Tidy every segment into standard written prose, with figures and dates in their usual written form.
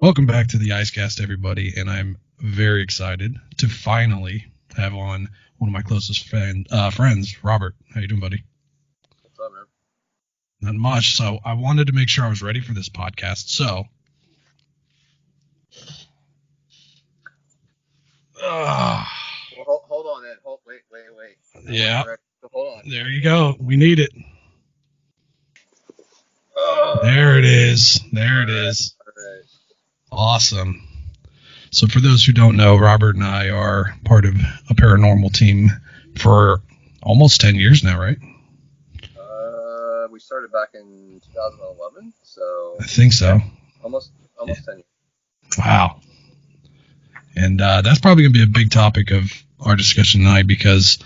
Welcome back to the ICEcast, everybody, and I'm very excited to finally have on one of my closest friends, Robert. How you doing, buddy? What's up, man? Not much. So I wanted to make sure I was ready for this podcast. So, Well, hold on, Ed. Wait. Yeah. So hold on. There you go. We need it. There it is. There it is. All right. Awesome. So for those who don't know, Robert and I are part of a paranormal team for almost 10 years now, right? We started back in 2011, so I think so. almost 10 years. Wow. And that's probably going to be a big topic of our discussion tonight because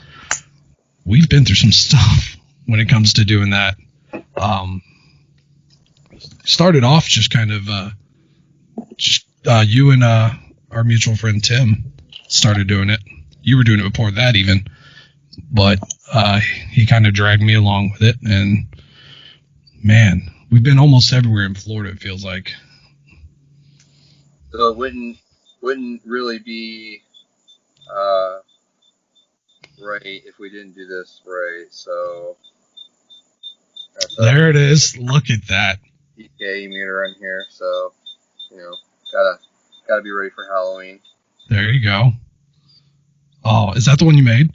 we've been through some stuff when it comes to doing that. Started off just kind of you and our mutual friend Tim started doing it. You were doing it before that even, but he kind of dragged me along with it. And man, we've been almost everywhere in Florida, it feels like. So it wouldn't really be right if we didn't do this right. So there it is. Look at that. DCEU meter in here. So gotta be ready for Halloween. There you go. Oh, is that the one you made?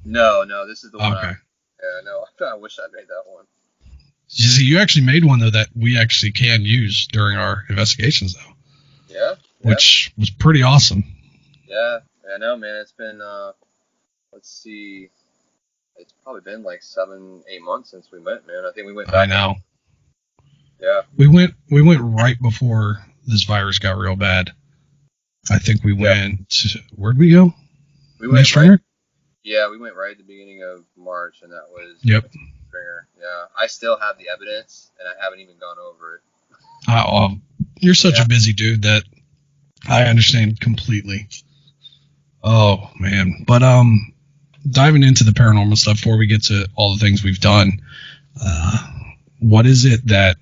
No, this is the one. Okay. I wish I made that one. You see, you actually made one though that we actually can use during our investigations though. Yeah. Which was pretty awesome. Yeah, I know, man. It's been let's see, it's probably been like 7-8 months since we met, man. I think we went back. I know. Yeah. We went right before this virus got real bad. I think we went to, where'd we go? We went Stringer? Yeah, we went right at the beginning of March, and that was Yep. Stringer. Yeah, I still have the evidence, and I haven't even gone over it. You're such a busy dude that I understand completely. Oh man, but diving into the paranormal stuff before we get to all the things we've done, what is it that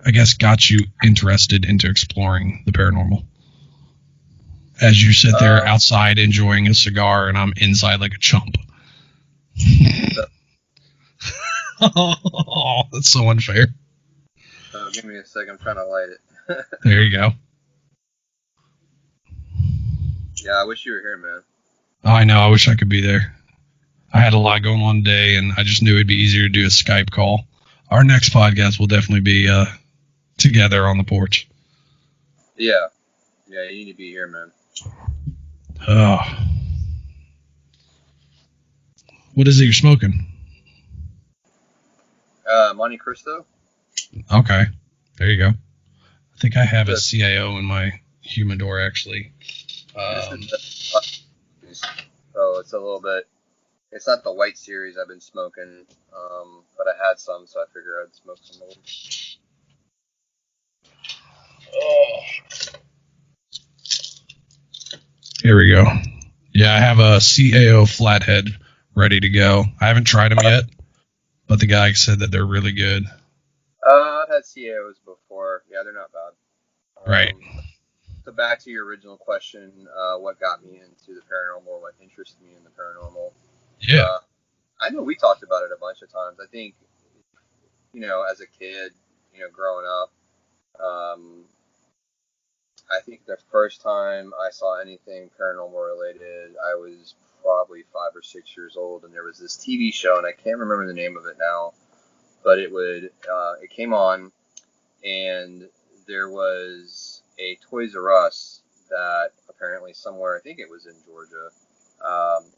I guess got you interested into exploring the paranormal? As you sit there outside enjoying a cigar, and I'm inside like a chump. Oh, that's so unfair. Give me a second. I'm trying to light it. There you go. Yeah, I wish you were here, man. Oh, I know. I wish I could be there. I had a lot going on today, and I just knew it'd be easier to do a Skype call. Our next podcast will definitely be together on the porch. Yeah, you need to be here, man. Oh. What is it you're smoking? Monte Cristo. Okay. There you go. I think I have a CIO in my humidor, actually. So it's a little bit, it's not the white series I've been smoking, but I had some, so I figured I'd smoke some more. Oh. Here we go. Yeah, I have a CAO flathead ready to go. I haven't tried them yet, but the guy said that they're really good. I've had CAOs before. Yeah, they're not bad. Right. So back to your original question, what got me into the paranormal, what interested me in the paranormal? Yeah. I know we talked about it a bunch of times. I think, as a kid, growing up, I think the first time I saw anything paranormal related, I was probably 5 or 6 years old, and there was this TV show, and I can't remember the name of it now, but it came on, and there was a Toys R Us that apparently somewhere, I think it was in Georgia,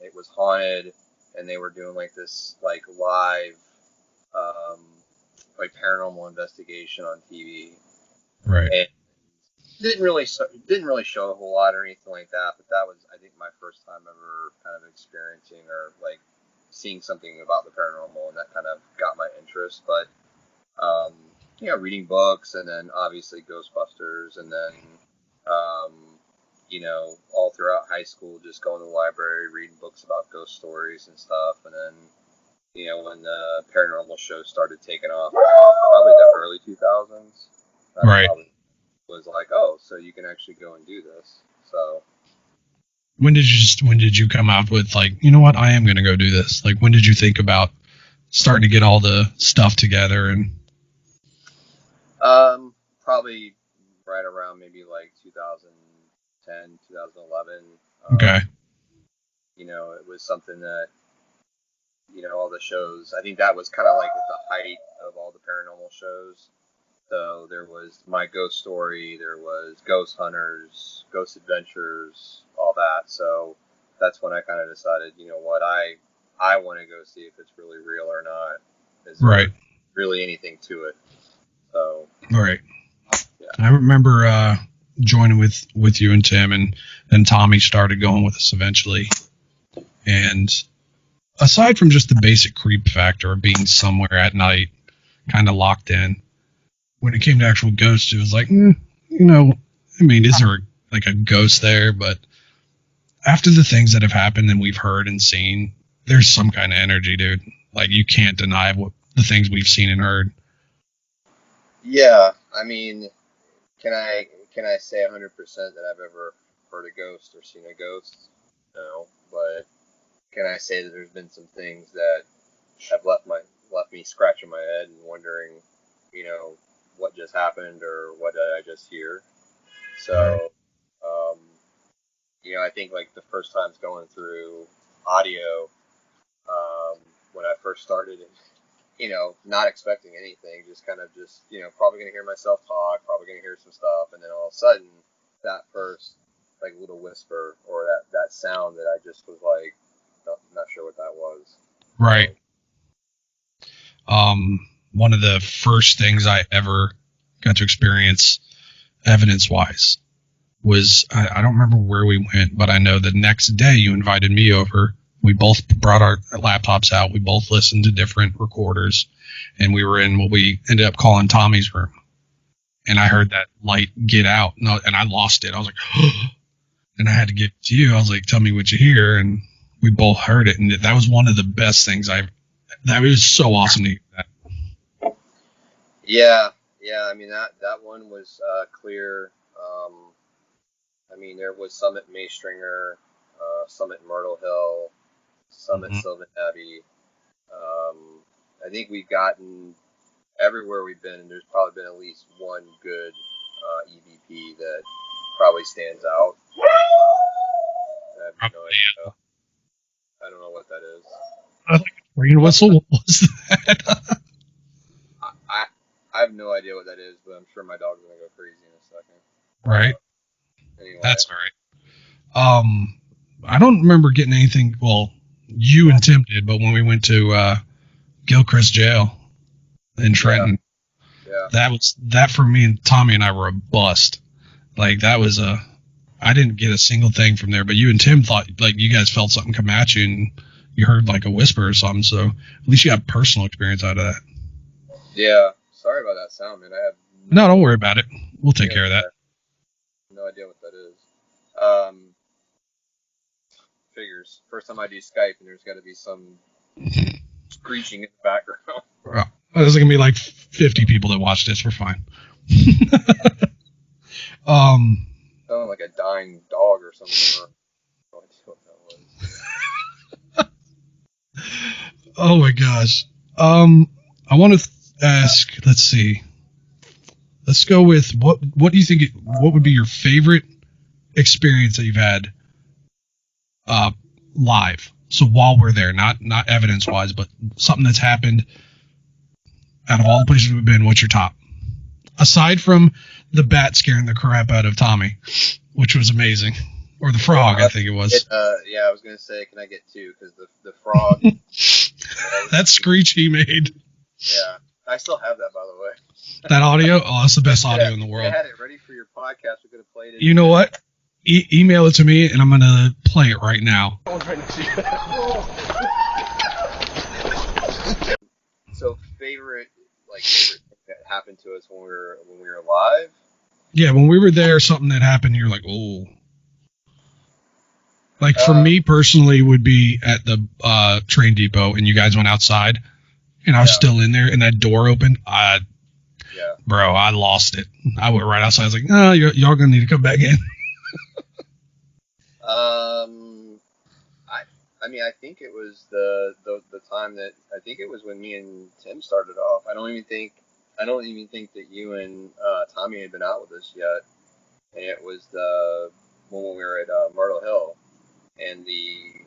it was haunted, and they were doing like this like live like paranormal investigation on TV. Right. And didn't really show a whole lot or anything like that, but that was, I think, my first time ever kind of experiencing or like seeing something about the paranormal, and that kind of got my interest. But reading books, and then obviously Ghostbusters, and then all throughout high school, just going to the library, reading books about ghost stories and stuff, and then when the paranormal shows started taking off, probably the early 2000s. Right. was like, oh, so you can actually go and do this. So When did you come out with like, you know what, I am going to go do this? Like, when did you think about starting to get all the stuff together? And probably right around maybe like 2010, 2011. okay. You know, it was something that, you know, all the shows, I think that was kind of like at the height of all the paranormal shows. So there was My Ghost Story, there was Ghost Hunters, Ghost Adventures, all that. So that's when I kind of decided, you know what, I want to go see if it's really real or not. Is there Right. really anything to it? So Right. yeah. I remember joining with you and Tim, and then Tommy started going with us eventually. And aside from just the basic creep factor of being somewhere at night, kind of locked in, when it came to actual ghosts, it was like, you know, I mean, is there like a ghost there? But after the things that have happened and we've heard and seen, there's some kind of energy, dude. Like, you can't deny what the things we've seen and heard. Yeah, I mean, can I say 100% that I've ever heard a ghost or seen a ghost? No, but can I say that there's been some things that have left me scratching my head and wondering, you know, what just happened or what did I just hear? So, you know, I think like the first times going through audio, when I first started, you know, not expecting anything, just kind of you know, probably gonna hear myself talk, probably gonna hear some stuff, and then all of a sudden, that first like little whisper or that sound that I just was like, not sure what that was. Right. One of the first things I ever got to experience evidence-wise was, I don't remember where we went, but I know the next day you invited me over. We both brought our laptops out. We both listened to different recorders, and we were in what we ended up calling Tommy's room. And I heard that light get out, and I lost it. I was like, and I had to get to you. I was like, tell me what you hear. And we both heard it. And that was one of the best things that was so awesome to hear that. Yeah. I mean, that one was clear. I mean, there was some at Maystringer, some at Myrtle Hill, some at Sylvan Abbey. I think we've gotten everywhere we've been, and there's probably been at least one good EVP that probably stands out. I have no idea. I don't know what that is. I like a train whistle. What was that? I have no idea what that is, but I'm sure my dog's gonna go crazy in a second. Right. Anyway. That's all right. I don't remember getting anything. Well, you and Tim did, but when we went to Gilchrist Jail in Trenton, that for me and Tommy and I were a bust. Like, that was I didn't get a single thing from there, but you and Tim thought like you guys felt something come at you and you heard like a whisper or something. So at least you got personal experience out of that. Yeah. Sorry about that sound, man. No, don't worry about it. We'll take care of that. No idea what that is. Figures. First time I do Skype, and there's got to be some screeching in the background. There's going to be like 50 people that watch this. We're fine. Sounded like a dying dog or something. I have no idea what that was. Oh my gosh. I want to ask, let's see. Let's go with what do you think what would be your favorite experience that you've had live? So while we're there, not evidence wise, but something that's happened out of all the places we've been, what's your top? Aside from the bat scaring the crap out of Tommy, which was amazing. Or the frog, I think it was. Yeah, I was going to say, can I get two? Because the frog. That screech he made. Yeah. I still have that, by the way. That audio? Oh, it's the best audio in the world. I had it ready for your podcast. We could have played it. You know what? Email it to me, and I'm going to play it right now. So, favorite thing that happened to us when we were live? Yeah, when we were there, something that happened, you're like, oh. Like, for me personally, would be at the train depot, and you guys went outside, and I was still in there, and that door opened. Bro, I lost it. I went right outside. I was like, no, y'all gonna need to come back in. I mean, I think it was the time that I think it was when me and Tim started off. I don't even think that you and Tommy had been out with us yet, and it was the when we were at Myrtle Hill, and we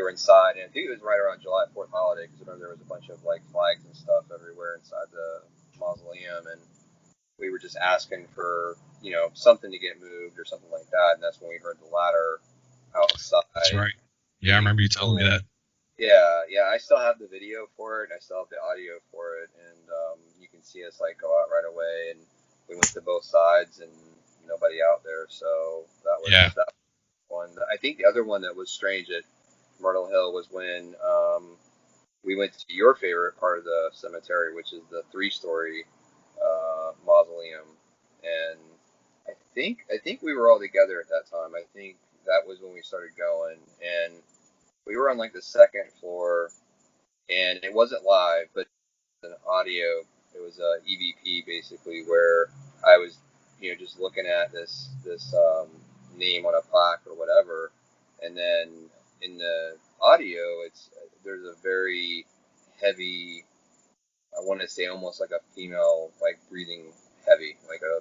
were inside, and I think it was right around July 4th holiday, because remember there was a bunch of like flags and stuff everywhere inside the mausoleum, and we were just asking for something to get moved or something like that, and that's when we heard the ladder outside. That's right. Yeah, I remember you telling me that. Yeah, I still have the video for it, and I still have the audio for it, and you can see us like go out right away, and we went to both sides, and nobody out there, so that was that one. I think the other one that was strange at Myrtle Hill was when we went to your favorite part of the cemetery, which is the 3-story mausoleum, and I think we were all together at that time. I think that was when we started going, and we were on like the 2nd floor, and it wasn't live, but an audio. It was a EVP basically, where I was just looking at this name on a plaque or whatever, and then in the audio there's a very heavy, I want to say almost like a female, like breathing heavy, like a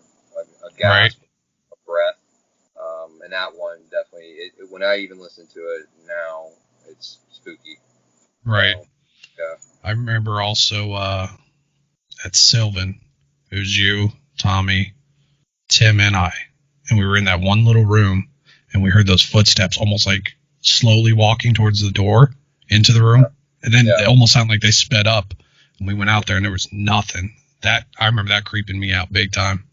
gasp, a breath. And that one definitely, when I even listen to it now, it's spooky. Right. So, yeah. I remember also at Sylvan, it was you, Tommy, Tim, and I. And we were in that one little room, and we heard those footsteps almost like slowly walking towards the door into the room. And then it almost sounded like they sped up. And we went out there, and there was nothing. I remember that creeping me out big time.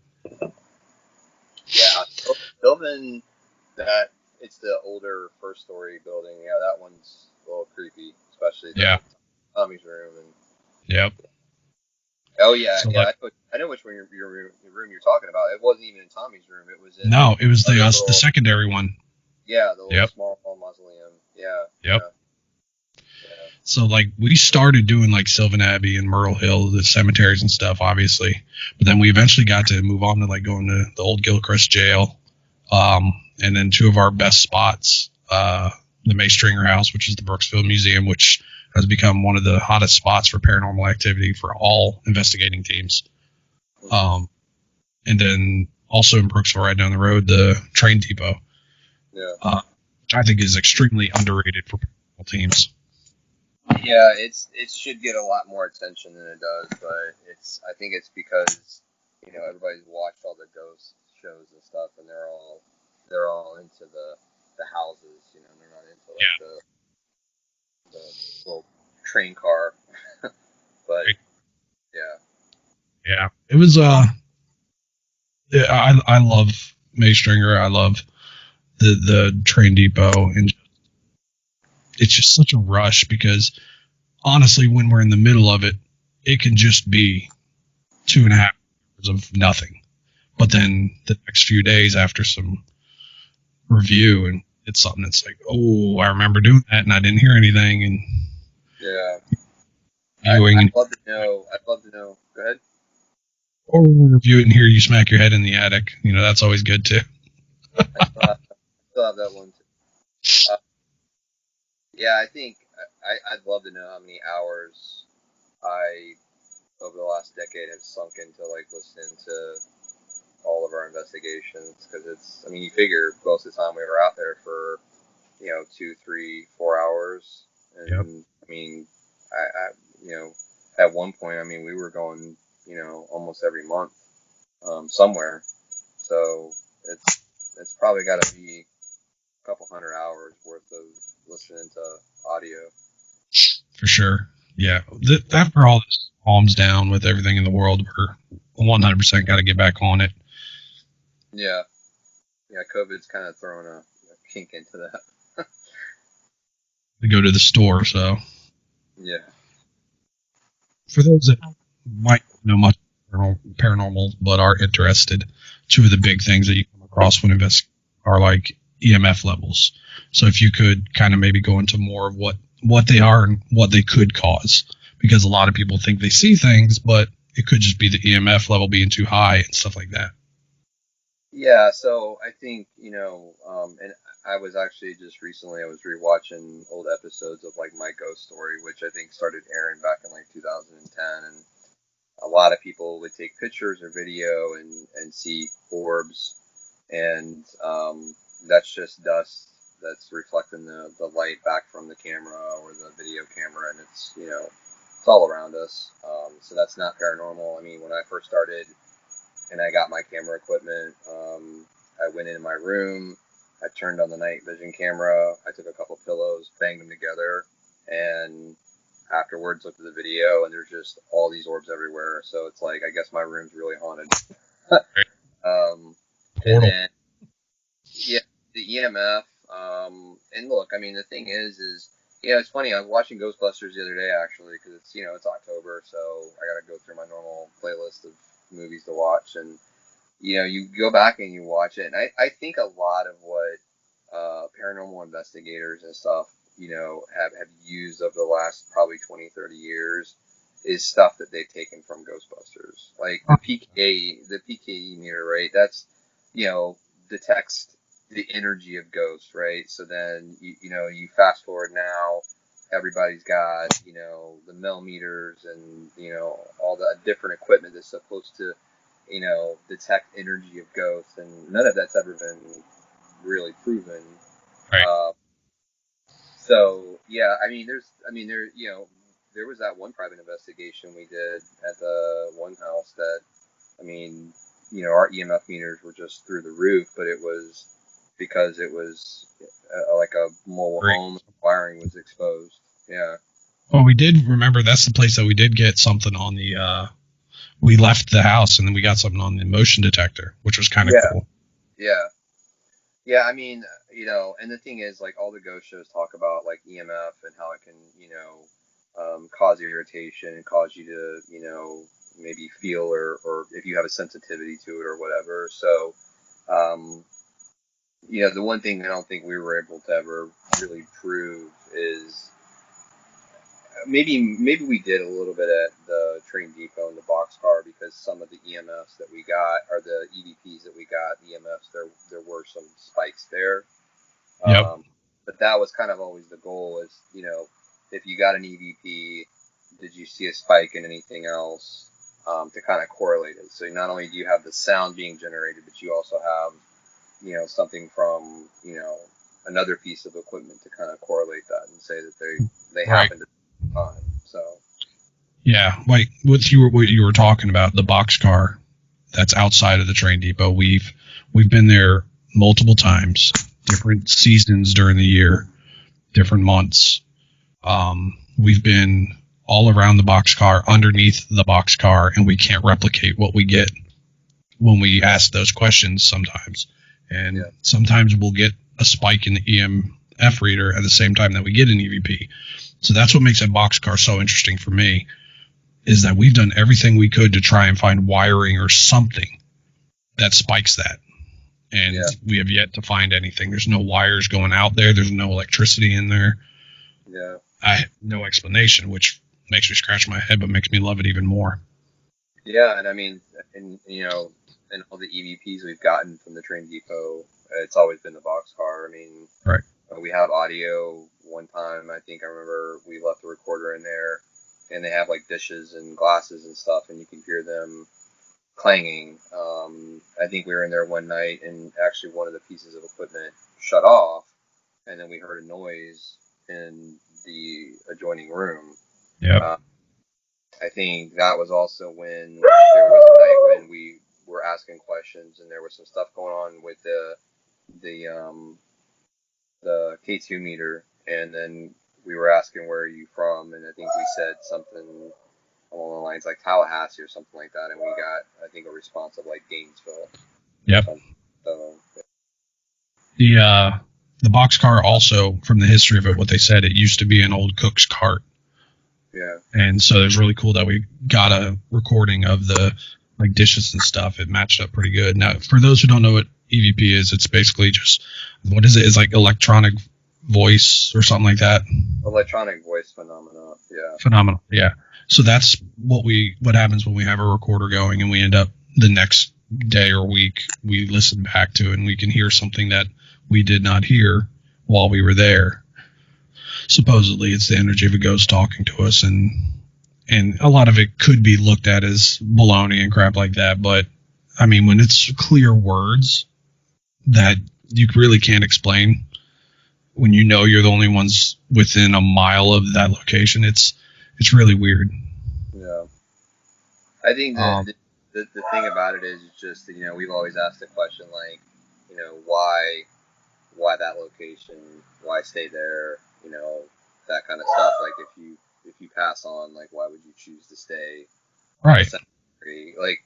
Yeah, Sylvan, that it's the older 1st-story building. Yeah, that one's a little creepy, especially Tommy's room. And yep. Oh yeah, so I know which room you're talking about. It wasn't even in Tommy's room. It was in it was the secondary one. Yeah, the little small mausoleum. Yeah. Yep. Yeah. So like we started doing like Sylvan Abbey and Myrtle Hill, the cemeteries and stuff, obviously, but then we eventually got to move on to like going to the old Gilchrist jail, and then 2 of our best spots, the May Stringer House, which is the Brooksville Museum, which has become one of the hottest spots for paranormal activity for all investigating teams. And then also in Brooksville, right down the road, the train depot, which I think is extremely underrated for paranormal teams. Yeah, it should get a lot more attention than it does, but I think it's because everybody's watched all the ghost shows and stuff, and they're all into the houses, they're not into like the little train car. But yeah, it was I love May Stringer. I love the train depot, and it's just such a rush because honestly, when we're in the middle of it, it can just be 2.5 hours of nothing. But then the next few days after some review, and it's something that's like, oh, I remember doing that and I didn't hear anything. And I'd love to know. Go ahead. Or when we review it and hear you smack your head in the attic, that's always good too. I still have that one too. I think I'd love to know how many hours I, over the last decade, have sunk into like listening to all of our investigations, because you figure most of the time we were out there for 2, 3, 4 hours, and at one point we were going almost every month somewhere, so it's probably got to be a couple 100 hours worth of listening to audio. For sure. Yeah. After all this calms down with everything in the world, we're 100% got to get back on it. Yeah. COVID's kind of throwing a kink into that. We go to the store, so. Yeah. For those that might know much paranormal but are interested, 2 of the big things that you come across when investigating are like EMF levels. So if you could kind of maybe go into more of what they are and what they could cause, because a lot of people think they see things, but it could just be the EMF level being too high and stuff like that. Yeah, so I think, and I was actually just recently, I was rewatching old episodes of like My Ghost Story, which I think started airing back in like 2010. And a lot of people would take pictures or video and see orbs. And that's just dust that's reflecting the light back from the camera or the video camera. And it's all around us. So that's not paranormal. I mean, when I first started, and I got my camera equipment. I went into my room. I turned on the night vision camera. I took a couple pillows, banged them together, and afterwards looked at the video, and there's just all these orbs everywhere. So it's like, I guess my room's really haunted. And then, yeah, the EMF. And look, I mean, the thing is, it's funny. I was watching Ghostbusters the other day, actually, because it's October, so I got to go through my normal playlist of movies to watch, and you go back and you watch it, and I think a lot of what paranormal investigators and stuff have used over the last probably 20-30 years is stuff that they've taken from Ghostbusters, like the PKE meter, right? That's detects the energy of ghosts, right? So then you fast forward now, everybody's got the millimeters and all the different equipment that's supposed to detect energy of ghosts, and none of that's ever been really proven. Right. So yeah, there was that one private investigation we did at the one house that, our EMF meters were just through the roof, but it was because it was like a mobile home, wiring was exposed. Yeah. Well, we did remember that's the place that we did get something on the. We left the house and then we got something on the motion detector, which was kind of cool. Yeah. Yeah, I mean, and the thing is, like, all the ghost shows talk about like EMF and how it can, cause irritation and cause you to, maybe feel or if you have a sensitivity to it or whatever. So, the one thing I don't think we were able to ever really prove is maybe we did a little bit at the train depot in the boxcar, because some of the EMFs that we got, or the EVPs that we got, EMFs, there were some spikes there. Yep. But that was kind of always the goal is, if you got an EVP, did you see a spike in anything else, to kind of correlate it? So not only do you have the sound being generated, but you also have, something from, another piece of equipment to kind of correlate that and say that they happened at the time. So yeah, like what you were talking about, the boxcar that's outside of the train depot. We've been there multiple times, different seasons during the year, different months. We've been all around the boxcar, underneath the boxcar, and we can't replicate what we get when we ask those questions sometimes. And sometimes we'll get a spike in the EMF reader at the same time that we get an EVP. So that's what makes that boxcar so interesting for me, is that we've done everything we could to try and find wiring or something that spikes that. And we have yet to find anything. There's no wires going out there. There's no electricity in there. Yeah. I have no explanation, which makes me scratch my head, but makes me love it even more. Yeah, and I mean, and all the EVPs we've gotten from the train depot, it's always been the boxcar. I mean, right. We have audio. One time, I think I remember we left the recorder in there, and they have like dishes and glasses and stuff, and you can hear them clanging. I think we were in there one night, and actually one of the pieces of equipment shut off, and then we heard a noise in the adjoining room. Yeah. I think that was also when there was a night when we were asking questions, and there was some stuff going on with the K2 meter, and then we were asking, where are you from? And I think we said something along the lines like Tallahassee or something like that, and we got, I think, a response of like Gainesville. Yep. So, the boxcar also, from the history of it, what they said, it used to be an old cook's cart. Yeah. And so it's really cool that we got a recording of the like dishes and stuff. It matched up pretty good. Now, for those who don't know what EVP is, it's basically just, what is it? It's like electronic voice or something like that. Electronic voice phenomena. Yeah. Phenomenal. Yeah. So that's what happens when we have a recorder going and we end up the next day or week, we listen back to it and we can hear something that we did not hear while we were there. Supposedly it's the energy of a ghost talking to us, and a lot of it could be looked at as baloney and crap like that. But I mean, when it's clear words that you really can't explain, when you know you're the only ones within a mile of that location, it's really weird. Yeah. I think that the thing about it is just, you know, we've always asked the question, like, you know, why that location, why stay there, you know, that kind of stuff. Like, if you pass on, like, why would you choose to stay? Right. Like,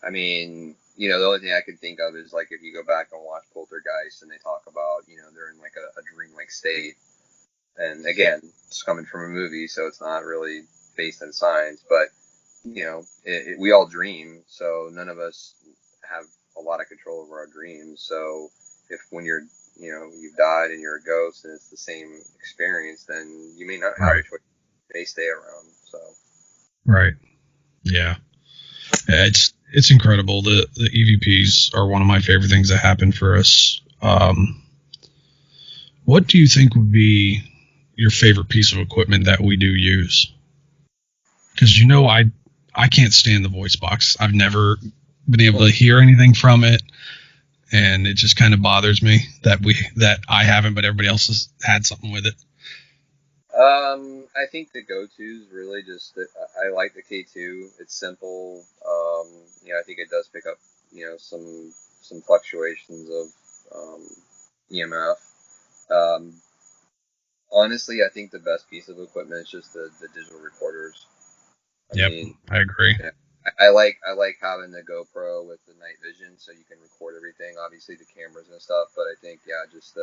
I mean, you know, the only thing I can think of is, like, if you go back and watch Poltergeist and they talk about, you know, they're in like a dreamlike state. And again, it's coming from a movie, so it's not really based on science, but, you know, we all dream, so none of us have a lot of control over our dreams. So if when you're, you know, you've died and you're a ghost and it's the same experience, then you may not have a choice. They stay around. So. Right. Yeah. It's incredible. The EVPs are one of my favorite things that happen for us. What do you think would be your favorite piece of equipment that we do use? Because, you know, I can't stand the voice box. I've never been able to hear anything from it, and it just kind of bothers me that I haven't, but everybody else has had something with it. I think the go-tos really just that I like the K2. It's simple. You know, I think it does pick up, you know, some fluctuations of EMF. Honestly, I think the best piece of equipment is just the digital recorders. I mean, I agree. Yeah, I like having the GoPro with the night vision, so you can record everything. Obviously, the cameras and stuff, but I think just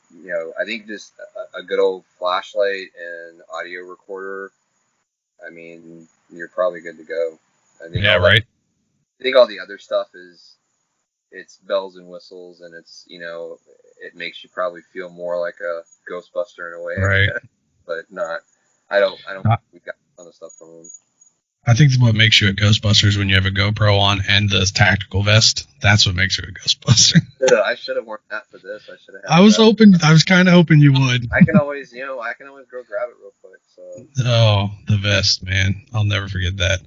you know, I think just a good old flashlight and audio recorder. I mean, you're probably good to go. I think right. I think all the other stuff it's bells and whistles, and it's, you know, it makes you probably feel more like a Ghostbuster in a way, right? But not. I don't. We got a ton of stuff from them. I think what makes you a Ghostbuster when you have a GoPro on and the tactical vest. That's what makes you a Ghostbuster. I should have worn that for this. I was kind of hoping you would. I can always go grab it real quick. So. Oh, the vest, man! I'll never forget that.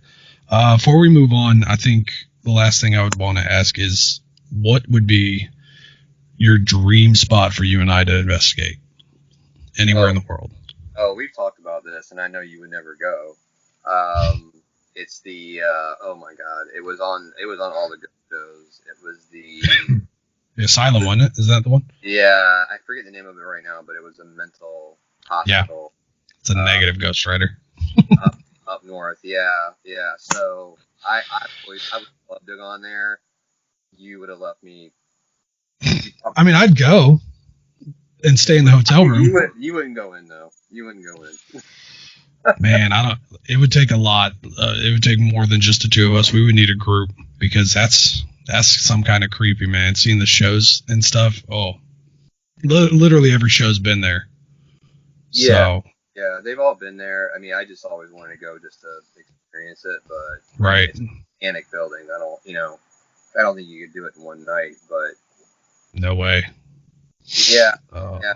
Before we move on, I think the last thing I would want to ask is, what would be your dream spot for you and I to investigate anywhere in the world? Oh, we've talked about this, and I know you would never go. It's the oh my god! It was on all the good shows. It was the Asylum, wasn't it? Is that the one? Yeah, I forget the name of it right now, but it was a mental hospital. Yeah, it's a negative Ghost Rider. up north, yeah. So I would love to go on there. You would have left me. I mean, I'd go and stay in the hotel room. You wouldn't go in though. You wouldn't go in. Man, it would take a lot. It would take more than just the two of us. We would need a group, because that's some kind of creepy, man. Seeing the shows and stuff. Oh, literally every show's been there. Yeah. So. Yeah, they've all been there. I mean, I just always wanted to go just to experience it, but right. It's a gigantic building. I don't think you could do it in one night, but no way. Yeah. Yeah.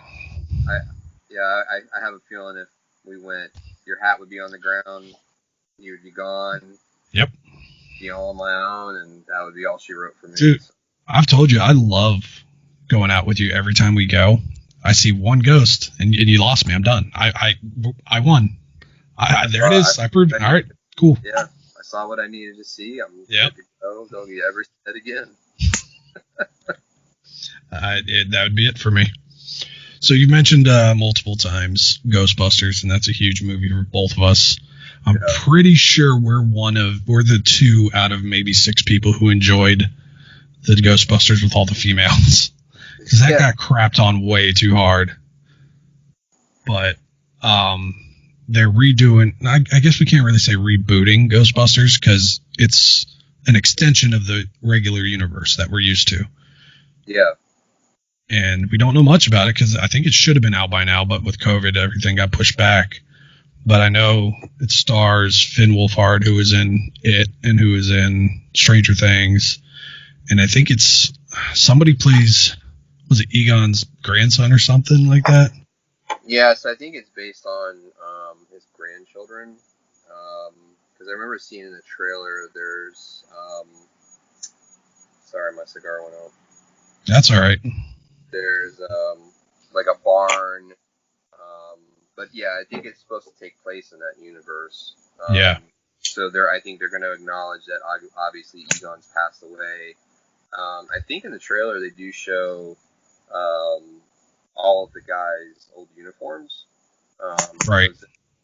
I have a feeling if we went, your hat would be on the ground, you would be gone. Yep. Be all on my own, and that would be all she wrote for me. Dude, I've told you, I love going out with you. Every time we go, I see one ghost, and you lost me. I'm done. I won. There it is. I proved it. All right, cool. Yeah, I saw what I needed to see. I'm good to go. Don't need ever see it again. That would be it for me. So you mentioned multiple times Ghostbusters, and that's a huge movie for both of us. I'm pretty sure we're the two out of maybe 6 people who enjoyed the Ghostbusters with all the females, because that got crapped on way too hard. But they're redoing. I guess we can't really say rebooting Ghostbusters, because it's an extension of the regular universe that we're used to. Yeah. And we don't know much about it, because I think it should have been out by now, but with COVID, everything got pushed back. but I know it stars Finn Wolfhard, who was in It and who was in Stranger Things, and I think it's somebody plays, was it Egon's grandson or something like that? Yeah, so I think it's based on his grandchildren. Because I remember seeing in the trailer, there's sorry, my cigar went out. That's all right. There's like a barn. But yeah, I think it's supposed to take place in that universe. Yeah. So I think they're going to acknowledge that obviously Egon's passed away. I think in the trailer they do show all of the guys' old uniforms. Right.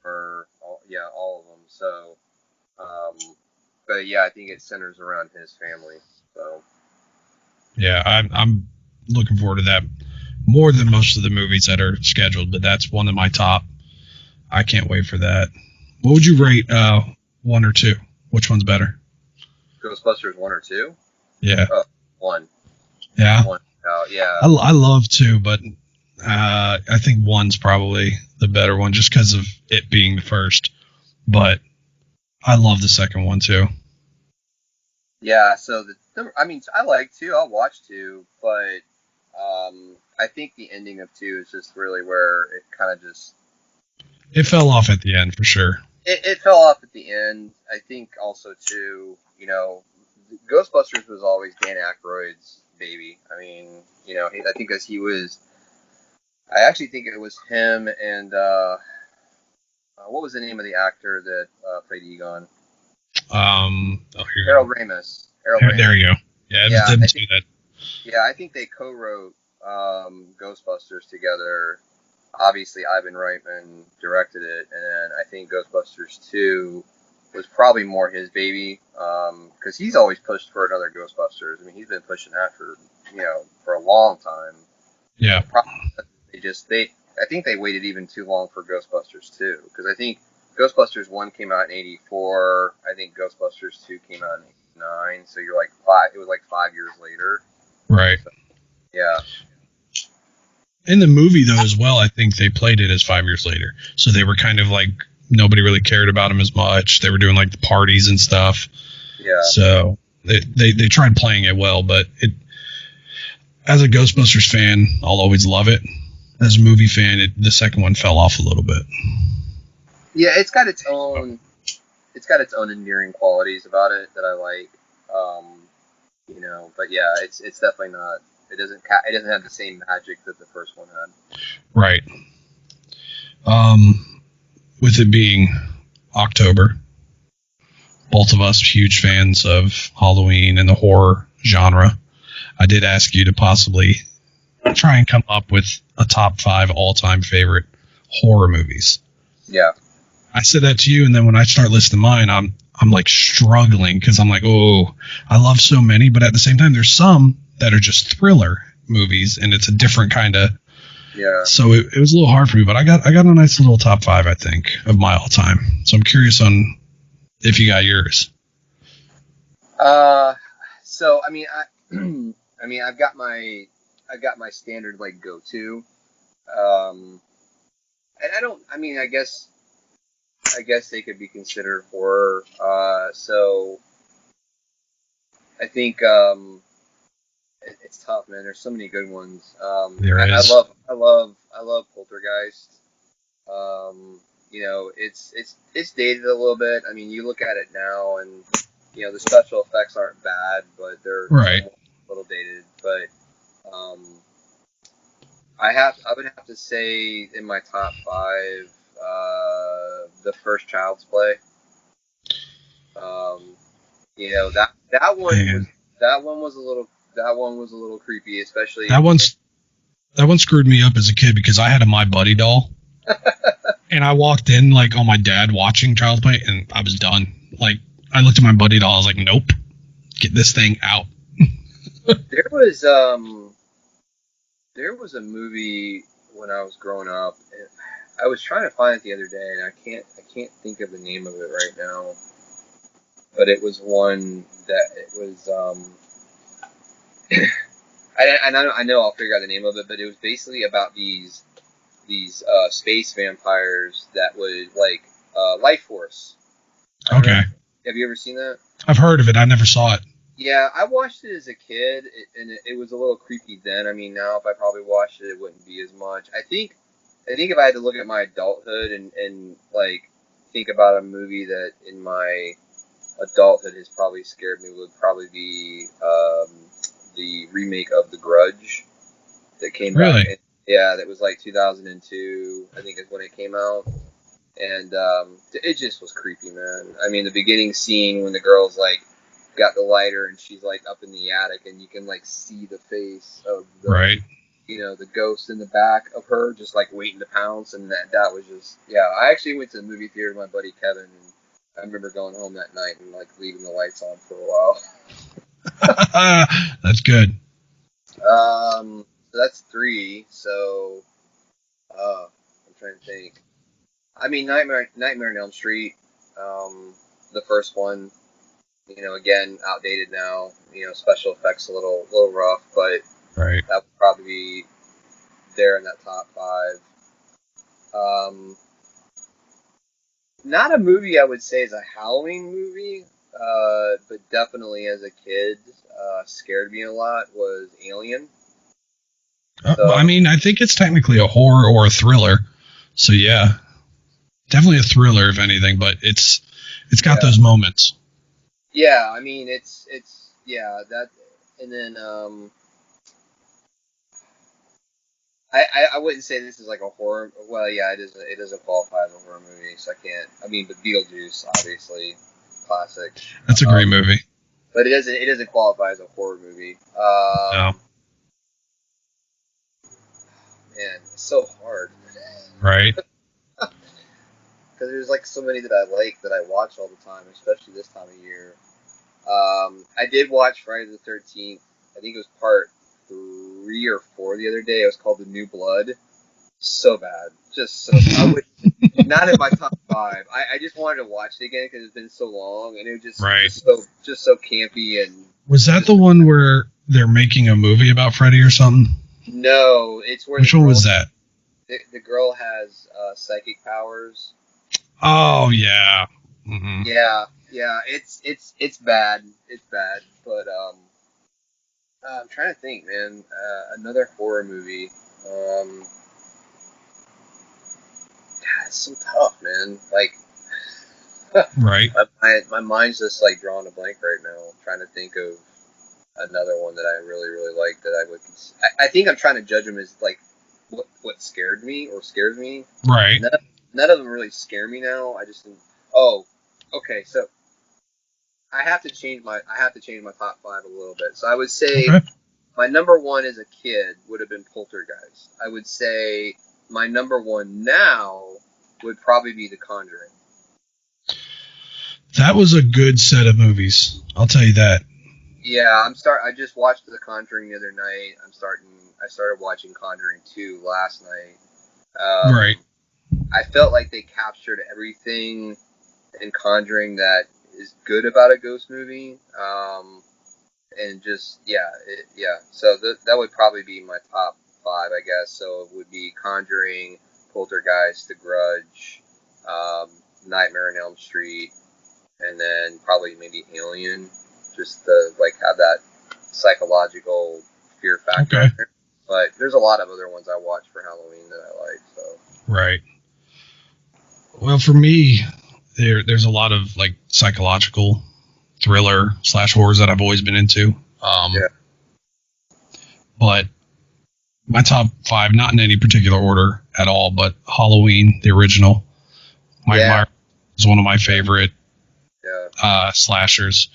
All of them. So, but yeah, I think it centers around his family. So. Yeah, I'm looking forward to that more than most of the movies that are scheduled, but that's one of my top. I can't wait for that. What would you rate 1 or 2? Which one's better? Ghostbusters 1 or 2? Yeah. 1. Yeah. 1. Yeah. I love 2, but I think 1's probably the better one just because of it being the first. But I love the second one too. Yeah, so I like 2. I'll watch 2, but I think the ending of 2 is just really where it kind of just... It fell off at the end for sure. It fell off at the end. I think also too, Ghostbusters was always Dan Aykroyd's baby. I mean, I think I actually think it was him and what was the name of the actor that played Egon? Harold Ramis. There you go. Yeah, it didn't do that. Yeah, I think they co-wrote Ghostbusters together. Obviously, Ivan Reitman directed it, and then I think Ghostbusters 2 was probably more his baby, because he's always pushed for another Ghostbusters. I mean, he's been pushing that for a long time. Yeah. Probably I think they waited even too long for Ghostbusters 2, because I think Ghostbusters 1 came out in '84. I think Ghostbusters 2 came out in '89. So you're like it was like 5 years later. Right. So, yeah. In the movie, though, as well, I think they played it as 5 years later. So they were kind of like, nobody really cared about him as much. They were doing like the parties and stuff. Yeah. So they tried playing it well, but as a Ghostbusters fan, I'll always love it. As a movie fan, the second one fell off a little bit. Yeah, it's got its own endearing qualities about it that I like. But yeah, it's definitely not. It doesn't have the same magic that the first one had. Right. With it being October, both of us huge fans of Halloween and the horror genre, I did ask you to possibly try and come up with a top 5 all-time favorite horror movies. Yeah. I said that to you, and then when I start listing mine, I'm like struggling because I'm like, oh, I love so many, but at the same time, there's some that are just thriller movies, and it's a different kind of. Yeah. So it was a little hard for me, but I got a nice little top 5, I think, of my all time. So I'm curious on if you got yours. So I've got my standard like go to. And I guess they could be considered horror. So I think it's tough, man. There's so many good ones. There is. I love Poltergeist. It's dated a little bit. I mean, you look at it now, and the special effects aren't bad, but they're right. a little dated. But I would have to say in my top 5, the first Child's Play. That one was a little creepy, especially that one screwed me up as a kid because I had a My Buddy doll, and I walked in like on my dad watching Child's Play, and I was done. Like I looked at my buddy doll, I was like, nope, get this thing out. There was a movie when I was growing up. I was trying to find it the other day, and I can't think of the name of it right now. But it was one that it was. I know I'll figure out the name of it, but it was basically about these these space vampires that would like Life Force. Okay. Have you ever seen that? I've heard of it. I never saw it. Yeah, I watched it as a kid, and it was a little creepy then. I mean, now if I probably watched it, it wouldn't be as much. I think if I had to look at my adulthood and like think about a movie that in my adulthood has probably scared me, would probably be the remake of The Grudge that came Really? back. Yeah, that was like 2002, I think is when it came out. And it just was creepy, man. I mean, the beginning scene when the girl's like got the lighter and she's like up in the attic and you can like see the face of the, Right. the ghost in the back of her just like waiting to pounce, and that was just, yeah. I actually went to the movie theater with my buddy Kevin, and I remember going home that night and like leaving the lights on for a while. That's good. So that's 3. So I'm trying to think. I mean, Nightmare on Elm Street, the first one, again, outdated now. Special effects a little rough, but Right. that would probably be there in that top 5. Not a movie I would say is a Halloween movie, but definitely as a kid, scared me a lot was Alien. So, I mean, I think it's technically a horror or a thriller. So yeah, definitely a thriller if anything, but it's got those moments. Yeah, I mean it's that, and then I wouldn't say this is like a horror. Well, yeah, it doesn't qualify as a horror movie, so I can't. I mean, but Beetlejuice, obviously, classic. That's a great movie. But it doesn't qualify as a horror movie. No. Man, it's so hard. Right. Because there's like so many that I like that I watch all the time, especially this time of year. I did watch Friday the 13th. I think it was part 3 or 4 the other day. It was called The New Blood. So bad. Just so bad. Not in my top 5. I just wanted to watch it again because it's been so long, and it was just so campy. And was that the one where they're making a movie about Freddy or something? No, it's where. Which one was that? The girl has psychic powers. Oh yeah. Mm-hmm. Yeah. It's bad. It's bad. But I'm trying to think, man. Another horror movie. God, it's so tough, man. Like, right. My mind's just like drawing a blank right now. I'm trying to think of another one that I really, really like that I would. I think I'm trying to judge them as like what scared me or scares me. Right. None of them really scare me now. I just. Oh, okay. So I have to change my top 5 a little bit. So I would say my number 1 as a kid would have been Poltergeist. I would say my number 1 now would probably be The Conjuring. That was a good set of movies. I'll tell you that. Yeah, I just watched The Conjuring the other night. I started watching Conjuring 2 last night. Right. I felt like they captured everything in Conjuring that is good about a ghost movie. And just So that would probably be my top 5, I guess. So it would be Conjuring, Poltergeist, The Grudge, Nightmare on Elm Street, and then probably maybe Alien, just to like have that psychological fear factor. Okay. But there's a lot of other ones I watch for Halloween that I like. So. Right. Well, for me, there's a lot of like psychological thriller / horrors that I've always been into. But my top 5, not in any particular order at all, but Halloween, the original. Mike Myers is one of my favorite slashers.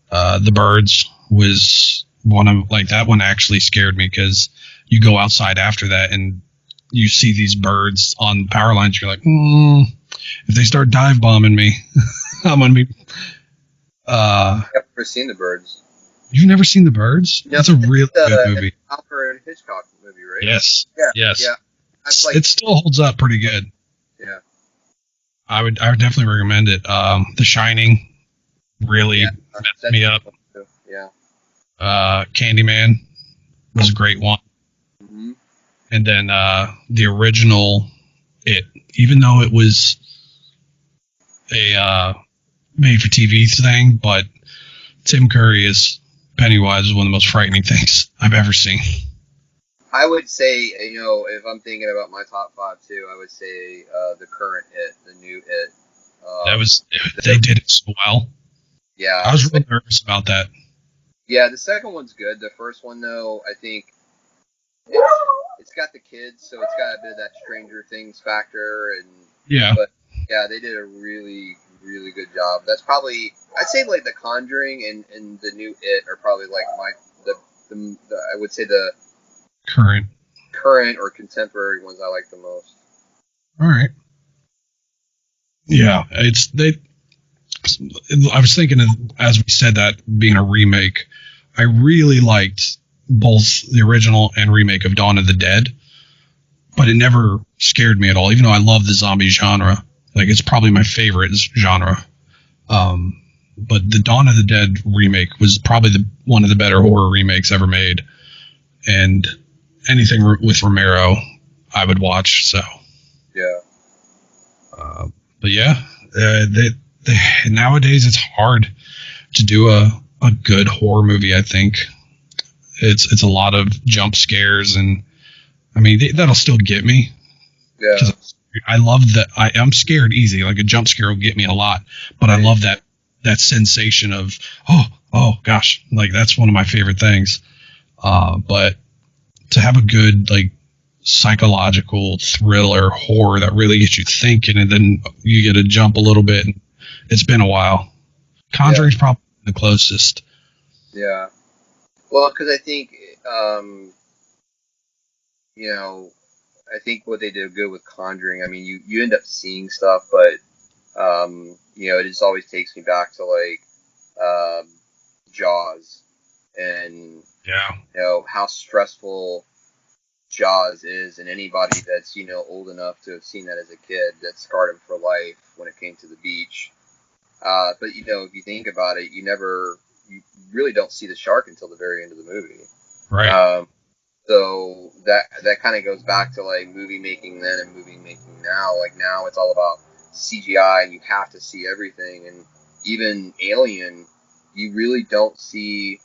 The Birds was one of, like, that one actually scared me because you go outside after that and you see these birds on power lines. You're like, if they start dive bombing me, I'm gonna be. I've never seen The Birds. You've never seen The Birds? No, That's a really good movie. Alfred Hitchcock movie, right? Yes. Yeah. Yes. Yeah. It still holds up pretty good. Yeah. I would definitely recommend it. The Shining really messed me up. Yeah. Candyman was a great one. Mm-hmm. And then the original It, even though it was a made-for-TV thing, but Tim Curry as Pennywise is one of the most frightening things I've ever seen. I would say, if I'm thinking about my top 5 too, I would say the current It, the new It. They did it so well. Yeah. I was really nervous about that. Yeah, the second one's good. The first one, though, I think it's got the kids, so it's got a bit of that Stranger Things factor, but yeah, they did a really, really good job. That's probably, I'd say, like The Conjuring and the new It are probably like I would say the current or contemporary ones I like the most. All right. Yeah, I was thinking, as we said, that being a remake, I really liked both the original and remake of Dawn of the Dead, but it never scared me at all, even though I love the zombie genre. Like, it's probably my favorite genre. But the Dawn of the Dead remake was probably one of the better horror remakes ever made. And anything with Romero, I would watch, so. Yeah. But yeah, nowadays it's hard to do a good horror movie. I think it's a lot of jump scares, and I mean that'll still get me. Yeah, I love that. I'm scared easy. Like a jump scare will get me a lot, but I love that sensation of oh gosh, like that's one of my favorite things. But to have a good like psychological thriller horror that really gets you thinking, and then you get to jump a little bit. It's been a while. Conjuring's probably the closest. Yeah. Well, because I think, I think what they did good with Conjuring, I mean, you end up seeing stuff, but, it just always takes me back to, like, Jaws. And, how stressful Jaws is, and anybody that's old enough to have seen that as a kid, that scarred him for life when it came to the beach. But if you think about it, you really don't see the shark until the very end of the movie, right? So that kind of goes back to like movie making then and movie making now. Like now it's all about CGI, and you have to see everything. And even Alien, you really don't see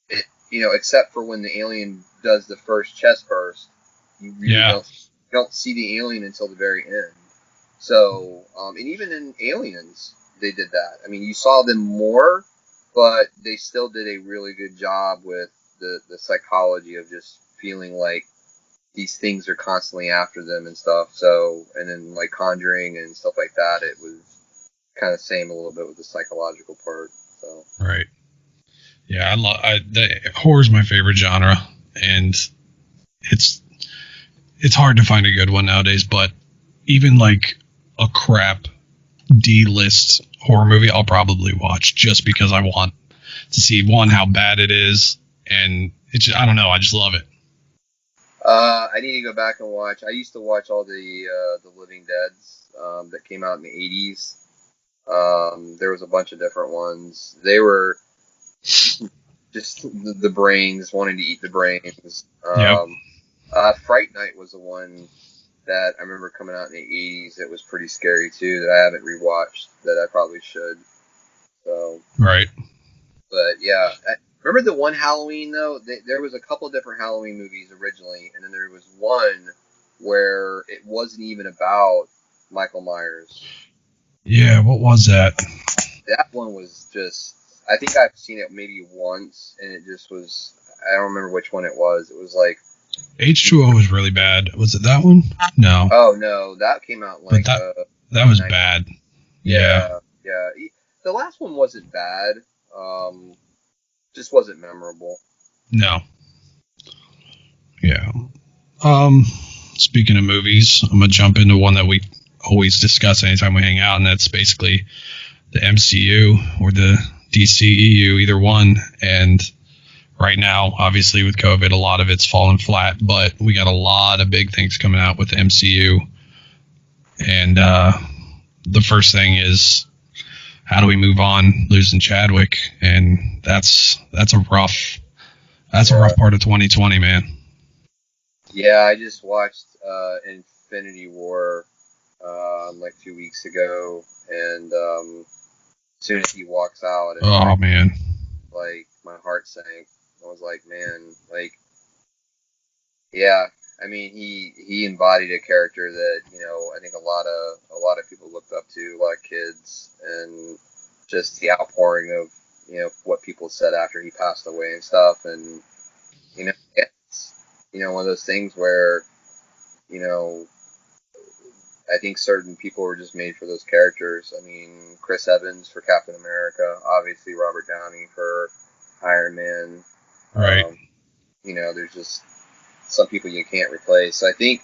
it, except for when the alien does the first chest burst, you really don't see the alien until the very end. So, and even in Aliens, they did that. I mean, you saw them more, but they still did a really good job with the psychology of just feeling like these things are constantly after them and stuff. So, and then like Conjuring and stuff like that, it was kind of same a little bit with the psychological part. So, right. Yeah, horror is my favorite genre, and it's hard to find a good one nowadays. But even like a crap D-list horror movie, I'll probably watch just because I want to see how bad it is, and I don't know, I just love it. I need to go back and watch. I used to watch all the Living Deads that came out in the 80s. There was a bunch of different ones. They were just the brains, wanting to eat the brains. Fright Night was the one that I remember coming out in the 80s. It was pretty scary too, that I haven't rewatched, that I probably should. So right. But yeah, remember the one Halloween though? There was a couple different Halloween movies originally, and then there was one where it wasn't even about Michael Myers. Yeah, what was that? That one was just, I think I've seen it maybe once, and it just was, I don't remember which one it was. It was like H2O was really bad. Was it that one? No. Oh no, that came out like that was bad. Yeah. Yeah. The last one wasn't bad. Just wasn't memorable. No. Yeah. Speaking of movies, I'm gonna jump into one that we always discuss anytime we hang out, and that's basically the MCU or the DCEU, either one. And right now, obviously with COVID, a lot of it's fallen flat, but we got a lot of big things coming out with the MCU. And the first thing is, how do we move on losing Chadwick? And that's a rough part of 2020, man. Yeah, I just watched Infinity War like 2 weeks ago, and as soon as he walks out, and Oh man, like my heart sank. I was like, man, like, yeah. I mean, he embodied a character that I think a lot of people looked up to, a lot of kids, and just the outpouring of what people said after he passed away and stuff, and it's one of those things where you know I think certain people were just made for those characters. I mean, Chris Evans for Captain America, obviously Robert Downey for Iron Man. right? There's just some people you can't replace. So I think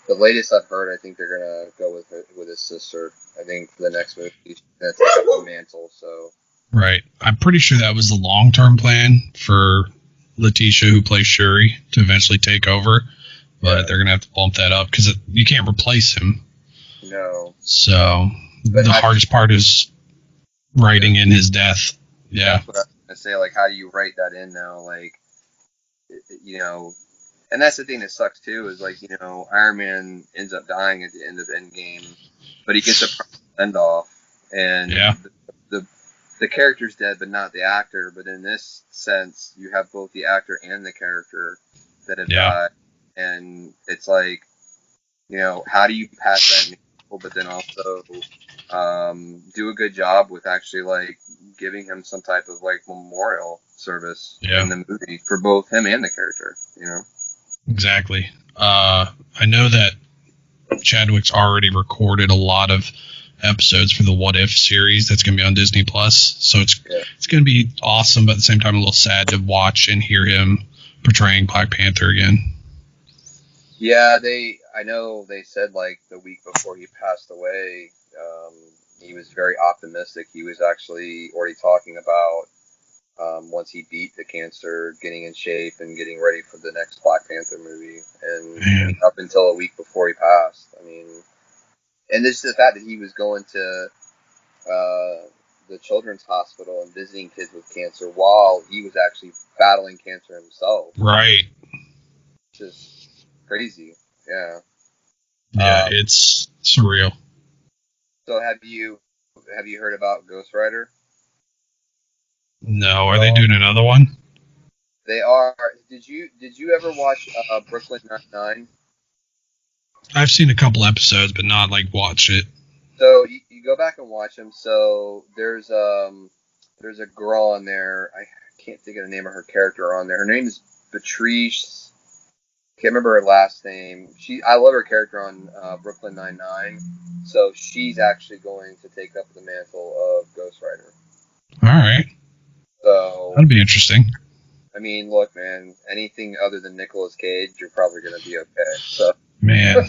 the latest I've heard, I think they're gonna go with his sister. I think for the next movie, she's gonna take up the mantle. So Right. I'm pretty sure that was the long-term plan for Letitia, who plays Shuri, to eventually take over. But they're gonna have to bump that up because you can't replace him. no. So the hardest part is writing in his death. Yeah. That's what I was gonna say. Like, how do you write that in now? Like, and that's the thing that sucks too, is like, Iron Man ends up dying at the end of Endgame, but he gets a send off, and the character's dead, but not the actor. But in this sense, you have both the actor and the character that have died, and it's like, how do you pass that meaningful, but then also do a good job with actually like giving him some type of like memorial service in the movie for both him and the character, Exactly. I know that Chadwick's already recorded a lot of episodes for the What If series that's going to be on Disney Plus. So it's going to be awesome, but at the same time a little sad to watch and hear him portraying Black Panther again. Yeah, I know they said like the week before he passed away, he was very optimistic. He was actually already talking about once he beat the cancer, getting in shape and getting ready for the next Black Panther movie. And up until a week before he passed, I mean, and this is the fact that he was going to the children's hospital and visiting kids with cancer while he was actually battling cancer himself. Right. Just crazy. Yeah. Yeah, it's surreal. So have you heard about Ghost Rider? No, are they doing another one? They are. Did you ever watch Brooklyn Nine-Nine? I've seen a couple episodes, but not like watch it. So you go back and watch them. So there's a girl on there. I can't think of the name of her character on there. Her name is Patrice. Can't remember her last name. I love her character on Brooklyn Nine-Nine. So she's actually going to take up the mantle of Ghost Rider. All right. So that'd be interesting. I mean, look, man. Anything other than Nicolas Cage, you're probably going to be okay. So man,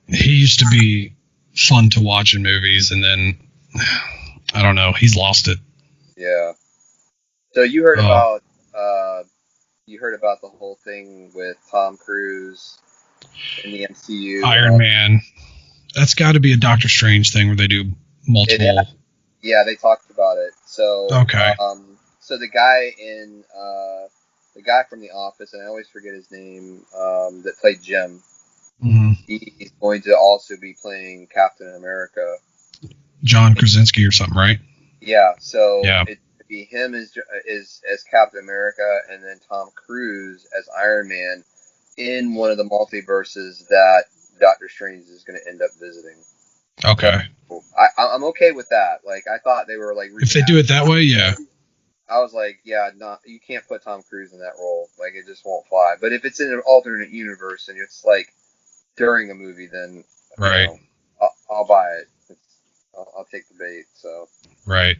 he used to be fun to watch in movies, and then I don't know. He's lost it. Yeah. So you heard about the whole thing with Tom Cruise in the MCU. Iron Man. That's got to be a Doctor Strange thing where they do multiple. Yeah, they talked about it. So okay. So the guy from The Office, and I always forget his name, that played Jim. Mm-hmm. He's going to also be playing Captain America. John Krasinski or something, right? Yeah. So it'd be him as Captain America, and then Tom Cruise as Iron Man in one of the multiverses that Doctor Strange is going to end up visiting. Okay. So I'm okay with that. Like, I thought they were like, if they do it that way, yeah. I was like, yeah, no, you can't put Tom Cruise in that role. Like, it just won't fly. But if it's in an alternate universe and it's like during a movie, then right, I'll buy it. I'll take the bait. So right.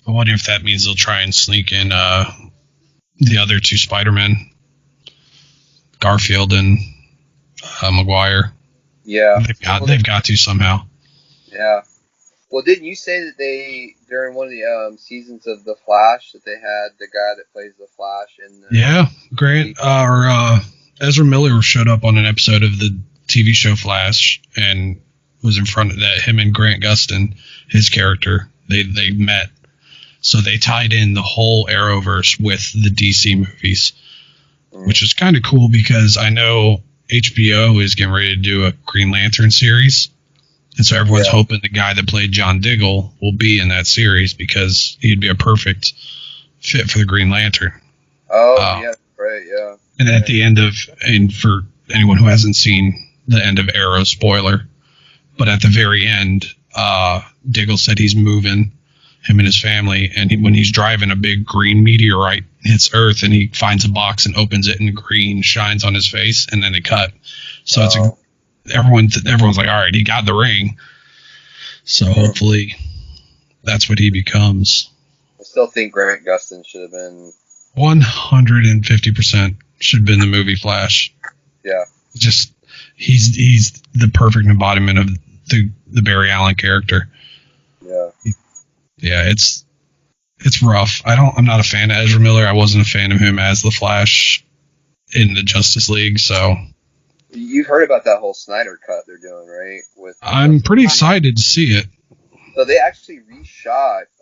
I wonder if that means they'll try and sneak in the other two Spider-Men, Garfield and Maguire. Yeah, they've got to somehow. Yeah. Well, didn't you say that they, during one of the seasons of The Flash, that they had the guy that plays the Flash in the... Yeah, Grant, Ezra Miller showed up on an episode of the TV show Flash and was in front of that. Him and Grant Gustin, his character, they met. So they tied in the whole Arrowverse with the DC movies, which is kind of cool because I know HBO is getting ready to do a Green Lantern series. And so everyone's hoping the guy that played John Diggle will be in that series because he'd be a perfect fit for the Green Lantern. Oh, yeah, right, yeah. And at the end of, and for anyone who hasn't seen the end of Arrow, spoiler, but at the very end, Diggle said he's moving, him and his family, and when he's driving, a big green meteorite hits Earth, and he finds a box and opens it, and green shines on his face, and then they cut. So everyone's like, all right, he got the ring. So hopefully that's what he becomes. I still think Grant Gustin should have been 150% should have been the movie Flash. Yeah. Just he's the perfect embodiment of the Barry Allen character. Yeah. Yeah, it's rough. I'm not a fan of Ezra Miller. I wasn't a fan of him as the Flash in the Justice League, so you've heard about that whole Snyder cut they're doing, right? I'm pretty excited to see it. So they actually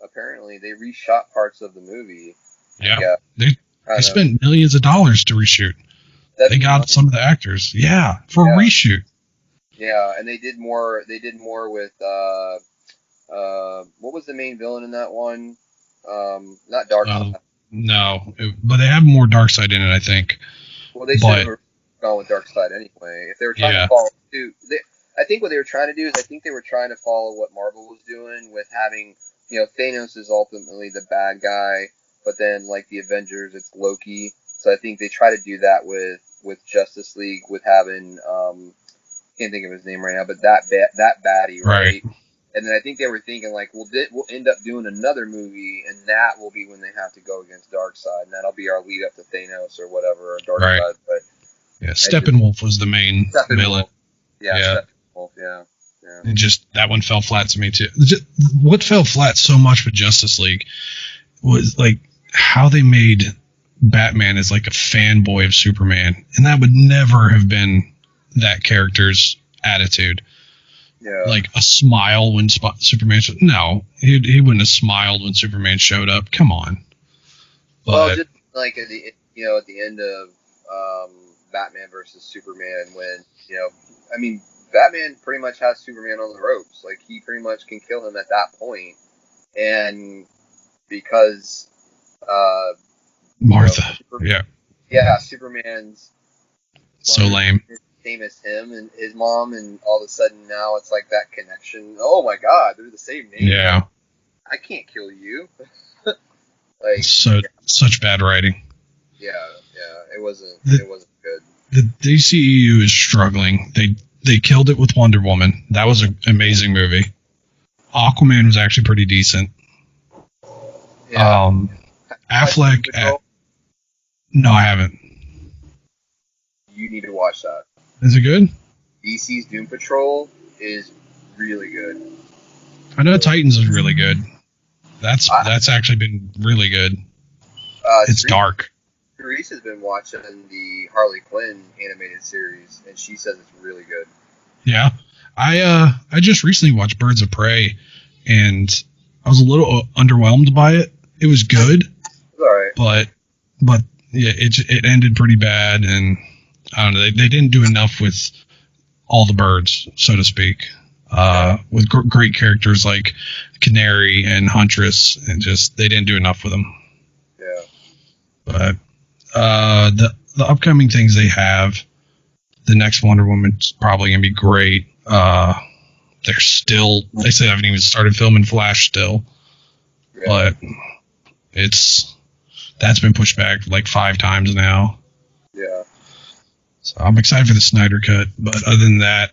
apparently they reshot parts of the movie. Yeah. They spent millions of dollars to reshoot. They got some of the actors. Yeah, for a reshoot. Yeah, and they did more with what was the main villain in that one? Not Darkseid. No, but they have more Darkseid in it, I think. Well, they should have gone with Darkseid anyway. If they were trying to follow suit, I think what they were trying to do is they were trying to follow what Marvel was doing with having, Thanos is ultimately the bad guy, but then like the Avengers, it's Loki. So I think they try to do that with Justice League, with having can't think of his name right now, but that baddie, right? And then I think they were thinking like, we'll end up doing another movie, and that will be when they have to go against Darkseid, and that'll be our lead up to Thanos or whatever, or Darkseid. Right. But Steppenwolf was the main villain. Yeah. Steppenwolf, yeah. And just that one fell flat to me too. What fell flat so much with Justice League was like how they made Batman as like a fanboy of Superman, and that would never have been that character's attitude. Yeah. Like a smile when Superman showed. No, he wouldn't have smiled when Superman showed up. Come on. Well, just like at the end of Batman versus Superman, when Batman pretty much has Superman on the ropes. Like he pretty much can kill him at that point, and because Martha, Superman's so lame. Same as him and his mom, and all of a sudden now it's like that connection. Oh my God, they're the same name. Yeah, I can't kill you. Such bad writing. Yeah, it wasn't good. The DCEU is struggling. They killed it with Wonder Woman. That was an amazing movie. Aquaman was actually pretty decent. Yeah. Affleck. No, I haven't. You need to watch that. Is it good? DC's Doom Patrol is really good. I know Titans is really good. That's actually been really good. It's dark. Therese has been watching the Harley Quinn animated series, and she says it's really good. Yeah, I just recently watched Birds of Prey, and I was a little underwhelmed by it. It was good, all right, but yeah, it ended pretty bad, and I don't know. They didn't do enough with all the birds, so to speak. With great characters like Canary and Huntress, and just they didn't do enough with them. Yeah. But the upcoming things they have, the next Wonder Woman's probably gonna be great. They say they haven't even started filming Flash still, but that's been pushed back like 5 times now. Yeah. So I'm excited for the Snyder Cut, but other than that,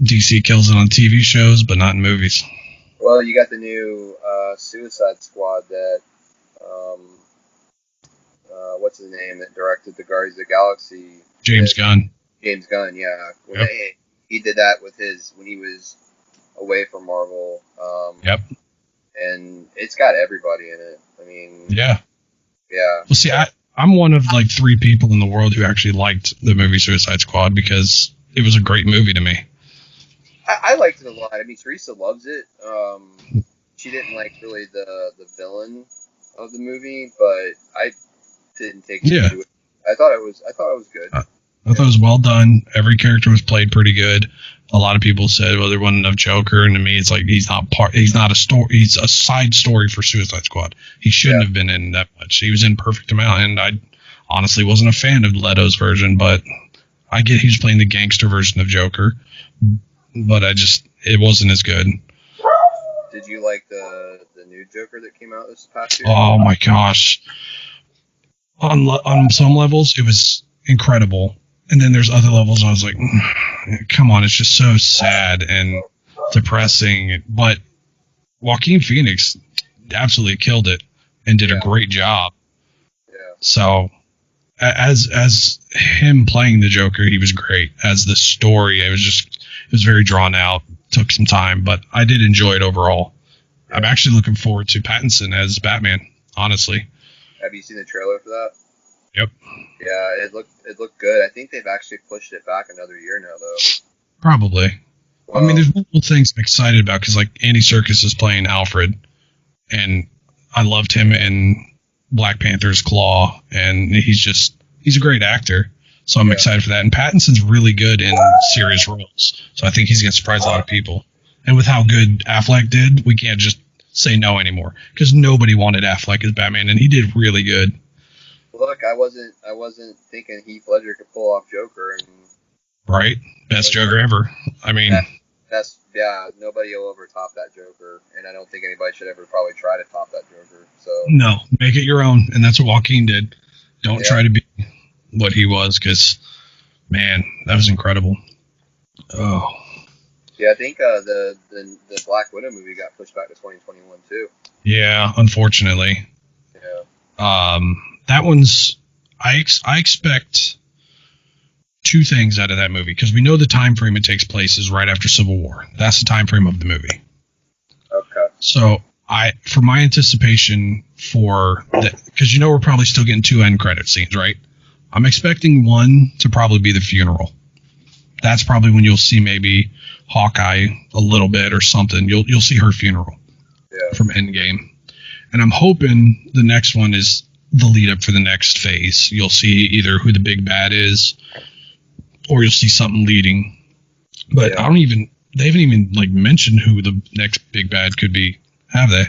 DC kills it on TV shows, but not in movies. Well, you got the new Suicide Squad that, what's his name, that directed the Guardians of the Galaxy? James Gunn. James Gunn, yeah. He did that when he was away from Marvel. Yep. And it's got everybody in it. I mean, yeah. Yeah. Well, see, I'm one of like 3 people in the world who actually liked the movie Suicide Squad because it was a great movie to me. I liked it a lot. I mean, Teresa loves it. She didn't like really the villain of the movie, but I didn't take it to it. I thought it was good. I thought it was well done. Every character was played pretty good. A lot of people said, well, there wasn't enough Joker, and to me, it's like he's not a story. He's a side story for Suicide Squad. He shouldn't have been in that much. He was in perfect amount, and I honestly wasn't a fan of Leto's version, but I get he's playing the gangster version of Joker, but it wasn't as good. Did you like the new Joker that came out this past year? Oh my gosh! On some levels, it was incredible, and then there's other levels I was like, come on, it's just so sad and depressing. But Joaquin Phoenix absolutely killed it and did a great job. Yeah. So as him playing the Joker, he was great. As the story, it was very drawn out, took some time, but I did enjoy it overall. Yeah. I'm actually looking forward to Pattinson as Batman, honestly. Have you seen the trailer for that? Yep. Yeah, it looked good. I think they've actually pushed it back another year now, though. Probably. Well, I mean, there's multiple things I'm excited about because, like, Andy Serkis is playing Alfred, and I loved him in Black Panther's Claw, and he's a great actor. So I'm excited for that. And Pattinson's really good in serious roles, so I think he's going to surprise a lot of people. And with how good Affleck did, we can't just say no anymore because nobody wanted Affleck as Batman, and he did really good. Look, I wasn't thinking Heath Ledger could pull off Joker, and right, best Joker ever. I mean, nobody will ever top that Joker, and I don't think anybody should ever probably try to top that Joker. So no, make it your own, and that's what Joaquin did. Don't try to be what he was, because man, that was incredible. Oh. Yeah, I think the Black Widow movie got pushed back to 2021 too. Yeah, unfortunately. Yeah. That one's I expect two things out of that movie because we know the time frame it takes place is right after Civil War. That's the time frame of the movie. Okay. So for my anticipation for that, because we're probably still getting 2 end credit scenes, right? I'm expecting one to probably be the funeral. That's probably when you'll see maybe Hawkeye a little bit or something. You'll see her funeral from Endgame, and I'm hoping the next one is the lead up for the next phase. You'll see either who the big bad is, or you'll see something leading. But they haven't even like mentioned who the next big bad could be, have they?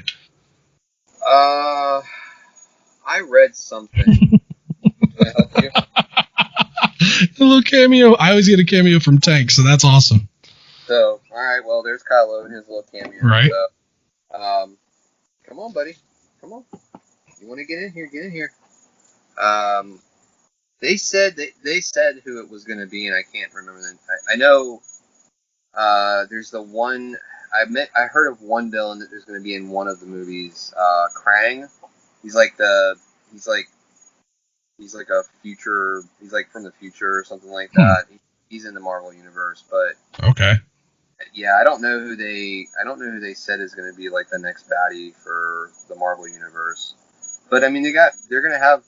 I read something. Can I help you? A little cameo. I always get a cameo from Tank, so that's awesome. So, all right, well, there's Kylo and his little cameo. Right. So, come on, buddy. Come on. You want to get in here? Get in here. They said who it was going to be, and I can't remember them. I know. There's the one I heard of one villain that there's going to be in one of the movies. Krang. He's like a future. He's like from the future or something like that. He's in the Marvel universe, but okay. Yeah, I don't know who they said is going to be like the next baddie for the Marvel universe. But I mean, you're going to have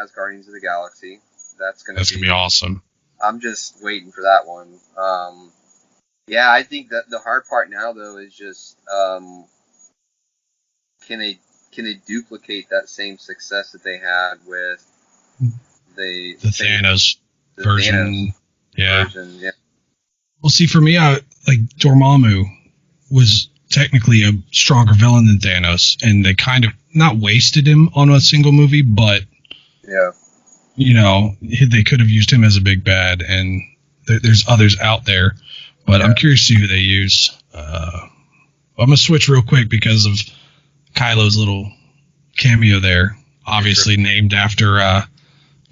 as Guardians of the Galaxy. That's going to be awesome. I'm just waiting for that one. Yeah, I think that the hard part now though is just can they duplicate that same success that they had with the Thanos version? Yeah. Well, see, for me, Dormammu was technically a stronger villain than Thanos, and they kind of not wasted him on a single movie, but they could have used him as a big bad, and there's others out there, but I'm curious to see who they use. I'm gonna switch real quick because of Kylo's little cameo there, obviously named after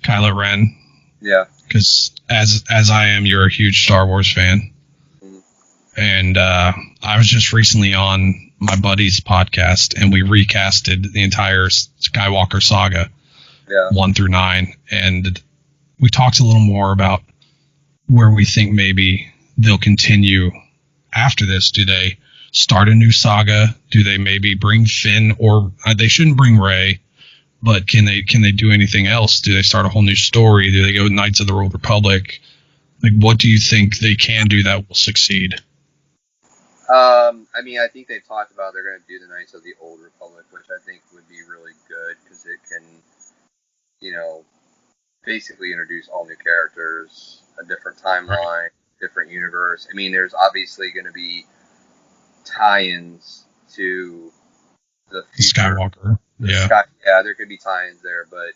Kylo Ren. Yeah. Because as I am, you're a huge Star Wars fan. And I was just recently on my buddy's podcast, and we recasted the entire Skywalker saga, 1 through 9, and we talked a little more about where we think maybe they'll continue after this. Do they start a new saga? Do they maybe bring Finn, or they shouldn't bring Rey? But can they do anything else? Do they start a whole new story? Do they go Knights of the Old Republic? Like, what do you think they can do that will succeed? I mean, I think they've talked about they're going to do the Knights of the Old Republic, which I think would be really good because it can, basically introduce all new characters, a different timeline, Right. different universe. I mean, there's obviously going to be tie-ins to the future. Skywalker. Yeah. Yeah, there could be tie-ins there, but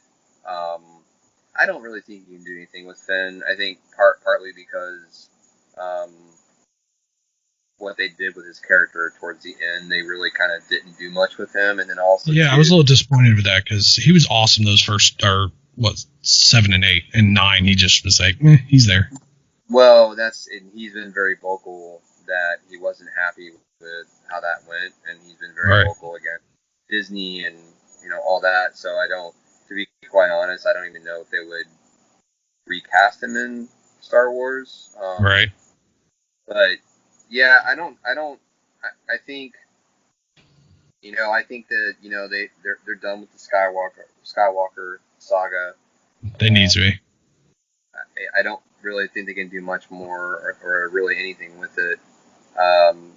I don't really think you can do anything with Finn. I think partly because what they did with his character towards the end, they really kind of didn't do much with him, and then also Yeah, I was a little disappointed with that because he was awesome those first, or what, 7 and 8 and 9. He just was like, he's there. Well, and he's been very vocal that he wasn't happy with how that went, and he's been very vocal against Disney and all that. So to be quite honest, I don't even know if they would recast him in Star Wars. Right. But yeah, I think I think that they're done with the Skywalker saga. They need to be. I don't really think they can do much more or really anything with it.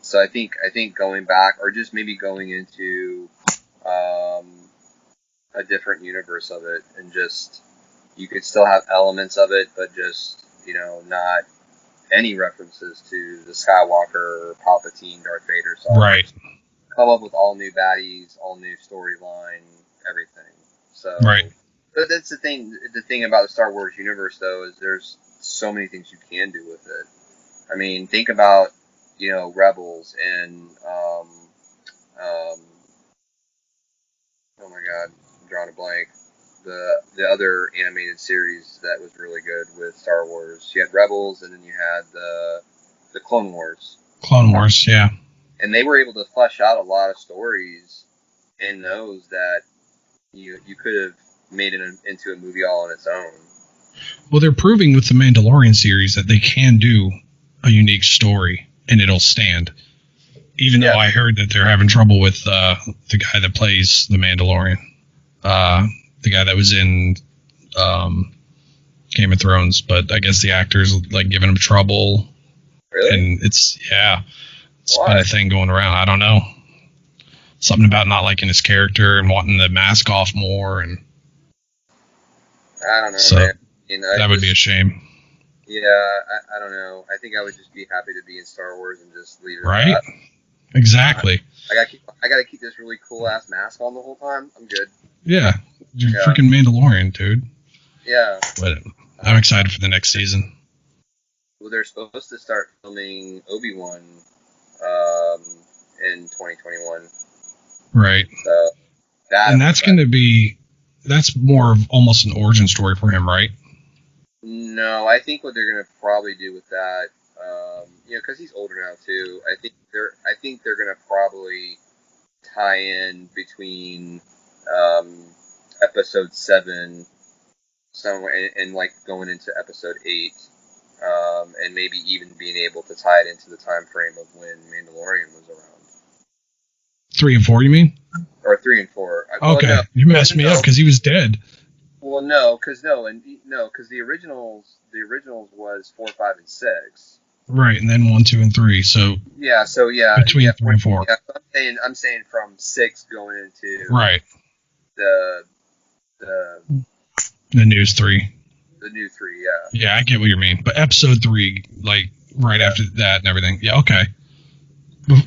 So I think going back, or just maybe going into a different universe of it, and just you could still have elements of it, but just not any references to the Skywalker, Palpatine, Darth Vader saga. Right. Come up with all new baddies, all new storyline, everything. So right. But that's the thing. The thing about the Star Wars universe, though, is there's so many things you can do with it. I mean, think about Rebels and oh my God, I'm drawing a blank. The other animated series that was really good with Star Wars. You had Rebels, and then you had the Clone Wars. Clone Wars, yeah. And they were able to flesh out a lot of stories in those that you could have made it into a movie all on its own. Well, they're proving with the Mandalorian series that they can do a unique story and it'll stand. Even though I heard that they're having trouble with the guy that plays the Mandalorian, the guy that was in Game of Thrones, but I guess the actor's like giving him trouble. Really? And it's been a thing going around. I don't know. Something about not liking his character and wanting the mask off more, and I don't know. So man. That would be a shame. Yeah, I don't know. I think I would just be happy to be in Star Wars and just leave it. Right? Exactly. I gotta keep this really cool ass mask on the whole time. I'm good. Yeah, you're freaking Mandalorian, dude. Yeah. But I'm excited for the next season. Well, they're supposed to start filming Obi-Wan in 2021. Right. So that's more of almost an origin story for him, right? No, I think what they're gonna probably do with that, because he's older now too. I think they're gonna probably tie in between episode 7 somewhere and like going into episode 8, and maybe even being able to tie it into the time frame of when Mandalorian was around. 3 and 4, you mean? Or 3 and 4. Okay, well, no, you messed me up because he was dead. Well, because the originals was 4, 5, and 6. Right, and then 1, 2, and 3. So between 3 and 4. Yeah, I'm saying from 6 going into the the news 3. The new 3, yeah. Yeah, I get what you mean, but episode 3, like right after that and everything. Yeah, okay.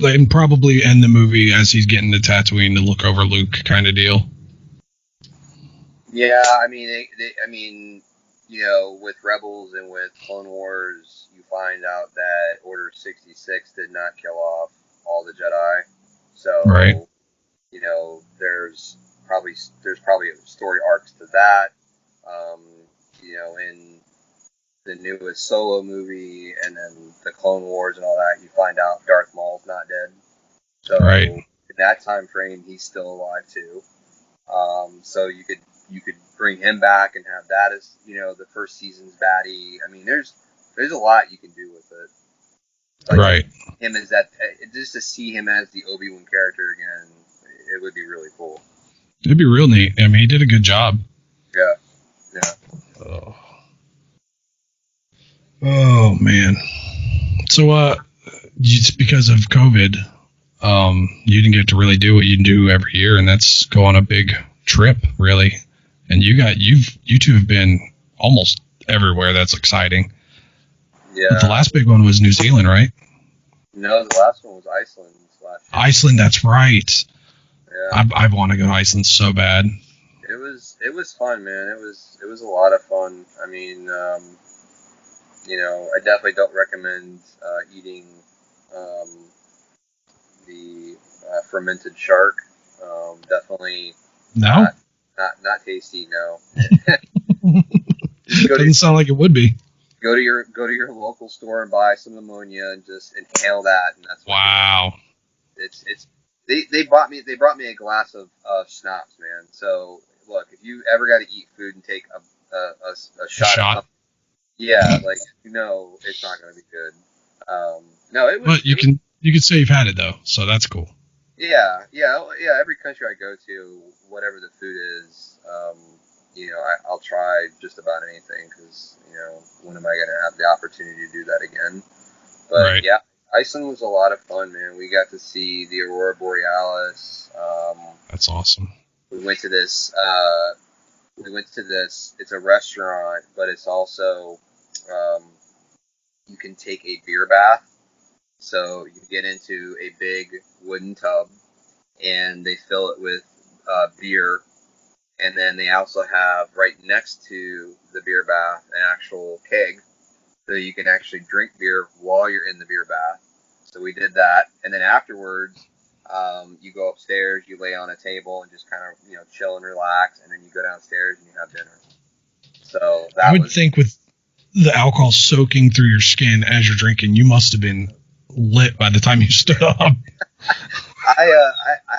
And probably end the movie as he's getting to Tatooine to look over Luke, kind of deal. Yeah, I mean, with Rebels and with Clone Wars, you find out that Order 66 did not kill off all the Jedi. So, there's probably story arcs to that. In the newest Solo movie and then the Clone Wars and all that, you find out Darth Maul's not dead. So in that time frame, he's still alive too. So you could bring him back and have that as the first season's baddie. I mean, there's a lot you can do with it. Like him as that, just to see him as the Obi-Wan character again, it would be really cool. It'd be real neat. I mean, he did a good job. Yeah. Oh man. So just because of COVID, you didn't get to really do what you do every year, and that's go on a big trip, really. And you two have been almost everywhere. That's exciting. Yeah. But the last big one was New Zealand, right? No, the last one was Iceland last year. Iceland, that's right. Yeah. I want to go to Iceland so bad. It was fun, man. It was a lot of fun. I mean, I definitely don't recommend eating the fermented shark. Definitely No? not tasty. No. Doesn't sound like it would be. Go to your local store and buy some ammonia and just inhale that, and that's wow. It's they brought me a glass of schnapps, man. So look, if you ever got to eat food and take a shot. Of yeah, like it's not going to be good. No, it was. But you can say you've had it though, so that's cool. Yeah. Every country I go to, whatever the food is, I'll try just about anything because when am I going to have the opportunity to do that again? But right. Yeah, Iceland was a lot of fun, man. We got to see the Aurora Borealis. That's awesome. We went to this. It's a restaurant, but it's also you can take a beer bath. So you get into a big wooden tub, and they fill it with beer, and then they also have right next to the beer bath an actual keg, so you can actually drink beer while you're in the beer bath. So we did that, and then afterwards, you go upstairs, you lay on a table, and just kind of chill and relax, and then you go downstairs and you have dinner. So that I would think with the alcohol soaking through your skin as you're drinking, you must have been lit by the time you stood up. I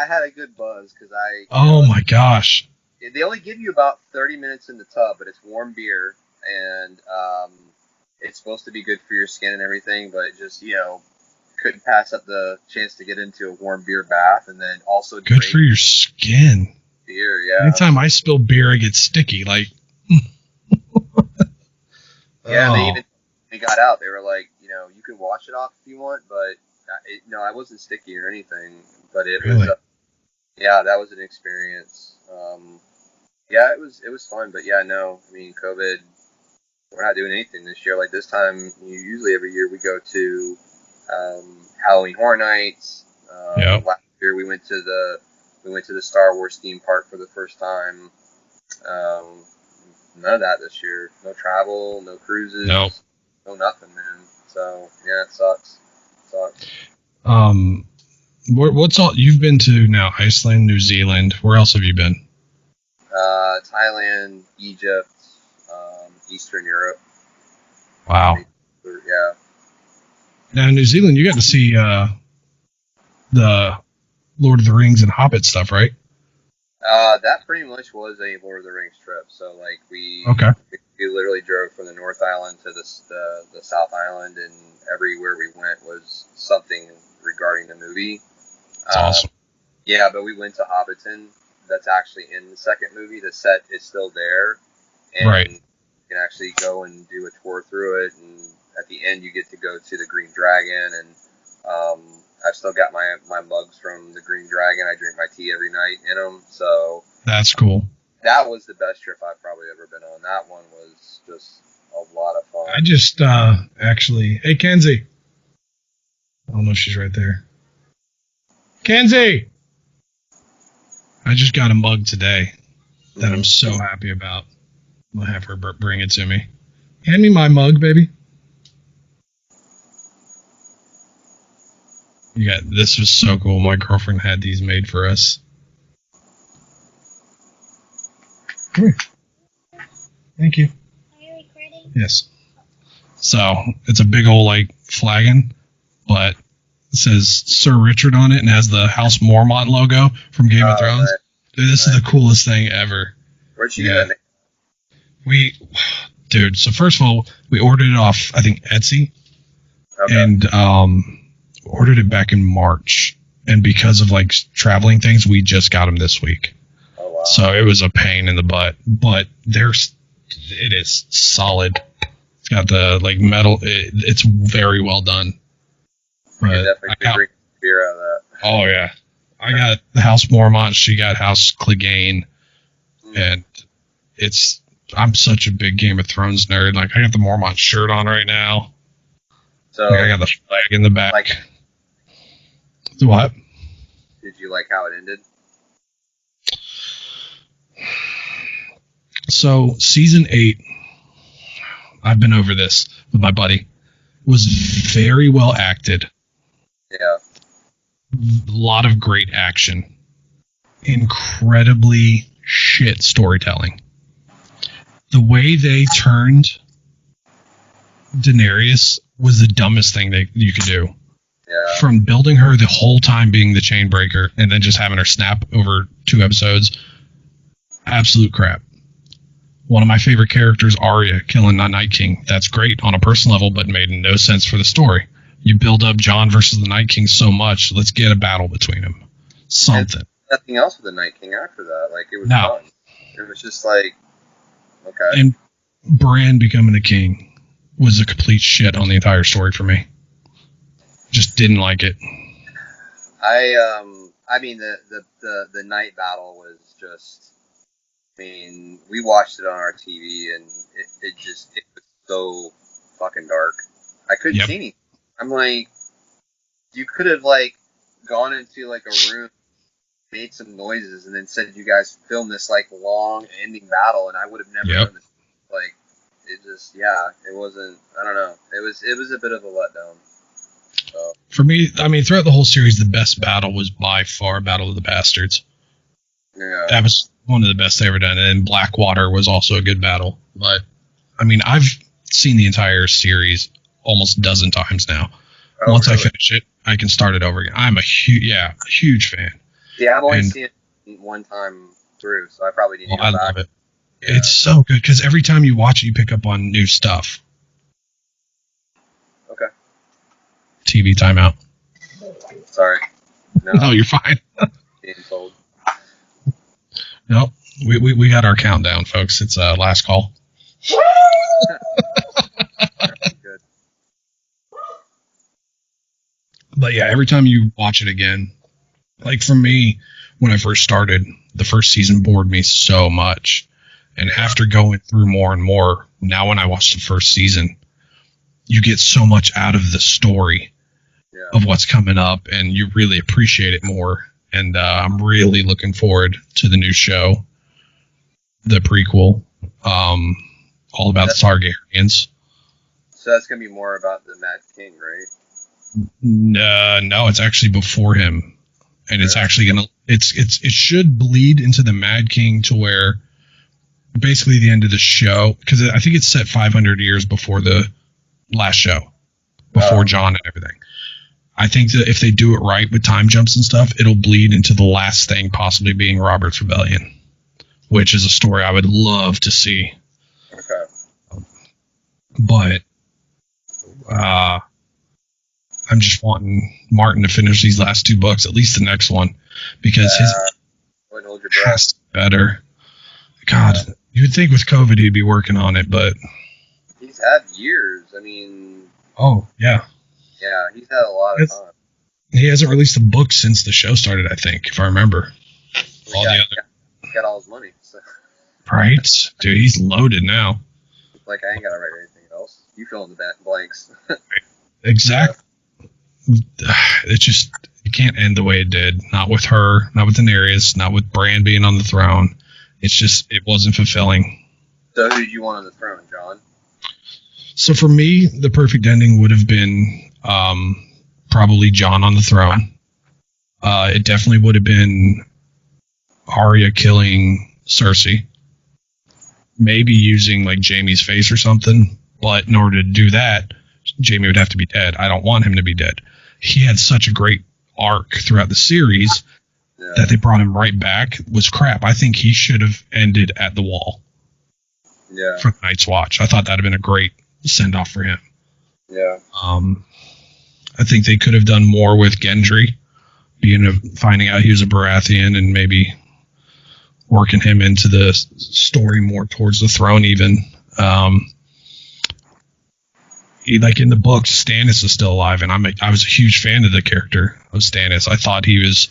had a good buzz because oh my gosh! They only give you about 30 minutes in the tub, but it's warm beer, and it's supposed to be good for your skin and everything. But just couldn't pass up the chance to get into a warm beer bath, and then also good for your skin. Beer, yeah. Anytime I spill beer, I get sticky. Like, yeah, they got out. They were like, you can wash it off if you want, but I wasn't sticky or anything. But it really? was, that was an experience. It was fun. But yeah, no, I mean, COVID, we're not doing anything this year. Like this time, usually every year we go to Halloween Horror Nights. Last year we went to the Star Wars theme park for the first time. None of that this year. No travel, no cruises. Nope. No nothing, man. So yeah, it sucks. What's all you've been to now? Iceland, New Zealand. Where else have you been? Thailand, Egypt, Eastern Europe. Wow. Yeah. Now in New Zealand, you got to see the Lord of the Rings and Hobbit stuff, right? That pretty much was a Lord of the Rings trip. So like we literally drove from the North Island to the South Island, and everywhere we went was something regarding the movie. That's awesome. Yeah, but we went to Hobbiton. That's actually in the second movie. The set is still there, and you can actually go and do a tour through it. And at the end, you get to go to the Green Dragon, and I've still got my mugs from the Green Dragon. I drink my tea every night in them. So that's cool. That was the best trip I've probably ever been on. That one was just a lot of fun. I just actually, hey Kenzie. I don't know if she's right there. Kenzie! I just got a mug today that I'm so happy about. I'll have her bring it to me. Hand me my mug, baby. Yeah, this was so cool. My girlfriend had these made for us. Come here. Thank you. Are you recording? Yes. So, it's a big old, flagon, but it says Sir Richard on it and has the House Mormont logo from Game of Thrones. Right. Dude, this is the coolest thing ever. Where'd you get it? Dude, so first of all, we ordered it off, I think, Etsy. Okay. And ordered it back in March. And because of, traveling things, we just got them this week. Oh, wow. So it was a pain in the butt. But it is solid. It's got the, metal. It's very well done. But definitely drink beer out of that. Oh, yeah. I got the House Mormont. She got House Clegane. And it's I'm such a big Game of Thrones nerd. Like, I got the Mormont shirt on right now. So Like, I got the flag in the back. Like, what? did you like how it ended? So, season 8, I've been over this with my buddy, was very well acted. Yeah. A lot of great action. Incredibly shit storytelling. The way they turned Daenerys was the dumbest thing you could do. Yeah. From building her the whole time being the chain breaker and then just having her snap over 2 episodes. Absolute crap. One of my favorite characters, Arya, killing the Night King. That's great on a personal level, but made no sense for the story. You build up Jon versus the Night King so much, let's get a battle between them. Something. And nothing else with the Night King after that. Like, it was No. done. It was just like, okay. And Bran becoming the king was a complete shit on the entire story for me. Just didn't like it. I mean, the night battle was just, I mean, we watched it on our TV, and it was so fucking dark. I couldn't see anything. I'm like, you could have, like, gone into, like, a room, made some noises, and then said you guys filmed this, like, long ending battle, and I would have never done this. Like, it just, it wasn't, I don't know. It was a bit of a letdown. So. For me, I mean, throughout the whole series, the best battle was by far Battle of the Bastards. Yeah. That was one of the best they ever done. And then Blackwater was also a good battle. But, I mean, I've seen the entire series almost a dozen times now. Oh, Once really? I finish it, I can start it over again. I'm a huge fan. Yeah, I've only seen it one time through, so I probably need to go I back. love it. Yeah. It's so good because every time you watch it, you pick up on new stuff. Okay. TV timeout. Sorry. No, you're fine. Being told. Nope. We got our countdown, folks. It's last call. Good. But yeah, every time you watch it again, like for me, when I first started, the first season bored me so much. And after going through more and more, now when I watch the first season, you get so much out of the story of what's coming up, and you really appreciate it more. And I'm really looking forward to the new show, the prequel, all about the Targaryens. So that's going to be more about the Mad King, right? No, it's actually before him. And it's actually going to, it should bleed into the Mad King to where basically the end of the show, because I think it's set 500 years before the last show, before Jon and everything. I think that if they do it right with time jumps and stuff, it'll bleed into the last thing possibly being Robert's Rebellion, which is a story I would love to see. Okay. But I'm just wanting Martin to finish these last 2 books, at least the next one, because his wouldn't hold your breath. has to be better. God, you would think with COVID he'd be working on it, but He's had years. I mean, yeah, he's had a lot of time. he hasn't released a book since the show started, I think, if I remember. He got all his money. So. Right? Dude, he's loaded now. Like, I ain't got to write anything else. You fill in the blanks. Exactly. It just, it can't end the way it did. Not with her, not with Daenerys, not with Bran being on the throne. It's just, it wasn't fulfilling. So who did you want on the throne, John? So for me, the perfect ending would have been probably Jon on the throne. It definitely would have been Arya killing Cersei. Maybe using like Jaime's face or something. But in order to do that, Jaime would have to be dead. I don't want him to be dead. He had such a great arc throughout the series that they brought him right back was crap. I think he should have ended at the wall for the Night's Watch. I thought that would have been a great send-off for him. Yeah. I think they could have done more with Gendry, finding out he was a Baratheon and maybe working him into the story more towards the throne even. Like in the books, Stannis is still alive, and I was a huge fan of the character of Stannis. I thought he was,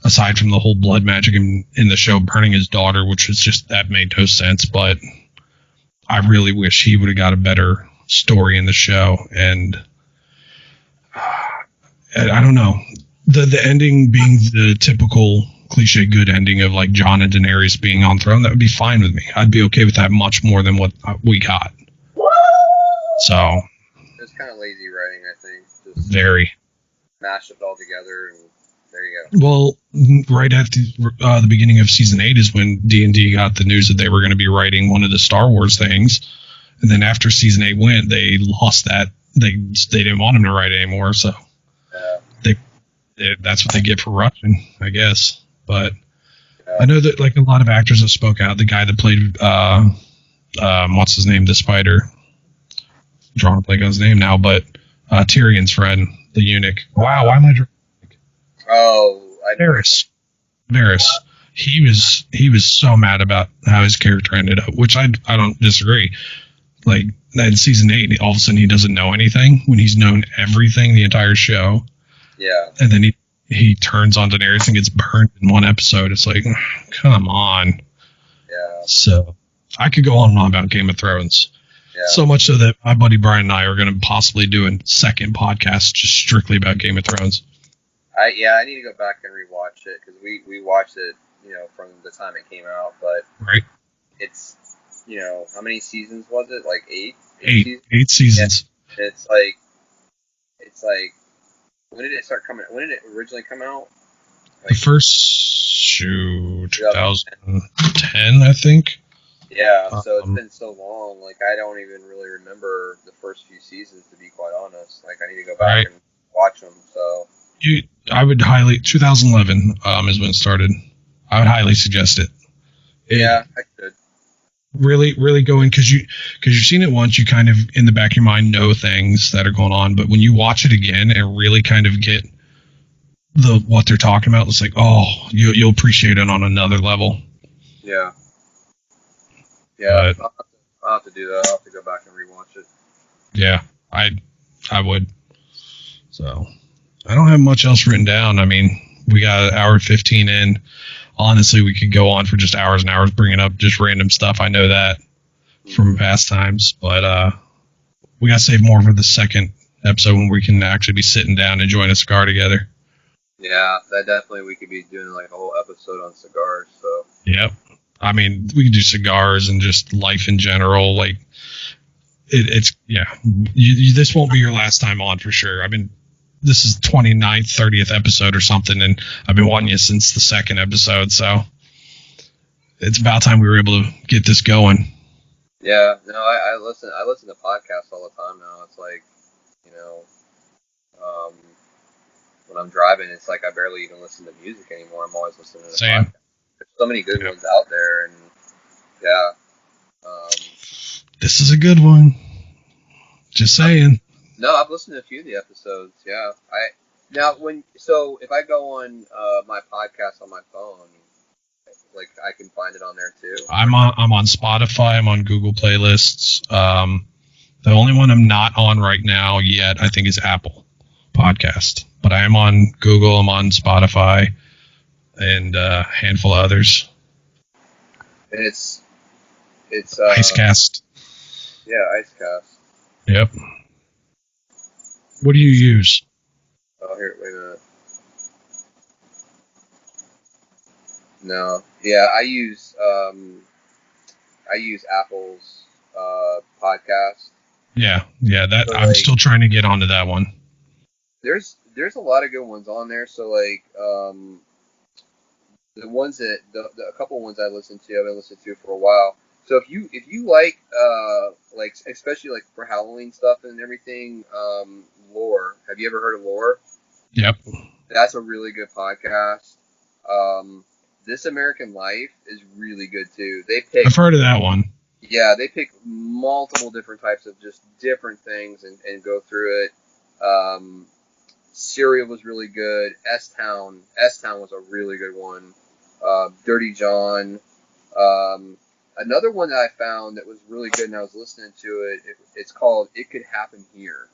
aside from the whole blood magic in the show, burning his daughter, which was just, that made no sense, but I really wish he would have got a better story in the show. And I don't know, the ending being the typical cliche good ending of like Jon and Daenerys being on throne, that would be fine with me. I'd be okay with that much more than what we got. So it's kind of lazy writing, I think. Just very mash it all together, and there you go. well. Right at the beginning of season 8 is when D&D got the news that they were going to be writing one of the Star Wars things, and then after season 8 went, they lost that. They didn't want him to write anymore, so that's what they get for rushing, I guess. But I know that like a lot of actors that spoke out. The guy that played what's his name, the Spider. Drawing a blank on his name now, but Tyrion's friend, the eunuch. Wow, why am I drawing? Varys. He was so mad about how his character ended up, which I don't disagree. Like in season 8, all of a sudden he doesn't know anything when he's known everything the entire show. Yeah. And then he turns on Daenerys and gets burned in one episode. It's like, come on. Yeah. So I could go on and on about Game of Thrones. Yeah. So much so that my buddy Brian and I are going to possibly do a second podcast just strictly about Game of Thrones. I need to go back and rewatch it because we watched it, from the time it came out. But right, it's how many seasons was it? Like 8? Eight seasons. Yeah. It's like when did it start coming? When did it originally come out? Like, the first 2010, I think. Yeah, so it's been so long. Like I don't even really remember the first few seasons, to be quite honest. Like I need to go back and watch them. So I would highly 2011 is when it started. I would highly suggest it. Yeah, I could. Really, really go in because you've seen it once. You kind of in the back of your mind know things that are going on, but when you watch it again and really kind of get what they're talking about, it's like, oh, you'll appreciate it on another level. Yeah. Yeah, I'll have to do that. I'll have to go back and rewatch it. Yeah, I would. So I don't have much else written down. I mean, we got an hour 15 in. Honestly, we could go on for just hours and hours bringing up just random stuff. I know that from past times, but we got to save more for the second episode when we can actually be sitting down enjoying a cigar together. Yeah, that definitely we could be doing like a whole episode on cigars. So. Yep. I mean, we can do cigars and just life in general. Like, it's yeah. This won't be your last time on for sure. This is 29th, 30th episode or something, and I've been wanting you since the second episode. So it's about time we were able to get this going. Yeah. No, I listen to podcasts all the time now. It's like, when I'm driving, it's like I barely even listen to music anymore. I'm always listening to podcasts. There's so many good ones out there, and yeah. This is a good one. Just saying. No, I've listened to a few of the episodes. Yeah, if I go on my podcast on my phone, like I can find it on there too. I'm on Spotify. I'm on Google playlists. The only one I'm not on right now yet, I think, is Apple Podcast. But I am on Google. I'm on Spotify. And a handful of others. And it's ICEcast. Yeah, ICEcast. Yep. What do you use? Oh, here, wait a minute. No, yeah, I use Apple's podcast. Yeah, that so I'm still trying to get onto that one. There's a lot of good ones on there. So like the ones that a couple ones I listened to, I've been listening to for a while. So if you like especially like for Halloween stuff and everything, Lore. Have you ever heard of Lore? Yep. That's a really good podcast. This American Life is really good too. I've heard of that one. Yeah, they pick multiple different types of just different things and go through it. Serial was really good. S-Town was a really good one. Dirty John. Another one that I found that was really good, and I was listening to it. It's called "It Could Happen Here,"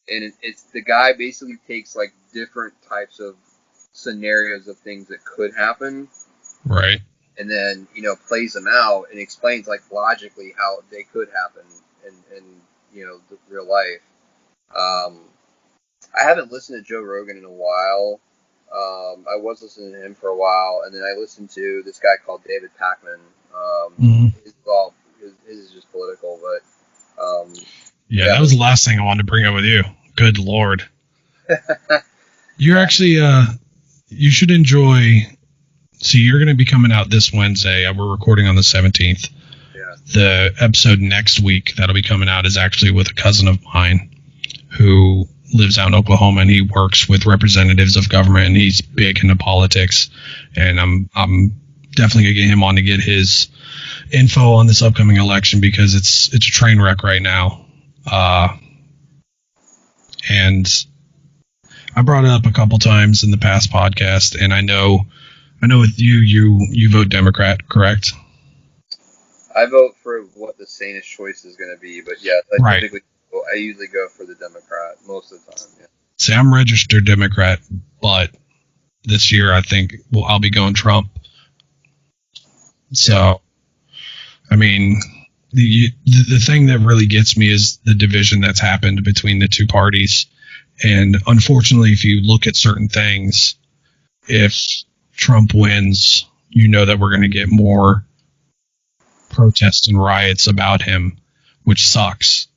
and it's the guy basically takes like different types of scenarios of things that could happen, right? and then plays them out and explains like logically how they could happen in the real life. I haven't listened to Joe Rogan in a while. I was listening to him for a while, and then I listened to this guy called David Pakman. His is just political, but yeah, that was the last thing I wanted to bring up with you. Good Lord. You're actually, you should enjoy. See, you're going to be coming out this Wednesday. We're recording on the 17th. Yeah. The episode next week that'll be coming out is actually with a cousin of mine who lives out in Oklahoma, and he works with representatives of government, and he's big into politics. And I'm definitely going to get him on to get his info on this upcoming election, because it's a train wreck right now. And I brought it up a couple times in the past podcast, and I know with you vote Democrat, correct? I vote for what the sanest choice is going to be, but yeah, I usually go for the Democrat most of the time. Yeah. See, I'm registered Democrat, but this year I think I'll be going Trump. So, I mean, the thing that really gets me is the division that's happened between the two parties. And unfortunately, if you look at certain things, if Trump wins, that we're going to get more protests and riots about him, which sucks.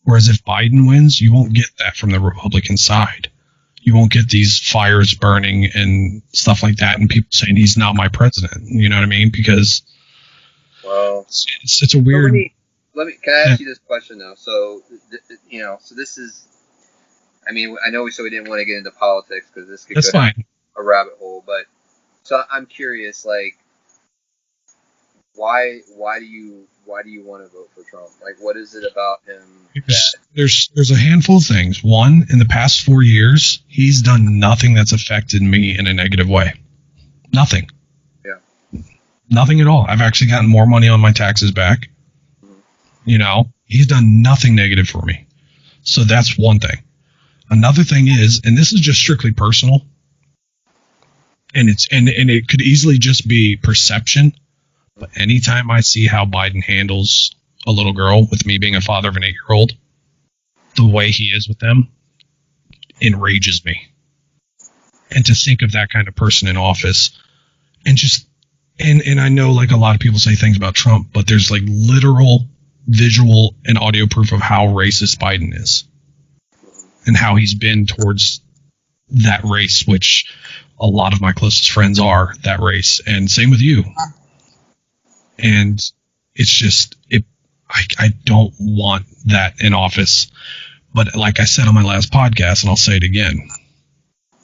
Whereas if Biden wins, you won't get that from the Republican side. You won't get these fires burning and stuff like that, and people saying he's not my president. You know what I mean? Because it's a weird. Can I ask you this question though? So so this is. I mean, I know we didn't want to get into politics because this could go down a rabbit hole, but so I'm curious, like, why do you want to vote for Trump? Like, what is it about him? There's a handful of things. One, in the past 4 years, he's done nothing that's affected me in a negative way. Nothing. Yeah. Nothing at all. I've actually gotten more money on my taxes back. Mm-hmm. He's done nothing negative for me. So that's one thing. Another thing is, and this is just strictly personal, and it could easily just be perception, but anytime I see how Biden handles a little girl, with me being a father of an 8-year-old, the way he is with them enrages me. And to think of that kind of person in office, and I know, like, a lot of people say things about Trump, but there's like literal visual and audio proof of how racist Biden is. And how he's been towards that race, which a lot of my closest friends are that race, and same with you. And it's just, I don't want that in office. But like I said on my last podcast, and I'll say it again,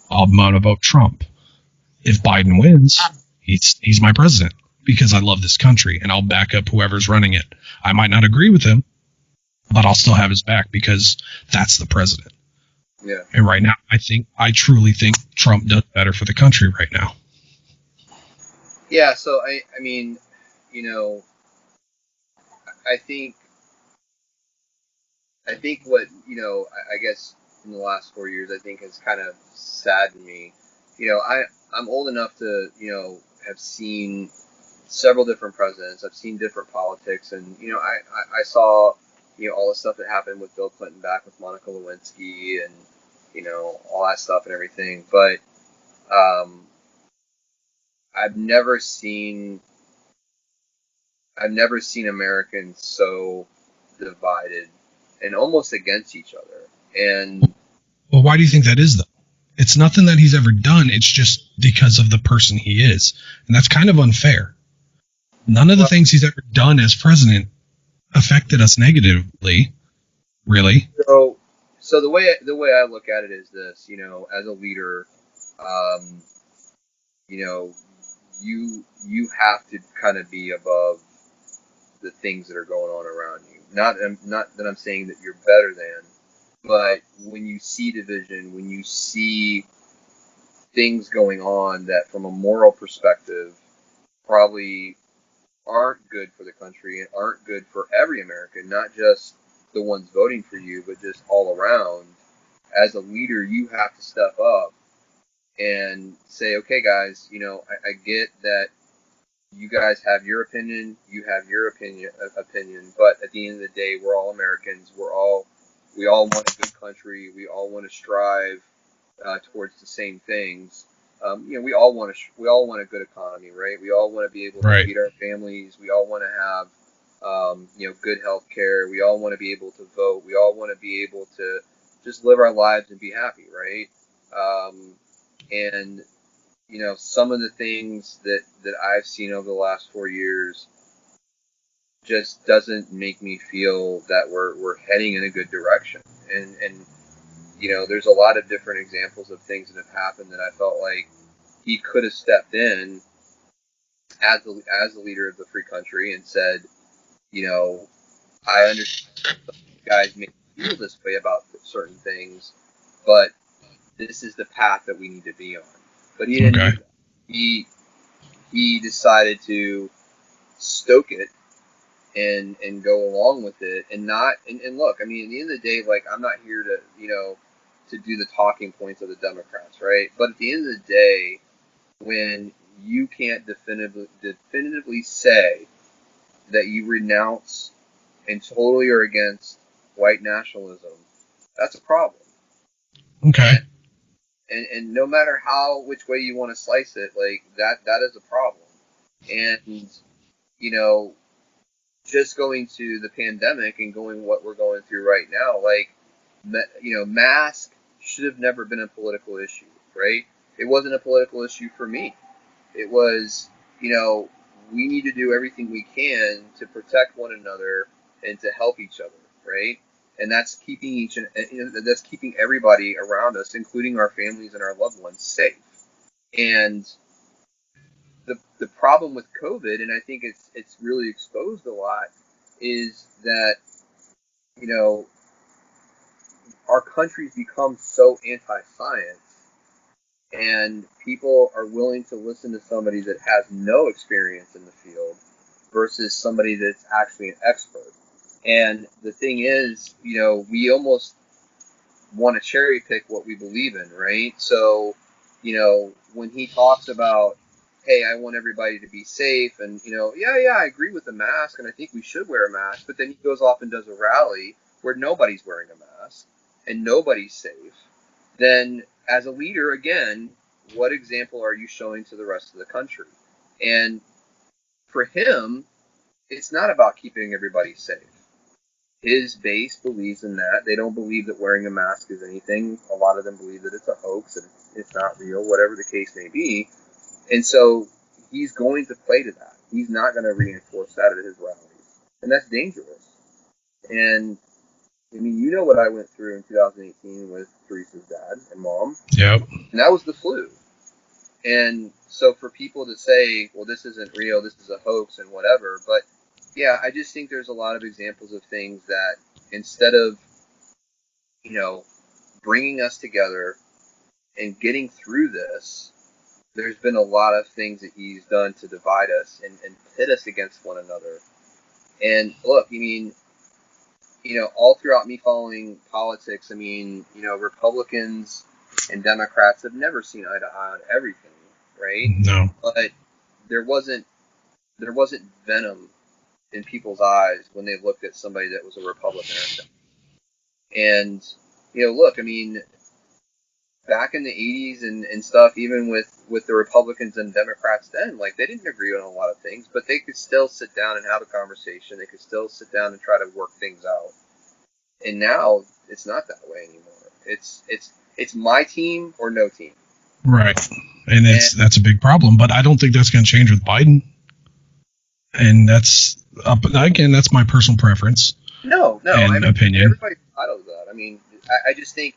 I'm going to vote Trump. If Biden wins, he's my president, because I love this country, and I'll back up whoever's running it. I might not agree with him, but I'll still have his back, because that's the president. Yeah. And right now, I truly think Trump does better for the country right now. Yeah. So I mean, I think what I guess in the last 4 years, I think has kind of saddened me. I'm old enough to have seen several different presidents. I've seen different politics, and I saw all the stuff that happened with Bill Clinton back with Monica Lewinsky and all that stuff and everything. But I've never seen Americans so divided and almost against each other. And well, why do you think that is, though? It's nothing that he's ever done. It's just because of the person he is, and that's kind of unfair. None of the things he's ever done as president affected us negatively, really. So the way I look at it is this, as a leader, you have to kind of be above the things that are going on around you. Not that I'm saying that you're better than, but when you see division, when you see things going on that from a moral perspective probably aren't good for the country and aren't good for every American, not just the ones voting for you, but just all around. As a leader, you have to step up and say, okay, guys, I get that You guys have your opinion, you have your opinion, but at the end of the day, we're all Americans. We all want a good country. We all want to strive towards the same things. We all want a good economy, right? We all want to be able to Right. feed our families. We all want to have, good health care. We all want to be able to vote. We all want to be able to just live our lives and be happy, right? And some of the things that I've seen over the last 4 years just doesn't make me feel that we're heading in a good direction. And there's a lot of different examples of things that have happened that I felt like he could have stepped in as the leader of the free country and said, I understand you guys may feel this way about certain things, but this is the path that we need to be on. But he didn't Okay. do that. He decided to stoke it and go along with it and look, I mean, at the end of the day, like, I'm not here to to do the talking points of the Democrats, right? But at the end of the day, when you can't definitively say that you renounce and totally are against white nationalism, that's a problem. Okay. And no matter which way you want to slice it, like, that is a problem. And just going to the pandemic and going what we're going through right now, like, mask should have never been a political issue, right? It wasn't a political issue for me. It was, we need to do everything we can to protect one another and to help each other, right? And that's keeping that's keeping everybody around us, including our families and our loved ones, safe. And the problem with COVID, and I think it's really exposed a lot, is that our country's become so anti-science, and people are willing to listen to somebody that has no experience in the field versus somebody that's actually an expert. And the thing is, we almost want to cherry pick what we believe in, right? So, when he talks about, hey, I want everybody to be safe, and yeah, I agree with the mask, and I think we should wear a mask, but then he goes off and does a rally where nobody's wearing a mask and nobody's safe, then as a leader, again, what example are you showing to the rest of the country? And for him, it's not about keeping everybody safe. His base believes in that. They don't believe that wearing a mask is anything. A lot of them believe that it's a hoax and it's not real, whatever the case may be. And so he's going to play to that. He's not going to reinforce that at his rallies. And that's dangerous. And, I mean, you know what I went through in 2018 with Teresa's dad and mom. Yep. And that was the flu. And so for people to say, well, this isn't real, this is a hoax and whatever, but yeah, I just think there's a lot of examples of things that instead of, bringing us together and getting through this, there's been a lot of things that he's done to divide us and pit us against one another. And look, I mean, all throughout me following politics, I mean, Republicans and Democrats have never seen eye to eye on everything, right? No. But there wasn't venom in people's eyes when they looked at somebody that was a Republican. And look, I mean, back in the 80s and stuff, even with the Republicans and Democrats then, like, they didn't agree on a lot of things, but they could still sit down and have a conversation. They could still sit down and try to work things out. And now it's not that way anymore. It's my team or no team. Right. And that's a big problem, but I don't think that's going to change with Biden. And that's again, that's my personal preference. No, and I mean, opinion. Everybody's entitled to that. I mean, I just think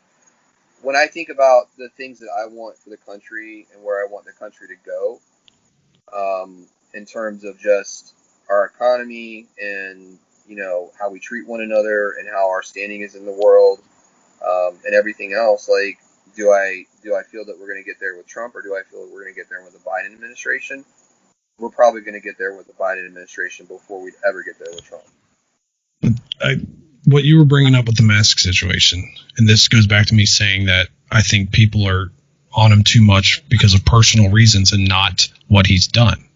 when I think about the things that I want for the country and where I want the country to go, in terms of just our economy and how we treat one another and how our standing is in the world, and everything else, like, do I feel that we're going to get there with Trump, or do I feel that we're going to get there with the Biden administration? We're probably going to get there with the Biden administration before we'd ever get there with Trump. What you were bringing up with the mask situation, and this goes back to me saying that I think people are on him too much because of personal reasons and not what he's done.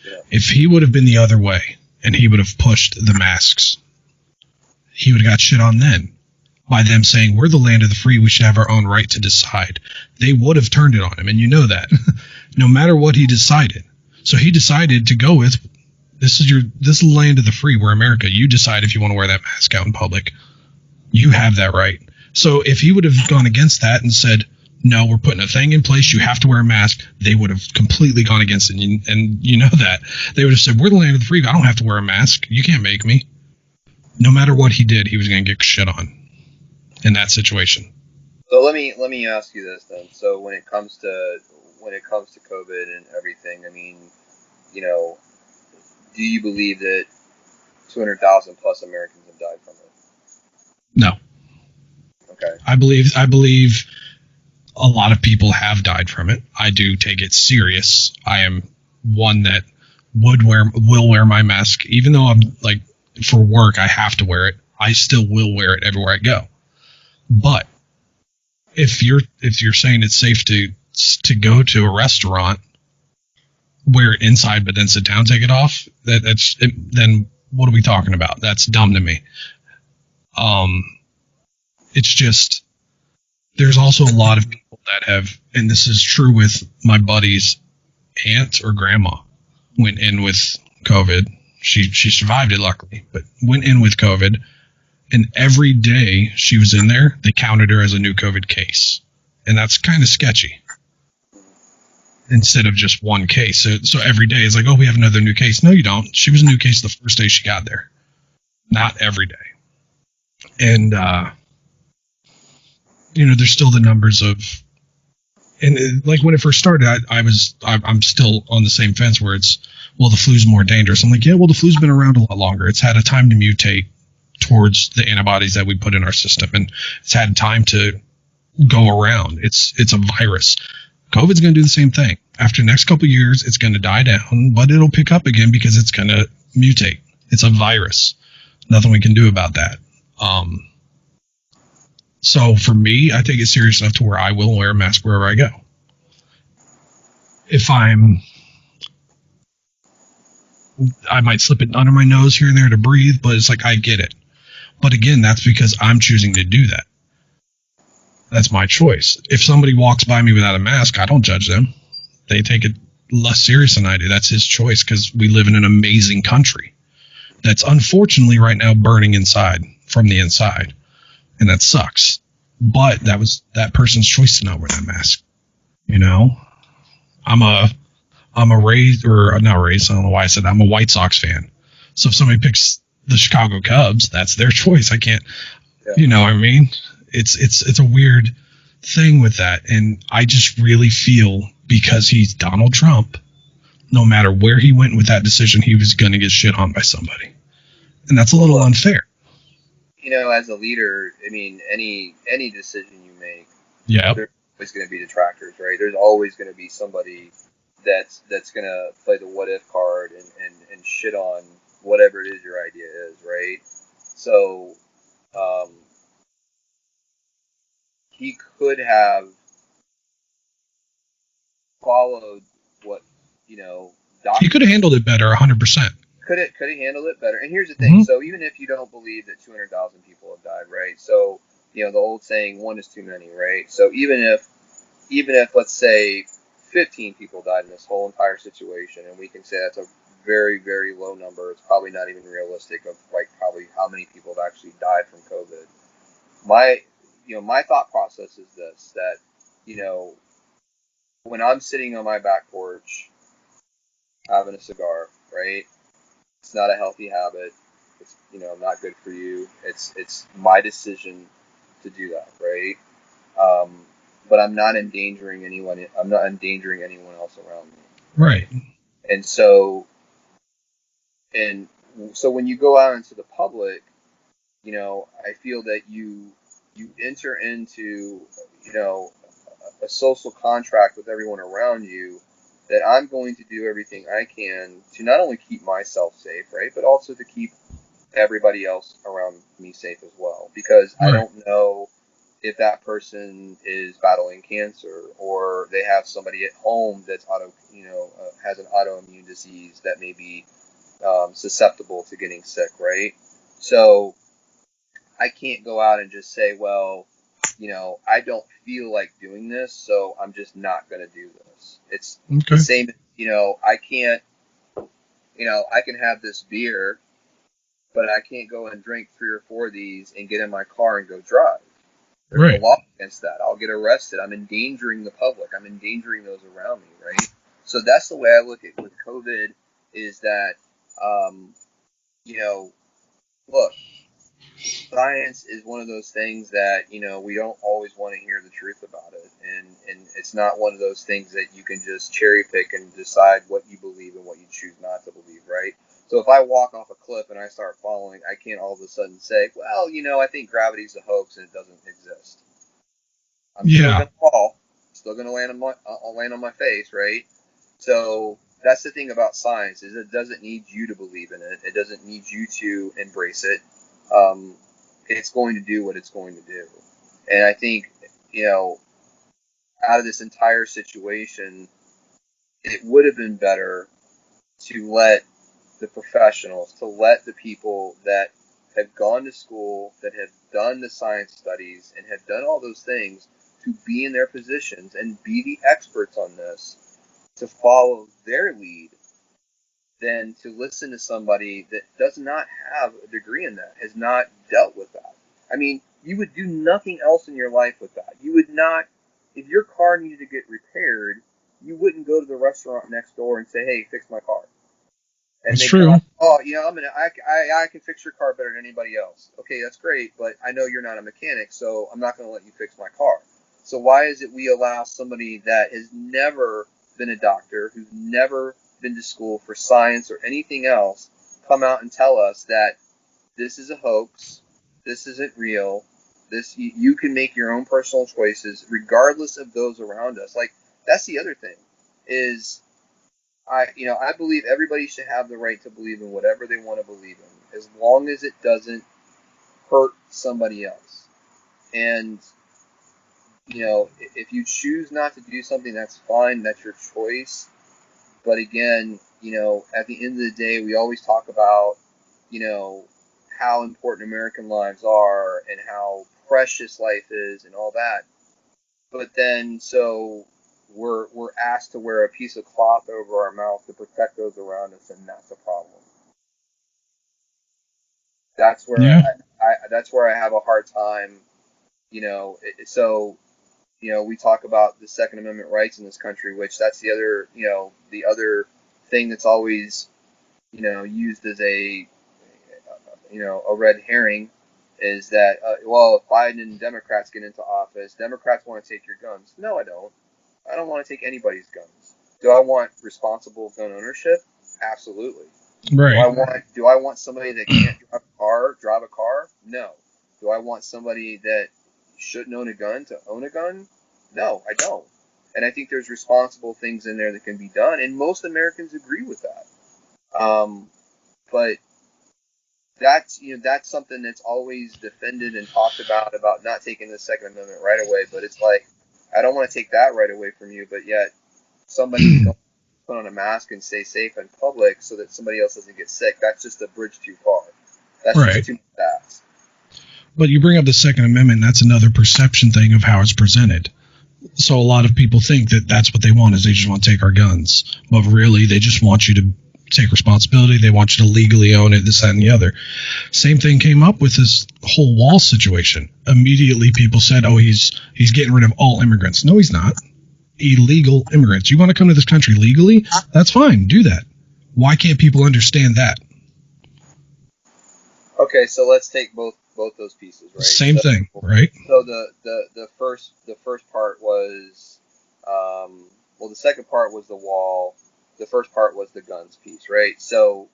Yeah. If he would have been the other way and he would have pushed the masks, he would have got shit on then by them saying, we're the land of the free, we should have our own right to decide. They would have turned it on him, and you know that. No matter what he decided. So he decided to go with, this is the land of the free, we're America. You decide if you want to wear that mask out in public. You have that right. So if he would have gone against that and said, no, we're putting a thing in place, you have to wear a mask, they would have completely gone against it. And you know that. They would have said, we're the land of the free, I don't have to wear a mask. You can't make me. No matter what he did, he was going to get shit on in that situation. So let me ask you this then. So when it comes to COVID and everything, I mean, you know, do you believe that 200,000 plus Americans have died from it? No. Okay. I believe a lot of people have died from it. I do take it serious. I am one that will wear my mask, even though I'm like, for work I have to wear it. I still will wear it everywhere I go. But if you're saying it's safe to go to a restaurant, wear it inside but then sit down, take it off, then what are we talking about? That's dumb to me. It's just, there's also a lot of people that have, and this is true with my buddy's aunt or grandma, went in with COVID. She survived it, luckily, but went in with COVID, and every day she was in there, they counted her as a new COVID case, and that's kind of sketchy. Instead of just one case, so every day it's like, oh, we have another new case. No, you don't. She was a new case the first day she got there, not every day. And there's still the numbers of, and like when it first started, I'm still on the same fence where it's, well, the flu's more dangerous. I'm like, yeah, well, the flu's been around a lot longer. It's had a time to mutate towards the antibodies that we put in our system, and it's had time to go around. It's a virus. COVID's going to do the same thing. After the next couple of years, it's going to die down, but it'll pick up again because it's going to mutate. It's a virus. Nothing we can do about that. So for me, I take it serious enough to where I will wear a mask wherever I go. If I might slip it under my nose here and there to breathe, but it's like, I get it. But again, that's because I'm choosing to do that. That's my choice. If somebody walks by me without a mask, I don't judge them. They take it less serious than I do. That's his choice, because we live in an amazing country that's unfortunately right now burning inside from the inside. And that sucks. But that was that person's choice to not wear that mask. You know? I'm a Rays, or not Rays, I don't know why I said that. I'm a White Sox fan. So if somebody picks the Chicago Cubs, that's their choice. I can't, you know what I mean? It's a weird thing with that. And I just really feel, because he's Donald Trump, no matter where he went with that decision, he was going to get shit on by somebody. And that's a little unfair. You know, as a leader, I mean, any decision you make, yeah, there's always going to be detractors, right? There's always going to be somebody that's going to play the what if card and shit on whatever it is your idea is, right? So, he could have followed what, he could have handled it better, 100%. Could he handle it better? And here's the thing. Mm-hmm. So even if you don't believe that 200,000 people have died, right? So, the old saying, one is too many, right? So even if let's say 15 people died in this whole entire situation, and we can say that's a very, very low number. It's probably not even realistic of like probably how many people have actually died from COVID. My thought process is this, that, when I'm sitting on my back porch having a cigar, right? It's not a healthy habit. It's, not good for you. It's my decision to do that, right? But I'm not endangering anyone. I'm not endangering anyone else around me. Right. And so when you go out into the public, I feel that you enter into, a social contract with everyone around you, that I'm going to do everything I can to not only keep myself safe, right, but also to keep everybody else around me safe as well. Because right. I don't know if that person is battling cancer, or they have somebody at home that's has an autoimmune disease that may be susceptible to getting sick, right? So I can't go out and just say, well, I don't feel like doing this, so I'm just not going to do this. It's Okay. the same, I can't, I can have this beer, but I can't go and drink 3 or 4 of these and get in my car and go drive. There's Right. a law against that. I'll get arrested. I'm endangering the public. I'm endangering those around me, right? So that's the way I look at with COVID, is that, look, science is one of those things that, we don't always want to hear the truth about it. And it's not one of those things that you can just cherry pick and decide what you believe and what you choose not to believe, right? So if I walk off a cliff and I start falling, I can't all of a sudden say, well, I think gravity's a hoax and it doesn't exist. I'm still going to fall, still going to land on my face, right? So that's the thing about science, is it doesn't need you to believe in it. It doesn't need you to embrace it. It's going to do what it's going to do. And I think, out of this entire situation, it would have been better to let the professionals, to let the people that have gone to school, that have done the science studies and have done all those things, to be in their positions and be the experts on this, to follow their lead, than to listen to somebody that does not have a degree in that, has not dealt with that. I mean, you would do nothing else in your life with that. You would not, if your car needed to get repaired, you wouldn't go to the restaurant next door and say, "Hey, fix my car." And That's they true. go, "Oh, I can fix your car better than anybody else." Okay, that's great, but I know you're not a mechanic, so I'm not going to let you fix my car. So why is it we allow somebody that has never been a doctor, who's never been to school for science or anything else, come out and tell us that this is a hoax, this isn't real, you can make your own personal choices regardless of those around us? Like, that's the other thing, is I believe everybody should have the right to believe in whatever they want to believe in, as long as it doesn't hurt somebody else. And if you choose not to do something, that's fine, that's your choice. But again, at the end of the day, we always talk about, how important American lives are and how precious life is and all that. But then, so we're asked to wear a piece of cloth over our mouth to protect those around us, and that's a problem. That's where Yeah. that's where I have a hard time. So we talk about the Second Amendment rights in this country, which that's the other thing that's always used as a red herring, is that well, if Biden and Democrats get into office, Democrats want to take your guns. No, I don't. I don't want to take anybody's guns. Do I want responsible gun ownership? Absolutely. Right. Do I want somebody that can't drive a car? No. Do I want somebody that shouldn't own a gun to own a gun? No, I don't. And I think there's responsible things in there that can be done, and most Americans agree with that. But that's something that's always defended and talked about not taking the Second Amendment right away. But it's like, I don't want to take that right away from you, but yet somebody don't put on a mask and stay safe in public so that somebody else doesn't get sick. That's just a bridge too far. That's Right. just too much fast. But you bring up the Second Amendment, that's another perception thing of how it's presented. So a lot of people think that that's what they want, is they just want to take our guns. But really, they just want you to take responsibility. They want you to legally own it, this, that, and the other. Same thing came up with this whole wall situation. Immediately, people said, oh, he's getting rid of all immigrants. No, he's not. Illegal immigrants. You want to come to this country legally? That's fine. Do that. Why can't people understand that? Okay, so let's take both those pieces, right? Same thing, right? So the first part was, well, the second part was the wall. The first part was the guns piece, right? So,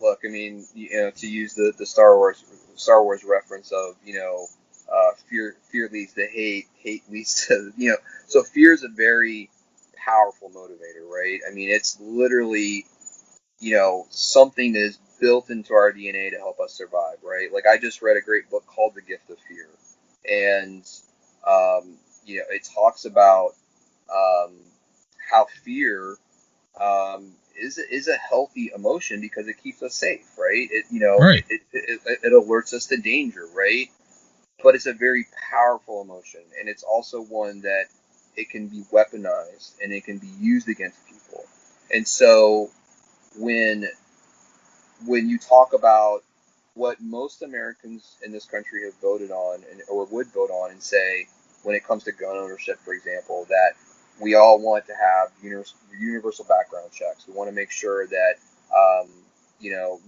look, I mean, to use the Star Wars reference of, fear leads to hate leads to, so fear is a very powerful motivator, right? I mean, it's literally, something that is built into our DNA to help us survive, right? Like I just read a great book called The Gift of Fear, and it talks about um, how fear is a healthy emotion because it keeps us safe, right? Right. It alerts us to danger, right? But it's a very powerful emotion, and it's also one that it can be weaponized and it can be used against people. And so when you talk about what most Americans in this country have voted on or would vote on and say when it comes to gun ownership, for example, that we all want to have universal background checks. We want to make sure that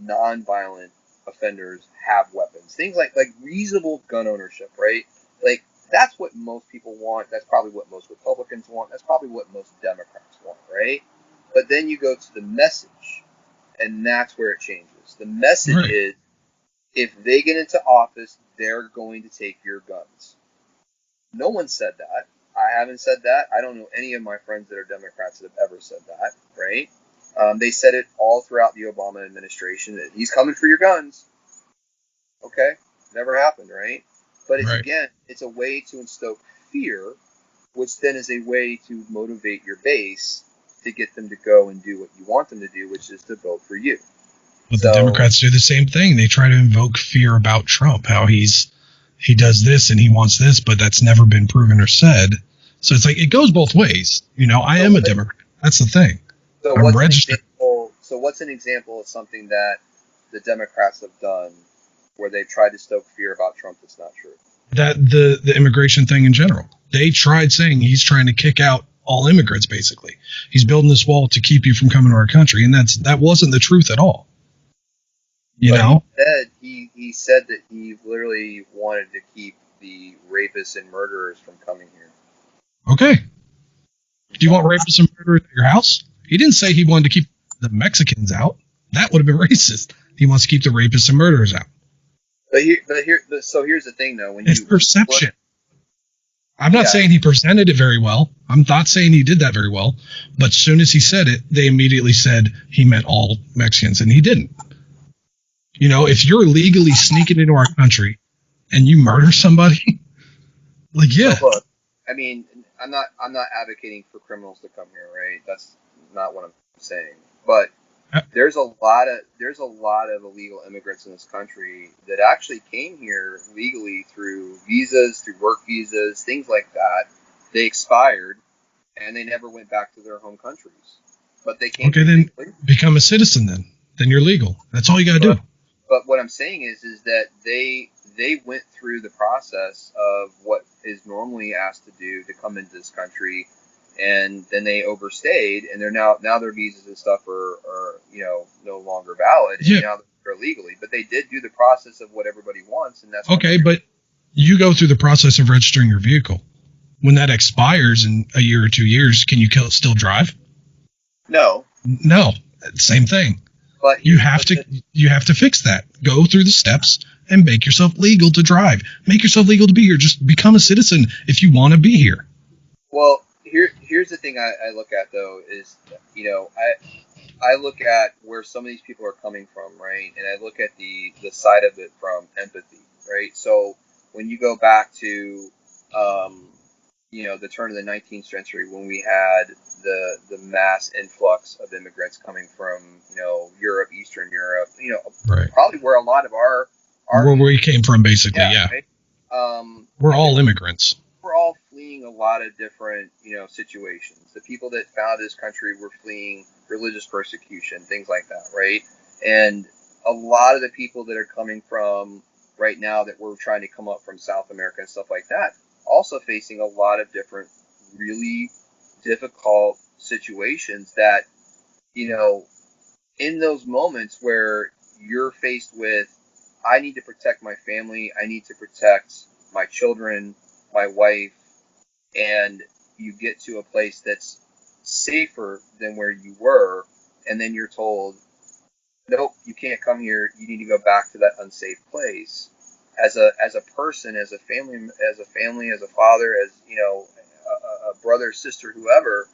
non-violent offenders have weapons. Things like reasonable gun ownership, right? Like that's what most people want. That's probably what most Republicans want. That's probably what most Democrats want, right? But then you go to the message, and that's where it changes. The message Right. is if they get into office, they're going to take your guns. No one said that. I haven't said that. I don't know any of my friends that are Democrats that have ever said that, right? They said it all throughout the Obama administration that he's coming for your guns. Okay, never happened, right? But Right. it's a way to instoke fear, which then is a way to motivate your base to get them to go and do what you want them to do, which is to vote for you. But the Democrats do the same thing. They try to invoke fear about Trump, how he does this and he wants this, but that's never been proven or said. So it's like it goes both ways. I am a Democrat. That's the thing. So I'm registered. What's an example of something that the Democrats have done where they've tried to stoke fear about Trump that's not true? That the immigration thing in general. They tried saying he's trying to kick out all immigrants, basically. He's building this wall to keep you from coming to our country, and that wasn't the truth at all. He said that he literally wanted to keep the rapists and murderers from coming here. Okay. Do you want rapists and murderers at your house? He didn't say he wanted to keep the Mexicans out. That would have been racist. He wants to keep the rapists and murderers out. So here's the thing, though. It's perception. I'm not saying he presented it very well. I'm not saying he did that very well. But as soon as he said it, they immediately said he meant all Mexicans, and he didn't. If you're illegally sneaking into our country and you murder somebody, yeah. So look, I mean, I'm not advocating for criminals to come here, right? That's not what I'm saying. But there's a lot of illegal immigrants in this country that actually came here legally through visas, through work visas, things like that. They expired and they never went back to their home countries. But they came. Okay, then become a citizen. Then you're legal. That's all you got to do. But what I'm saying is that they went through the process of what is normally asked to do to come into this country, and then they overstayed, and they're now their visas and stuff are no longer valid. Yeah. And now they're legally, but they did do the process of what everybody wants, and that's okay. But you go through the process of registering your vehicle. When that expires in a year or 2 years, can you still drive? No. Same thing. But you have to fix that. Go through the steps and make yourself legal to drive. Make yourself legal to be here. Just become a citizen if you want to be here. Well, here's the thing I look at, though, is, I look at where some of these people are coming from, right? And I look at the side of it from empathy, right? So when you go back to, the turn of the 19th century, when we had the mass influx of immigrants coming from, Europe, Eastern Europe, right. Probably where a lot of our where we came from, basically, yeah. Right? We're all immigrants. We're all fleeing a lot of different, situations. The people that founded this country were fleeing religious persecution, things like that, right? And a lot of the people that are coming from right now that we're trying to come up from South America and stuff like that, also facing a lot of different really difficult situations that, in those moments where you're faced with, I need to protect my family, I need to protect my children, my wife, and you get to a place that's safer than where you were, and then you're told, nope, you can't come here, you need to go back to that unsafe place. As a person, as a family, as a father, as a brother, sister, whoever,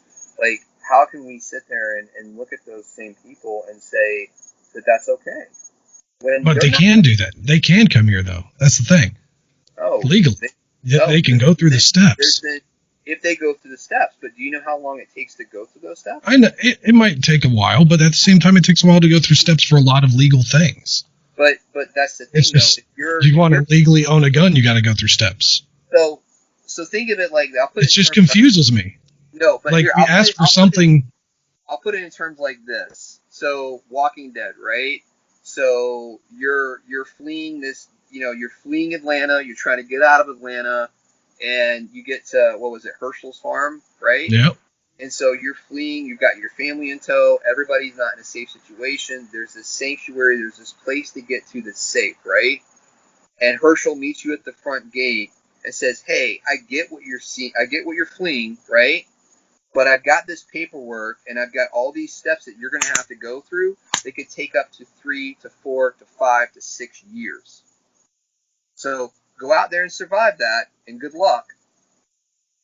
how can we sit there and look at those same people and say that that's okay? But they can do that. They can come here, though. That's the thing. Oh, legally. They can go through the steps. If they go through the steps, but do you know how long it takes to go through those steps? I know it might take a while, but at the same time, it takes a while to go through steps for a lot of legal things. But that's the thing, it's just, if you want to legally own a gun, you got to go through steps. So think of it like it just confuses me. No, but like here, we ask for something. I'll put it in terms like this. So Walking Dead, right? So you're fleeing this, you're fleeing Atlanta. You're trying to get out of Atlanta, and you get to Herschel's farm, right? Yep. And so you're fleeing. You've got your family in tow. Everybody's not in a safe situation. There's this sanctuary. There's this place to get to that's safe, right? And Herschel meets you at the front gate and says, "Hey, I get what you're seeing. I get what you're fleeing, right? But I've got this paperwork, and I've got all these steps that you're going to have to go through. They could take up to 3 to 4 to 5 to 6 years. So go out there and survive that, and good luck.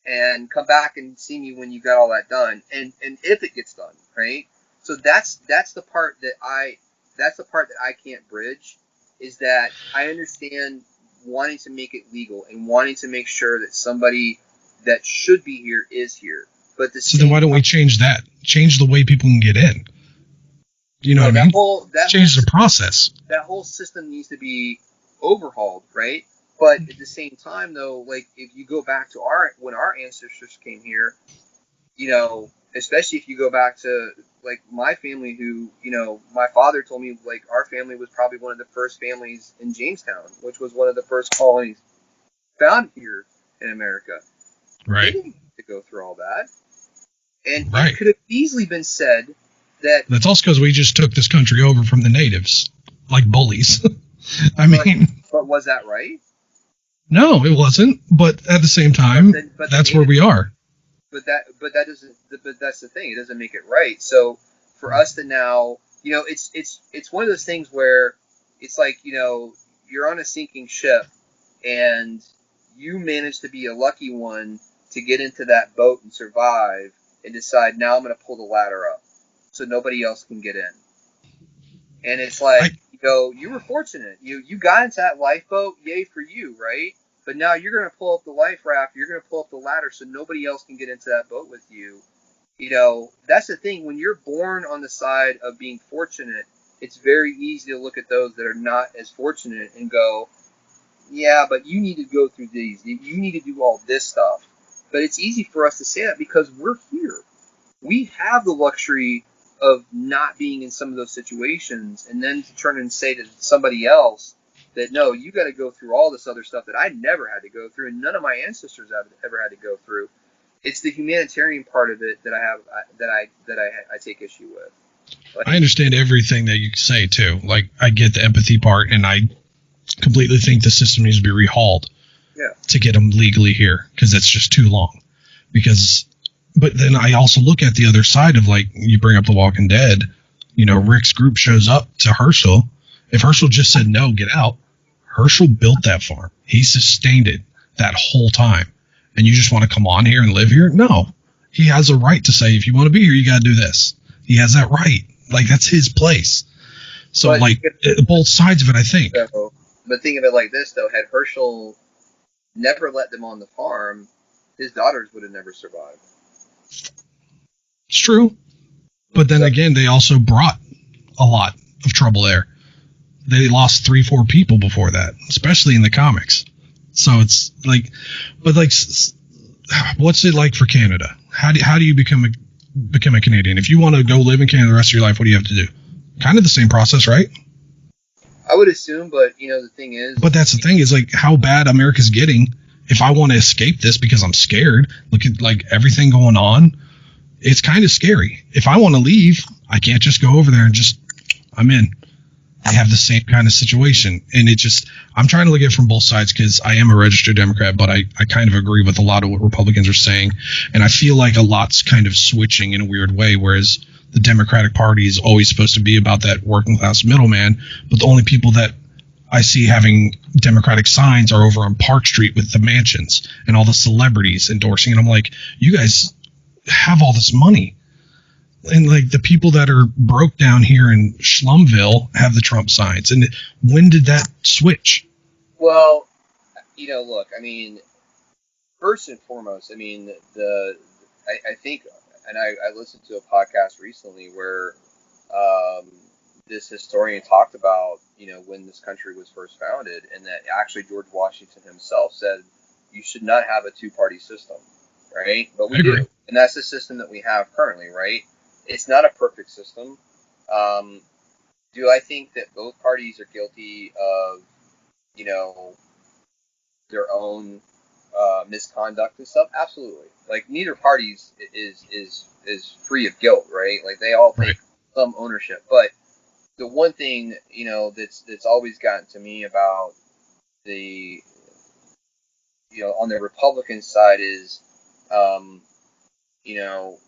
And come back and see me when you got all that done, and if it gets done, right? So that's the part that I can't bridge, is that I understand wanting to make it legal and wanting to make sure that somebody that should be here is here. But so then why don't we change that? Change the way people can get in. You know what I mean? Change the process. That whole system needs to be overhauled, right? But at the same time, though, like if you go back to when our ancestors came here, especially if you go back to like my family, who, my father told me like our family was probably one of the first families in Jamestown, which was one of the first colonies found here in America. Right. They didn't have to go through all that. And it could have easily been said that... That's also because we just took this country over from the natives, like bullies. But was that right? No, it wasn't. But at the same time, that's where we are. But that doesn't. But that's the thing. It doesn't make it right. So for us to now, it's one of those things where it's like, you're on a sinking ship, and you manage to be a lucky one to get into that boat and survive, and decide, now I'm going to pull the ladder up so nobody else can get in. And it's like, you were fortunate. You got into that lifeboat, yay for you, right? But now you're going to pull up the life raft, you're going to pull up the ladder so nobody else can get into that boat with you. That's the thing. When you're born on the side of being fortunate, it's very easy to look at those that are not as fortunate and go, yeah, but you need to go through these. You need to do all this stuff. But it's easy for us to say that because we're here. We have the luxury of not being in some of those situations, and then to turn and say to somebody else that, no, you got to go through all this other stuff that I never had to go through, and none of my ancestors have ever had to go through. It's the humanitarian part of it that I take issue with. Like, I understand everything that you say too. Like, I get the empathy part, and I completely think the system needs to be rehauled. Yeah. To get them legally here, because it's just too long. But then I also look at the other side of, like, you bring up The Walking Dead. Rick's group shows up to Herschel. If Herschel just said no, get out. Herschel built that farm. He sustained it that whole time. And you just want to come on here and live here? No. He has a right to say, if you want to be here, you got to do this. He has that right. Like, that's his place. So, both sides of it, I think. But think of it like this, though. Had Herschel never let them on the farm, his daughters would have never survived. It's true. But then again, they also brought a lot of trouble there. They lost 3-4 people before that, especially in the comics. So it's like, but like, what's it like for Canada? How do you become a Canadian? If you want to go live in Canada the rest of your life, what do you have to do? Kind of the same process, right? I would assume, but the thing is... But that's the thing, is like how bad America's getting. If I want to escape this because I'm scared, look at like everything going on, it's kind of scary. If I want to leave, I can't just go over there and I'm in. I have the same kind of situation. And I'm trying to look at it from both sides, because I am a registered Democrat, but I kind of agree with a lot of what Republicans are saying. And I feel like a lot's kind of switching in a weird way, whereas the Democratic Party is always supposed to be about that working class middleman, but the only people that I see having Democratic signs are over on Park Street with the mansions and all the celebrities endorsing. And I'm like, you guys have all this money. And like the people that are broke down here in Slumville have the Trump signs. And when did that switch? Well, look, I mean, first and foremost, I mean, I think, and I listened to a podcast recently where this historian talked about, when this country was first founded, and that actually George Washington himself said you should not have a two-party system, right? But we do, and that's the system that we have currently, right? It's not a perfect system. Do I think that both parties are guilty of, their own misconduct and stuff? Absolutely. Like neither parties is free of guilt, right? Like they all take some ownership. But the one thing that's always gotten to me about the on the Republican side is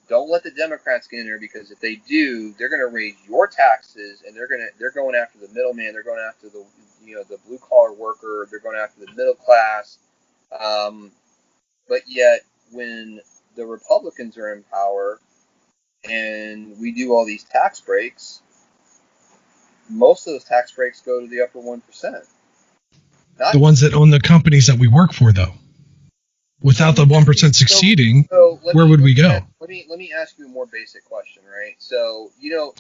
don't let the Democrats get in there, because if they do, they're going to raise your taxes, and they're going after the middleman. They're going after the the blue collar worker. They're going after the middle class. But yet, when the Republicans are in power and we do all these tax breaks, most of those tax breaks go to the upper 1%. Not the ones that own the companies that we work for, though. Without the 1% succeeding, where would we go? Let me ask you a more basic question, right? So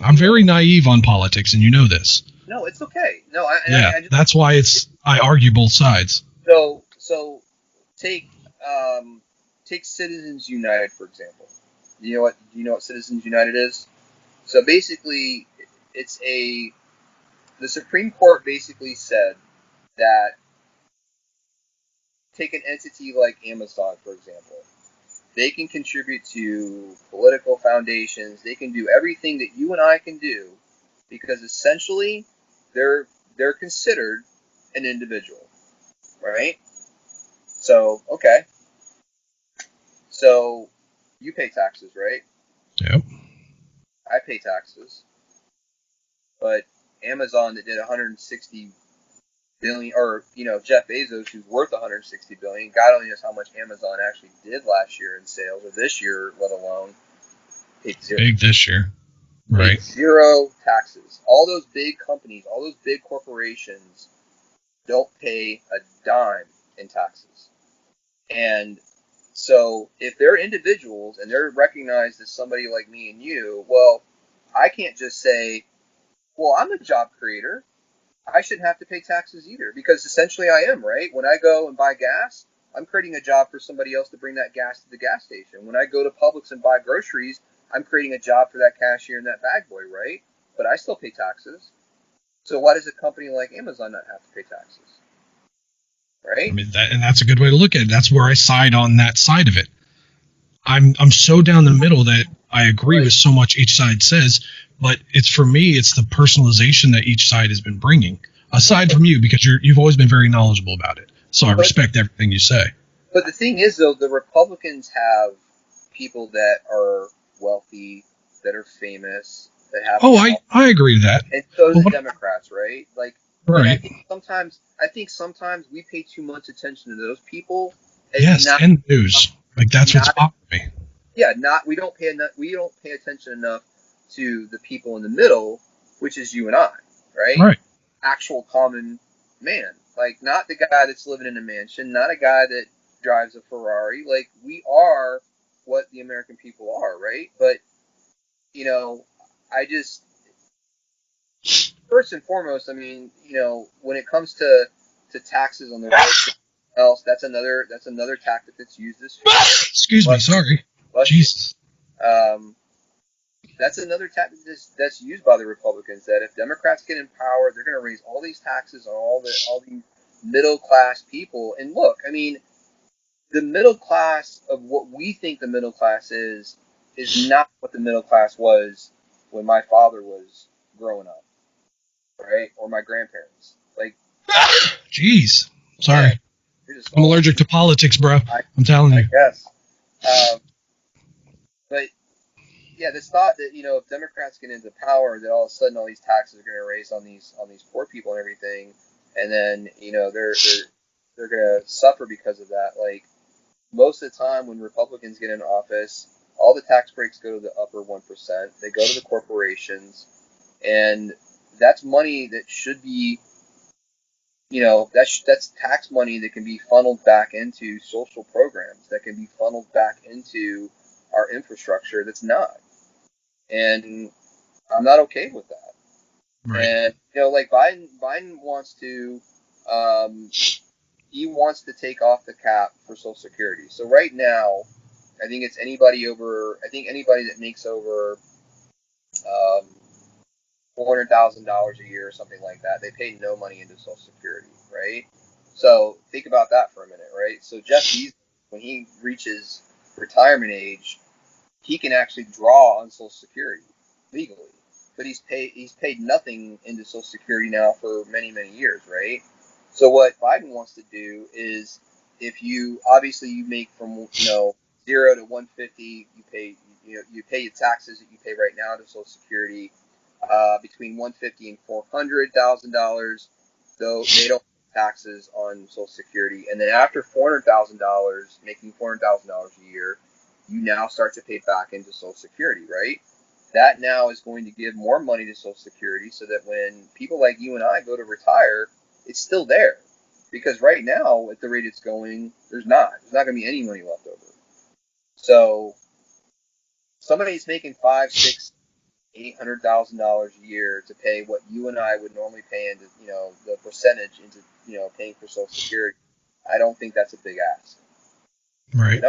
I'm very naive on politics, and you know this. No, it's okay. No, that's why I argue both sides. So take Citizens United, for example. Do you know what Citizens United is? So basically, the Supreme Court basically said that, take an entity like Amazon, for example. They can contribute to political foundations. They can do everything that you and I can do, because essentially they're considered an individual, right? So, okay. So you pay taxes, right? Yep. I pay taxes. But Amazon, that did 160 billion, or Jeff Bezos, who's worth 160 billion, God only knows how much Amazon actually did last year in sales, or this year, let alone. Paid zero. Big this year, right? Zero taxes. All those big companies, all those big corporations don't pay a dime in taxes. And so if they're individuals and they're recognized as somebody like me and you, well, I can't just say, well, I'm a job creator, I shouldn't have to pay taxes either, because essentially I am, right? When I go and buy gas, I'm creating a job for somebody else to bring that gas to the gas station. When I go to Publix and buy groceries, I'm creating a job for that cashier and that bag boy, right? But I still pay taxes. So why does a company like Amazon not have to pay taxes? Right? I mean, that's a good way to look at it. That's where I side on that side of it. I'm so down the middle that I agree with so much each side says, but for me, it's the personalization that each side has been bringing. Aside from you, because you've always been very knowledgeable about it, so I respect everything you say. But the thing is, though, the Republicans have people that are wealthy, that are famous, that have. Oh, I agree with that. And so do the Democrats, right? Like, right. I think sometimes we pay too much attention to those people. Yes, and news. Like that's what's bothering me. Yeah, we don't pay attention enough to the people in the middle, which is you and I, right? Right. Actual common man, like not the guy that's living in a mansion, not a guy that drives a Ferrari. Like we are what the American people are, right? But I just first and foremost, I mean, when it comes to taxes on the road, that's another tactic that's used this year. Excuse me, sorry. Jesus. That's another tactic that's used by the Republicans, that if Democrats get in power, they're going to raise all these taxes on all these middle class people. And look, I mean, the middle class of what we think the middle class is not what the middle class was when my father was growing up, right? Or my grandparents. Like, jeez, sorry, I'm allergic to politics, bro. I'm telling you. I guess. But yeah, this thought that if Democrats get into power, that all of a sudden all these taxes are going to raise on these poor people and everything, and then they're going to suffer because of that. Like most of the time when Republicans get into office, All the tax breaks go to the upper 1%. They go to the corporations, and that's money that should be, that's tax money that can be funneled back into social programs, that can be funneled back into our infrastructure. That's not, and I'm not okay with that. Right. And like Biden wants to, he wants to take off the cap for Social Security. So right now, I think anybody that makes over $400,000 a year or something like that, they pay no money into Social Security, right? So think about that for a minute, right? So Jeff Bezos, when he reaches retirement age, he can actually draw on Social Security legally, but he's paid nothing into Social Security now for many, many years, right? So what Biden wants to do is, if you make from 0 to 150, you pay your taxes that you pay right now to Social Security. Between $150,000 and $400,000, though they don't pay taxes on Social Security, and then after $400,000, making $400,000 a year, you now start to pay back into Social Security, right? That now is going to give more money to Social Security, so that when people like you and I go to retire, it's still there. Because right now, at the rate it's going, there's not going to be any money left over. So somebody's making $500,000, $600,000, $800,000 a year to pay what you and I would normally pay into, the percentage into, paying for Social Security. I don't think that's a big ask. Right.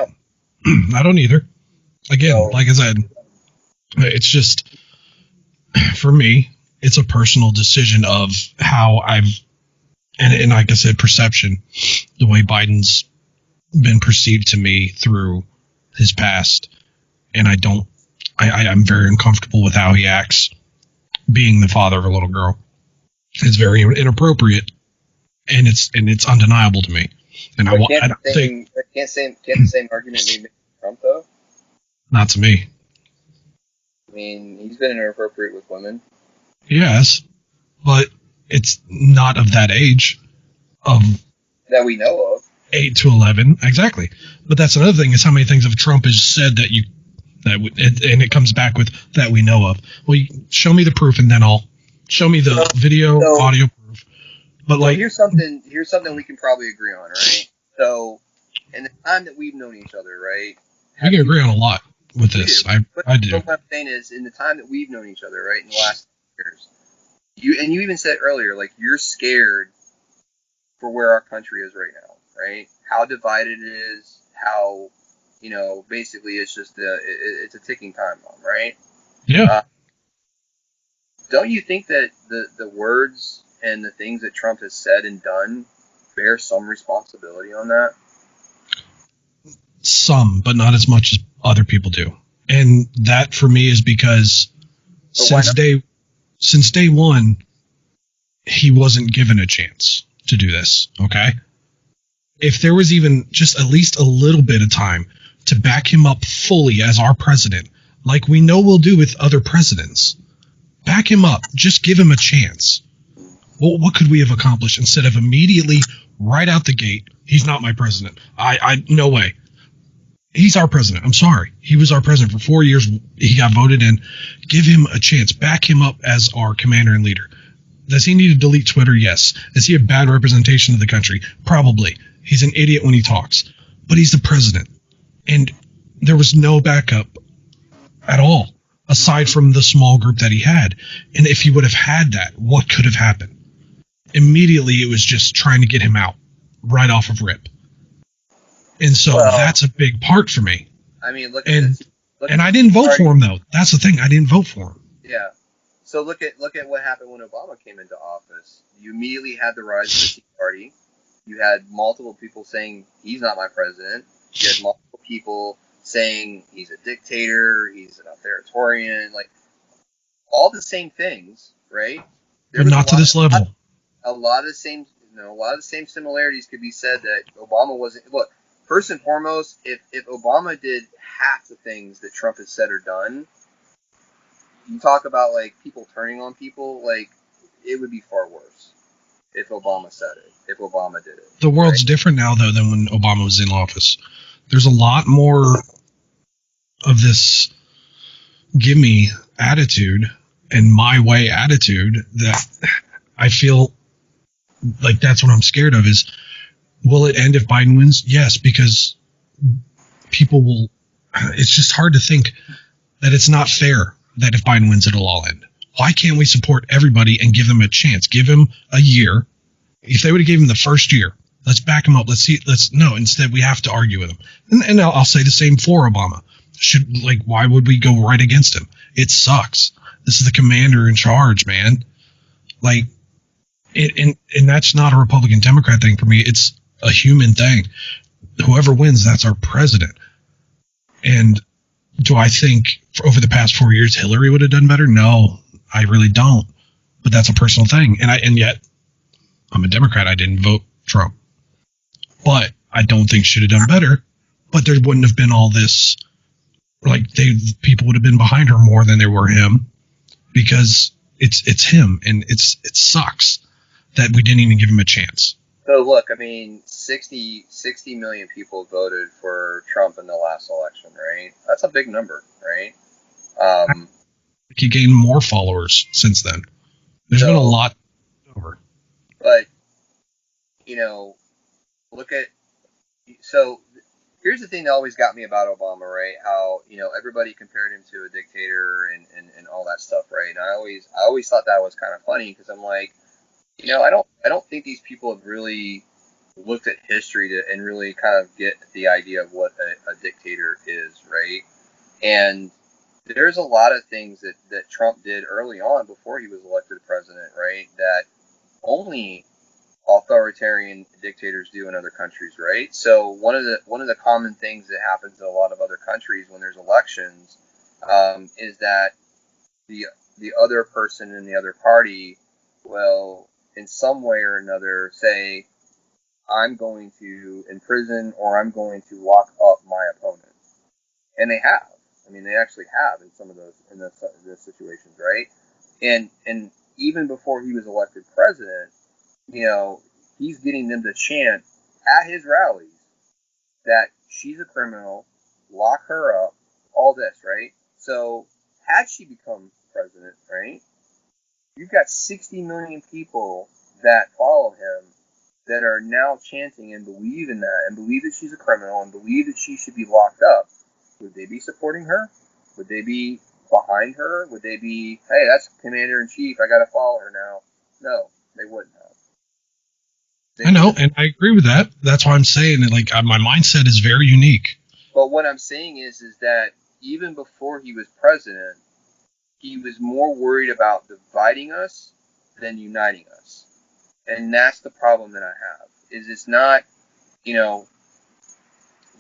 I don't either. Again, like I said, it's just, for me, it's a personal decision of how and like I said, perception, the way Biden's been perceived to me through his past. And I'm very uncomfortable with how he acts being the father of a little girl. It's very inappropriate, and it's undeniable to me. And I don't think can't the same argument be made with Trump, though. Not to me. I mean, he's been inappropriate with women. Yes, but it's not of that age. That we know of. 8 to 11, exactly. But that's another thing, is how many things of Trump has said and it comes back with that we know of. Well, show me the proof, and then I'll show me the video, audio proof. But here's something we can probably agree on, right? So, in the time that we've known each other, right? We can agree on a lot with this. I do. What I'm saying is, in the time that we've known each other, right, in the last years, you even said earlier, like, you're scared for where our country is right now, right? How divided it is, how, basically it's just it's a ticking time bomb, right? Yeah. Don't you think that the words and the things that Trump has said and done bear some responsibility on that? Some, but not as much as other people do. And that, for me, is because since day one, he wasn't given a chance to do this, okay? If there was even just at least a little bit of time to back him up fully as our president, like we know we'll do with other presidents, back him up, just give him a chance. Well, what could we have accomplished instead of immediately, right out the gate, he's not my president. No way. He's our president. I'm sorry. He was our president for 4 years. He got voted in. Give him a chance. Back him up as our commander and leader. Does he need to delete Twitter? Yes. Is he a bad representation of the country? Probably. He's an idiot when he talks. But he's the president. And there was no backup at all, aside from the small group that he had. And if he would have had that, what could have happened? Immediately, it was just trying to get him out right off of rip. And so that's a big part for me. I mean, and I didn't vote for him, though. That's the thing. I didn't vote for him. Yeah. So look at what happened when Obama came into office. You immediately had the rise of the Tea Party. You had multiple people saying he's not my president. You had multiple people saying he's a dictator, he's an authoritarian, like all the same things, right? But not to this level. A lot of the same similarities could be said that Obama wasn't. Look, first and foremost, if Obama did half the things that Trump has said or done, you talk about like people turning on people, like it would be far worse if Obama said it, if Obama did it. The world's different now, though, than when Obama was in office. There's a lot more of this gimme attitude and my way attitude that I feel like that's what I'm scared of is, will it end if Biden wins? Yes, because people will, it's just hard to think that it's not fair that if Biden wins, it'll all end. Why can't we support everybody and give them a chance? Give him a year. If they would have given him the first year, let's back him up. No, instead we have to argue with him. And I'll say the same for Obama. Why would we go right against him? It sucks. This is the commander in charge, man. And that's not a Republican Democrat thing for me. It's a human thing. Whoever wins, that's our president. And do I think over the past 4 years Hillary would have done better? No, I really don't. But that's a personal thing. And yet I'm a Democrat. I didn't vote Trump. But I don't think she'd have done better. But there wouldn't have been all this. People would have been behind her more than they were him, because it's him, and it sucks that we didn't even give him a chance. So look, I mean, 60 million people voted for Trump in the last election, right? That's a big number, right? He gained more followers since then. There's been a lot over. But, here's the thing that always got me about Obama, right? How, everybody compared him to a dictator and all that stuff, right? And I always thought that was kind of funny, because I'm like, I don't think these people have really looked at history and really kind of get the idea of what a dictator is, right? And there's a lot of things that Trump did early on before he was elected president, right? That only authoritarian dictators do in other countries, right? So one of the common things that happens in a lot of other countries when there's elections is that the other person in the other party will, in some way or another, say, I'm going to imprison or I'm going to lock up my opponent. And they have. I mean, they actually have in some of those situations, right? And even before he was elected president, he's getting them to chant at his rallies that she's a criminal, lock her up, all this, right? So had she become president, right, you've got 60 million people that follow him that are now chanting and believe in that and believe that she's a criminal and believe that she should be locked up. Would they be supporting her? Would they be behind her? Would they be, hey, that's commander-in-chief, I got to follow her now? No, they wouldn't have. I know, and I agree with that. That's why I'm saying that, my mindset is very unique. But what I'm saying is that even before he was president, he was more worried about dividing us than uniting us. And that's the problem that I have. Is it's not,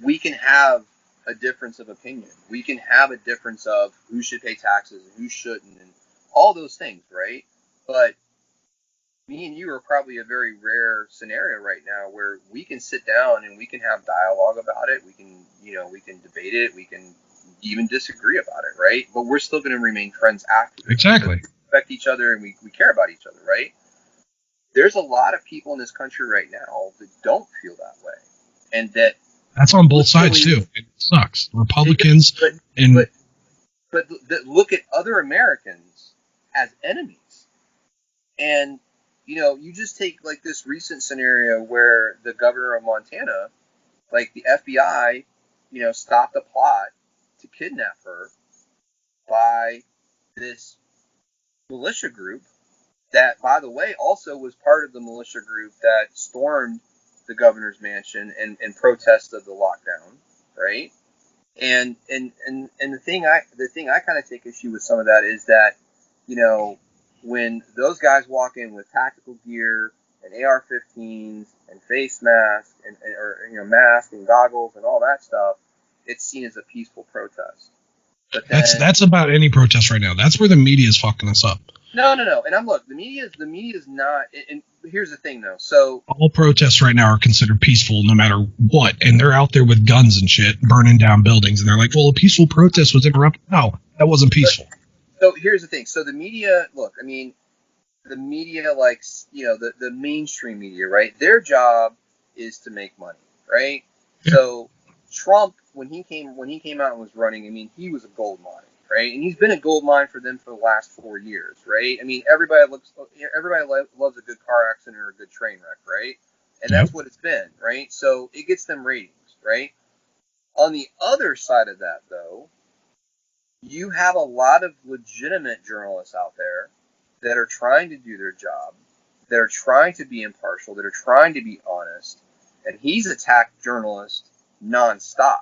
we can have a difference of opinion. We can have a difference of who should pay taxes and who shouldn't and all those things, right? But me and you are probably a very rare scenario right now where we can sit down and we can have dialogue about it. We can, we can debate it. We can even disagree about it, right? But we're still going to remain friends after. Exactly. We respect each other and we care about each other, right? There's a lot of people in this country right now that don't feel that way. And that's on both sides too. It sucks. Republicans but that look at other Americans as enemies. And you just take this recent scenario where the governor of Montana, the FBI, stopped a plot to kidnap her by this militia group that, by the way, also was part of the militia group that stormed the governor's mansion in protest of the lockdown, right? And the thing I kind of take issue with some of that is that, when those guys walk in with tactical gear and AR-15s and face masks or mask and goggles and all that stuff, it's seen as a peaceful protest. But then, that's about any protest right now. That's where the media is fucking us up. No. And the media is not. And here's the thing, though. So all protests right now are considered peaceful, no matter what, and they're out there with guns and shit, burning down buildings, and they're like, "Well, a peaceful protest was interrupted." No, that wasn't peaceful. So here's the thing. So the media, look, I mean, the media, the mainstream media, right? Their job is to make money, right? Yeah. So Trump, when he came out and was running, I mean, he was a gold mine, right? And he's been a gold mine for them for the last 4 years, right? I mean, everybody loves a good car accident or a good train wreck, right? And that's what it's been, right? So it gets them ratings, right? On the other side of that, though, you have a lot of legitimate journalists out there that are trying to do their job, that are trying to be impartial, that are trying to be honest, and he's attacked journalists nonstop.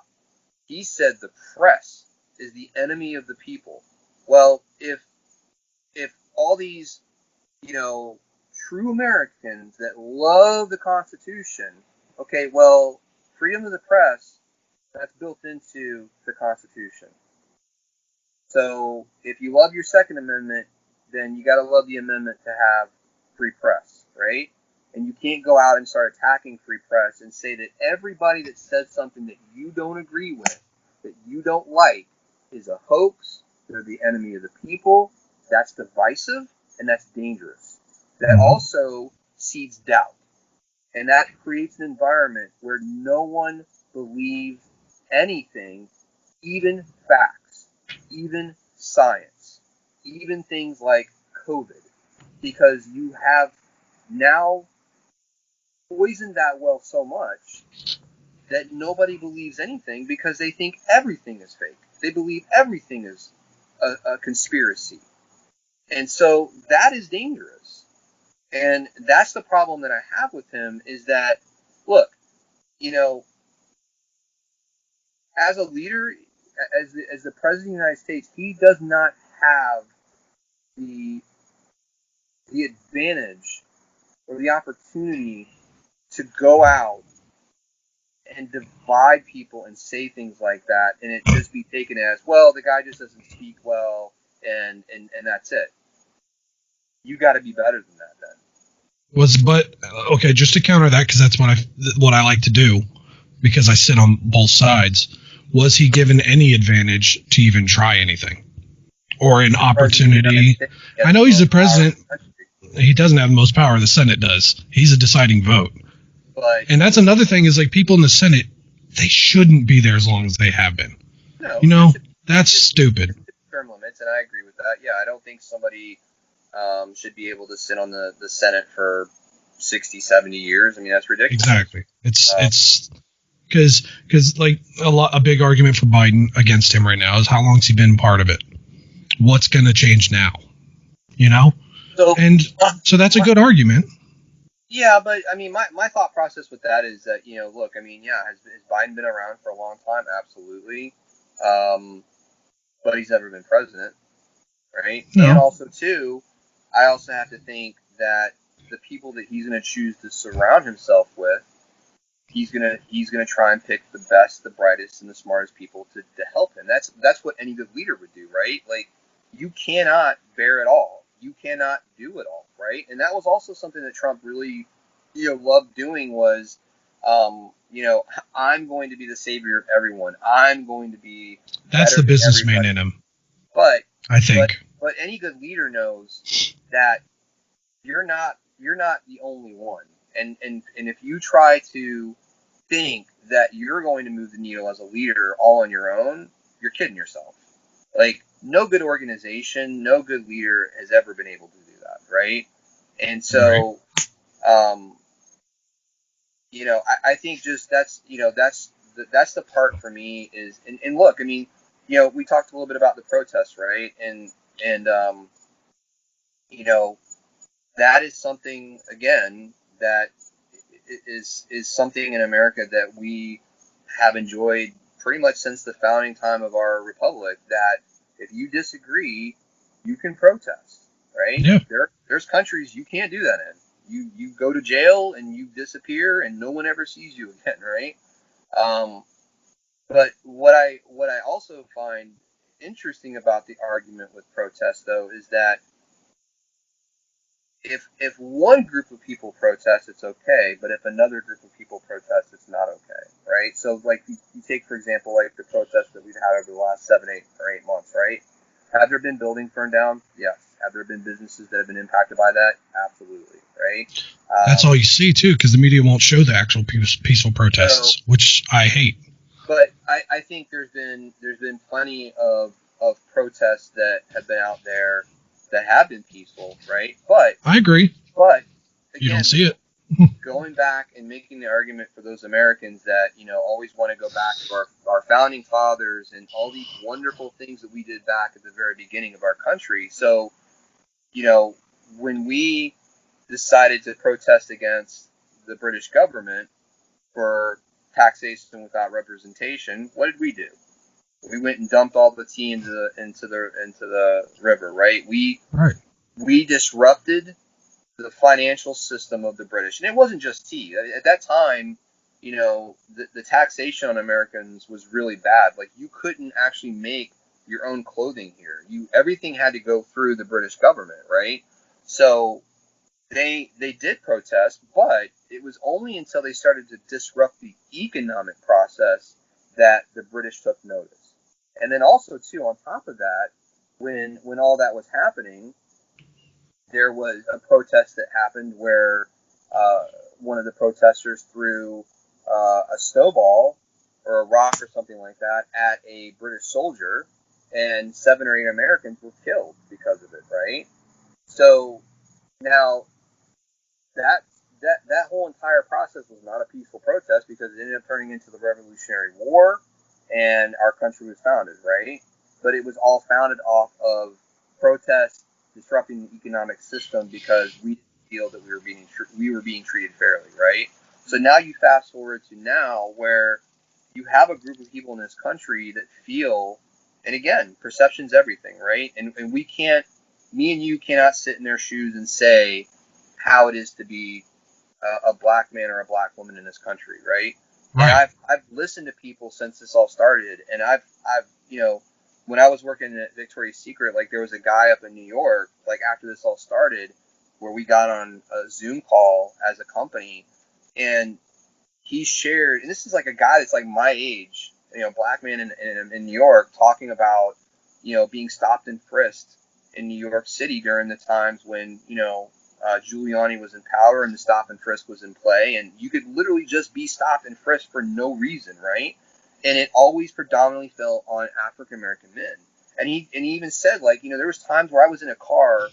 He said the press is the enemy of the people. Well, if all these, true Americans that love the Constitution, okay, well, freedom of the press, that's built into the Constitution. So if you love your Second Amendment, then you got to love the amendment to have free press, right? And you can't go out and start attacking free press and say that everybody that says something that you don't agree with, that you don't like, is a hoax. They're the enemy of the people. That's divisive and that's dangerous. That also seeds doubt. And that creates an environment where no one believes anything, even facts, even science, even things like COVID, because you have now poisoned that well so much that nobody believes anything because they think everything is fake. They believe everything is a conspiracy. And so that is dangerous. And that's the problem that I have with him is that, look, as a leader, as the president of the United States, he does not have the advantage or the opportunity to go out and divide people and say things like that, and it just be taken as, well, the guy just doesn't speak well, and that's it. You got to be better than that then. Okay, just to counter that, because that's what I like to do, because I sit on both sides. Was he given any advantage to even try anything, or an opportunity? I know he's the president. He doesn't have the most power. The Senate does. He's a deciding vote. And that's another thing is, like, people in the Senate, they shouldn't be there as long as they have been. No, that's stupid. Term limits, and I agree with that. Yeah, I don't think somebody should be able to sit on the Senate for 60, 70 years. I mean, that's ridiculous. Exactly. It's because like a big argument for Biden against him right now is how long's he been part of it? What's going to change now? So that's a good argument. Yeah, but I mean, my thought process with that is that, look, I mean, yeah, has Biden been around for a long time? Absolutely. But he's never been president, right? No. And also, too, I also have to think that the people that he's going to choose to surround himself with, he's gonna try and pick the best, the brightest, and the smartest people to help him. That's what any good leader would do, right? Like, you cannot bear it all. You cannot do it all, right? And that was also something that Trump really, loved doing was, I'm going to be the savior of everyone. I'm going to be. That's the businessman in him. But I think. But any good leader knows that you're not the only one. And if you try to think that you're going to move the needle as a leader all on your own, you're kidding yourself. Like, no good organization, no good leader has ever been able to do that, right? And so, I think just that's the part for me is, and look, I mean, we talked a little bit about the protests, right? And that is something, again, that is something in America that we have enjoyed pretty much since the founding time of our republic, that if you disagree, you can protest, right? Yeah. There's countries you can't do that in. You go to jail and you disappear and no one ever sees you again, right? But what I also find interesting about the argument with protest, though, is that if one group of people protest, it's okay, but if another group of people protest, it's not okay, right? So, like, you take, for example, like the protests that we've had over the last 7, 8 months, right? Have there been buildings burned down? Yes. Have there been businesses that have been impacted by that? Absolutely, right? That's all you see, too, because the media won't show the actual peaceful protests, which I hate. But I think there's been plenty of protests that have been out there that have been peaceful, right? I agree. But You don't again, see it. going back and making the argument for those Americans that always want to go back to our founding fathers and all these wonderful things that we did back at the very beginning of our country. So when we decided to protest against the British government for taxation without representation, what did we do? We went and dumped all the tea into the river, right? Right. We disrupted the financial system of the British, and it wasn't just tea. At that time, the taxation on Americans was really bad. Like, you couldn't actually make your own clothing here. Everything had to go through the British government, right? So they did protest, but it was only until they started to disrupt the economic process that the British took notice. And then also too, on top of that, when all that was happening, there was a protest that happened where one of the protesters threw a snowball or a rock or something like that at a British soldier, and 7 or 8 Americans were killed because of it, right? So now that whole entire process was not a peaceful protest, because it ended up turning into the Revolutionary War, and our country was founded, right? But it was all founded off of protest disrupting the economic system because we didn't feel that we were being treated fairly, right? So now you fast forward to now, where you have a group of people in this country that feel, and again, perception's everything, right? And me and you cannot sit in their shoes and say how it is to be a black man or a black woman in this country, right? Right. And I've listened to people since this all started, and I've when I was working at Victoria's Secret, like, there was a guy up in New York, like, after this all started, where we got on a Zoom call as a company, and he shared, and this is like a guy that's like my age, black man in New York, talking about being stopped and frisked in New York City during the times when Giuliani was in power and the stop and frisk was in play, and you could literally just be stopped and frisked for no reason, right? And it always predominantly fell on African American men. And he even said, like, there was times where I was in a car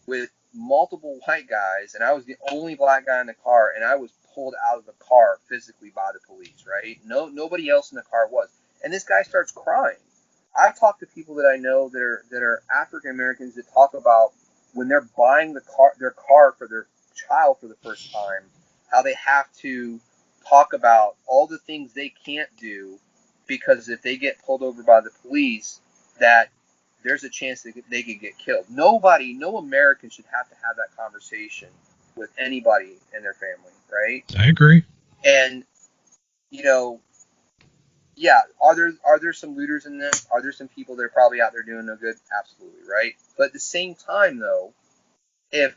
with multiple white guys, and I was the only black guy in the car, and I was pulled out of the car physically by the police, right? Nobody else in the car was. And this guy starts crying. I've talked to people that I know that are African Americans that talk about when they're buying their car for their child for the first time, how they have to talk about all the things they can't do, because if they get pulled over by the police, that there's a chance that they could get killed. No American should have to have that conversation with anybody in their family, right? I agree. And yeah, are there some looters in this? Are there some people that are probably out there doing no good? Absolutely, right? But at the same time, though, if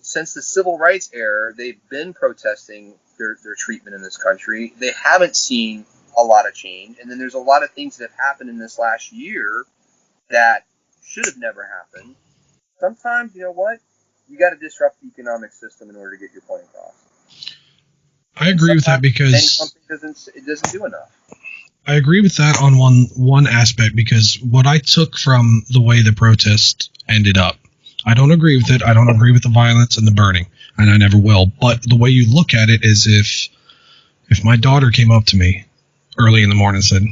since the civil rights era, they've been protesting their treatment in this country. They haven't seen a lot of change, and then there's a lot of things that have happened in this last year that should have never happened. Sometimes, you know what? You got to disrupt the economic system in order to get your point across. I agree with that, because something doesn't do enough. I agree with that on one aspect, because what I took from the way the protest ended up, I don't agree with it. I don't agree with the violence and the burning, and I never will. But the way you look at it is, if my daughter came up to me early in the morning and said,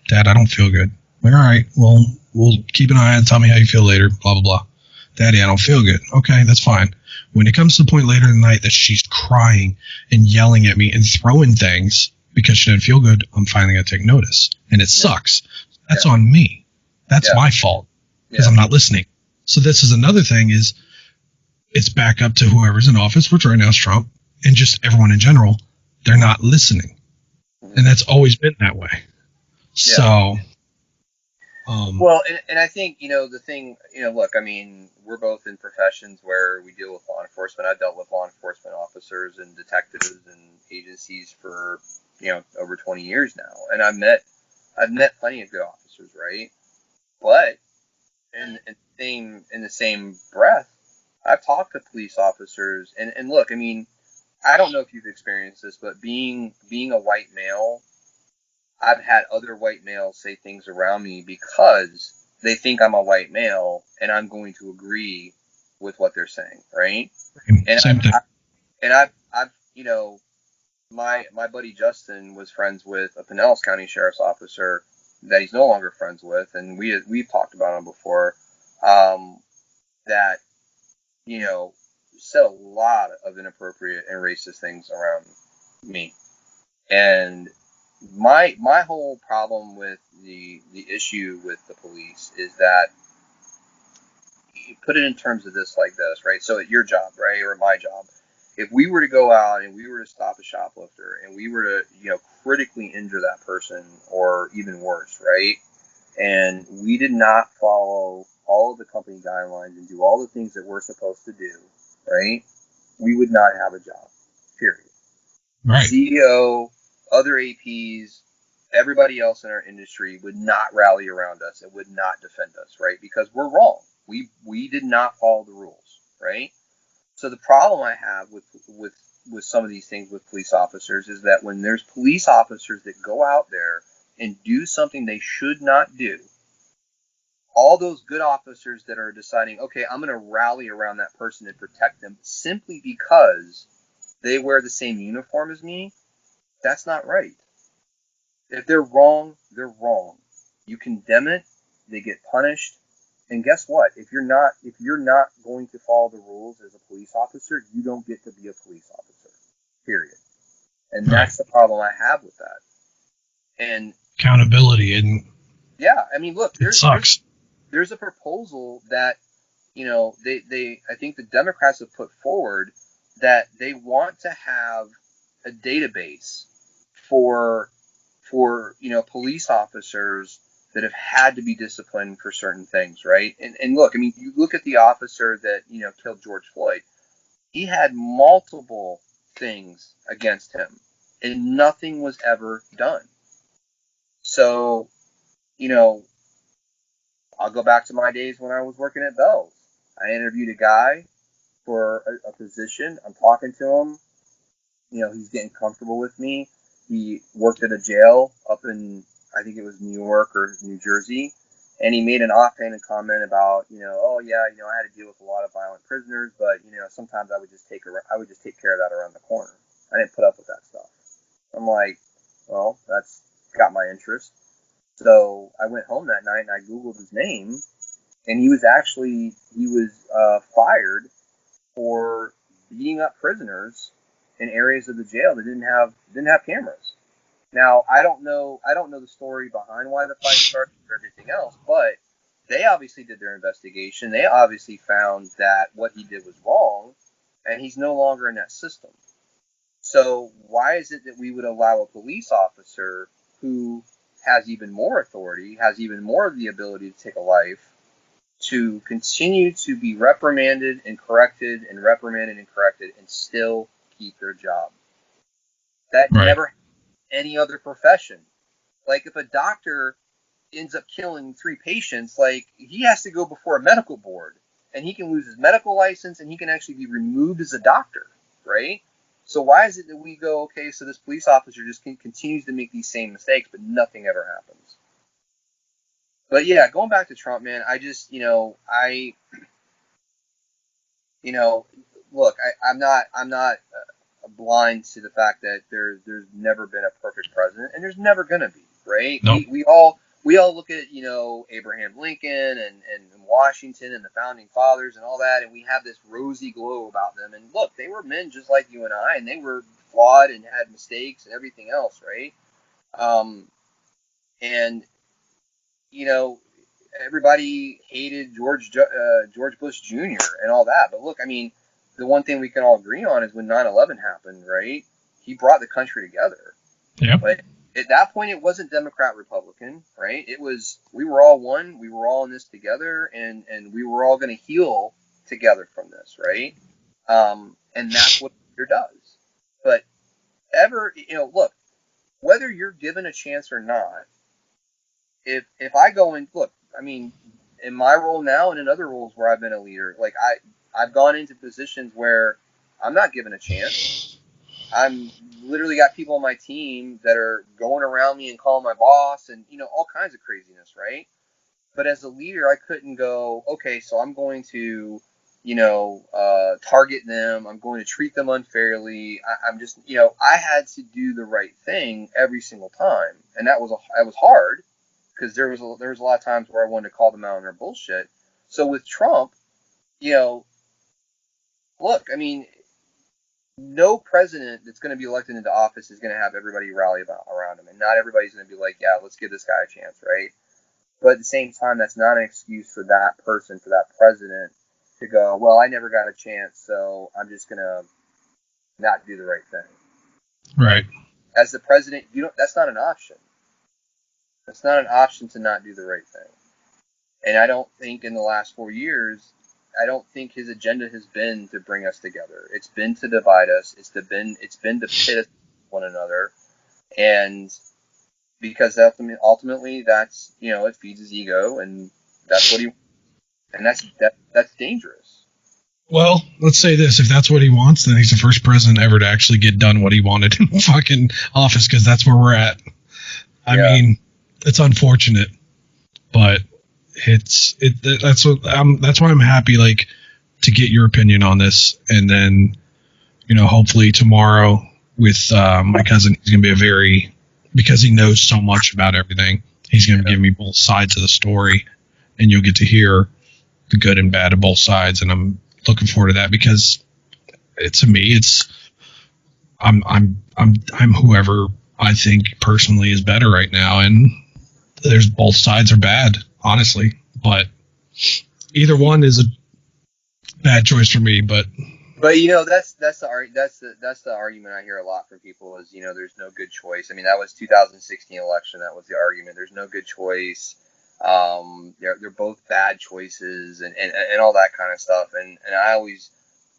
"Dad, I don't feel good." I'm like, all right, well, we'll keep an eye on it. Tell me how you feel later, blah, blah, blah. Daddy, I don't feel good. Okay, that's fine. When it comes to the point later in the night that she's crying and yelling at me and throwing things because she didn't feel good, I'm finally going to take notice. And it sucks. That's on me. That's my fault, because I'm not listening. So this is another thing, is it's back up to whoever's in office, which right now is Trump, and just everyone in general. They're not listening. And that's always been that way. So... well, and I think, the thing, look, I mean, we're both in professions where we deal with law enforcement. I've dealt with law enforcement officers and detectives and agencies for, over 20 years now. And I've met plenty of good officers, right? But in the same breath, I've talked to police officers, and look, I mean, I don't know if you've experienced this, but being a white male, I've had other white males say things around me because they think I'm a white male and I'm going to agree with what they're saying, right? And Same thing. I've my buddy Justin was friends with a Pinellas County Sheriff's officer that he's no longer friends with, and we've talked about him before. That said a lot of inappropriate and racist things around me, and my whole problem with the issue with the police is that you put it in terms of this like this, right? So at your job, right, or my job, if we were to go out and we were to stop a shoplifter and we were to, critically injure that person or even worse, right? And we did not follow all of the company guidelines and do all the things that we're supposed to do, right? We would not have a job, period. Right. CEO, other APs, everybody else in our industry would not rally around us and would not defend us, right? Because we're wrong. We did not follow the rules, right? So the problem I have with some of these things with police officers is that when there's police officers that go out there and do something they should not do, all those good officers that are deciding, okay, I'm going to rally around that person and protect them simply because they wear the same uniform as me, that's not right. If they're wrong, they're wrong. You condemn it, they get punished, and guess what? If you're not going to follow the rules as a police officer, you don't get to be a police officer. Period. And that's the problem I have with that. And accountability, and yeah, I mean, look, it sucks. There's a proposal that they I think the Democrats have put forward that they want to have a database for police officers that have had to be disciplined for certain things, right? And look, I mean, you look at the officer that killed George Floyd. He had multiple things against him, and nothing was ever done. So, I'll go back to my days when I was working at Bell's. I interviewed a guy for a position. I'm talking to him. He's getting comfortable with me. He worked at a jail up in, I think it was New York or New Jersey, and he made an offhanded comment about, oh yeah, I had to deal with a lot of violent prisoners, but sometimes I would just take care of that around the corner. I didn't put up with that stuff. I'm like, well, that's got my interest. So I went home that night and I Googled his name, and he was fired for beating up prisoners in areas of the jail that didn't have cameras. Now I don't know the story behind why the fight started or everything else, but they obviously did their investigation. They obviously found that what he did was wrong, and he's no longer in that system. So why is it that we would allow a police officer who has even more authority, has even more of the ability to take a life, to continue to be reprimanded and corrected and reprimanded and corrected and still keep their job? That never any other profession. Like if a doctor ends up killing 3 patients, like he has to go before a medical board and he can lose his medical license and he can actually be removed as a doctor, right? So why is it that we go, okay, so this police officer just continues to make these same mistakes, but nothing ever happens? But yeah, going back to Trump, man, I just, look, I'm not blind to the fact that there's never been a perfect president, and there's never gonna be, right? Nope. We all look at Abraham Lincoln and Washington and the founding fathers and all that, and we have this rosy glow about them. And look, they were men just like you and I, and they were flawed and had mistakes and everything else, right? And everybody hated George Bush Jr. and all that, but look, I mean, the one thing we can all agree on is when 9/11 happened, right? He brought the country together. Yeah. But at that point, it wasn't Democrat Republican, right? It was, we were all one, we were all in this together, and we were all going to heal together from this, right? And that's what it does. But look, whether you're given a chance or not, if I go and look, I mean, in my role now and in other roles where I've been a leader, like I've gone into positions where I'm not given a chance. I'm literally got people on my team that are going around me and calling my boss and, all kinds of craziness, right? But as a leader, I couldn't go, okay, so I'm going to, target them. I'm going to treat them unfairly. I'm just, I had to do the right thing every single time. And that was hard because there was a lot of times where I wanted to call them out on their bullshit. So with Trump, look, I mean, no president that's going to be elected into office is going to have everybody rally around him. And not everybody's going to be like, yeah, let's give this guy a chance, right? But at the same time, that's not an excuse for that person, for that president, to go, well, I never got a chance, so I'm just going to not do the right thing. Right. As the president, that's not an option. That's not an option to not do the right thing. And I don't think in the last 4 years, I don't think his agenda has been to bring us together. It's been to divide us. It's been to pit us one another. And because ultimately that's, it feeds his ego, and that's what that's dangerous. Well, let's say this. If that's what he wants, then he's the first president ever to actually get done what he wanted in fucking office, because that's where we're at. I mean, it's unfortunate, but that's why I'm happy, like, to get your opinion on this. And then, hopefully tomorrow with my cousin, he's going to be because he knows so much about everything, he's going to give me both sides of the story, and you'll get to hear the good and bad of both sides. And I'm looking forward to that, because I'm whoever I think personally is better right now, and there's both sides are bad, honestly, but either one is a bad choice for me. But that's the argument I hear a lot from people is, there's no good choice. I mean, that was 2016 election. That was the argument. There's no good choice. They're both bad choices and all that kind of stuff. And I always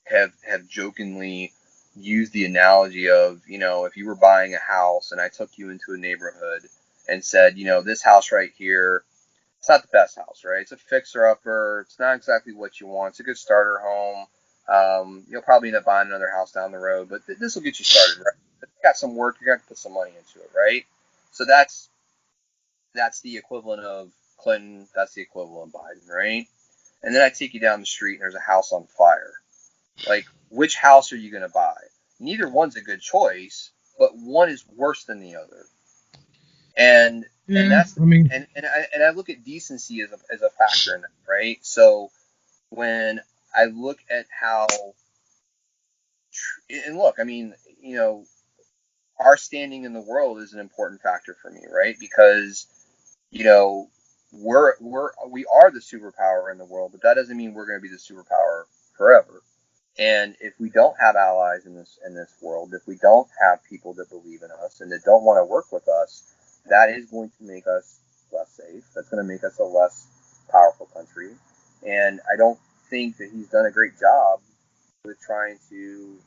have jokingly used the analogy of, if you were buying a house and I took you into a neighborhood and said, this house right here, it's not the best house, right? It's a fixer-upper. It's not exactly what you want. It's a good starter home. You'll probably end up buying another house down the road, but this will get you started, right? If you got some work, you're going to have to put some money into it, right? So that's the equivalent of Clinton. That's the equivalent of Biden, right? And then I take you down the street and there's a house on fire. Like, which house are you going to buy? Neither one's a good choice, but one is worse than the other. And that's, I mean, and I look at decency as a factor in that, right? So when I look at how, and look, I mean, our standing in the world is an important factor for me, right? Because, we are the superpower in the world, but that doesn't mean we're going to be the superpower forever. And if we don't have allies in this world, if we don't have people that believe in us and that don't want to work with us, that is going to make us less safe. That's going to make us a less powerful country. And I don't think that he's done a great job with trying to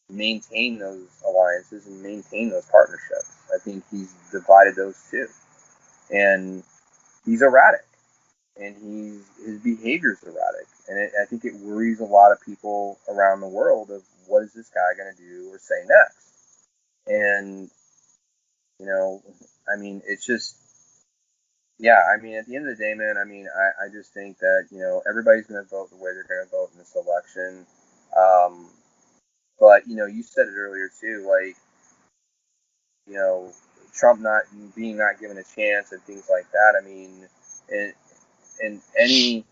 maintain those alliances and maintain those partnerships. I think he's divided those two. And he's erratic. And his behavior's erratic. And I think it worries a lot of people around the world of what is this guy going to do or say next. And, I mean, it's just, I mean, at the end of the day, man, I mean, I just think that, everybody's going to vote the way they're going to vote in this election. But, you said it earlier too, like, Trump not given a chance and things like that. I mean, in any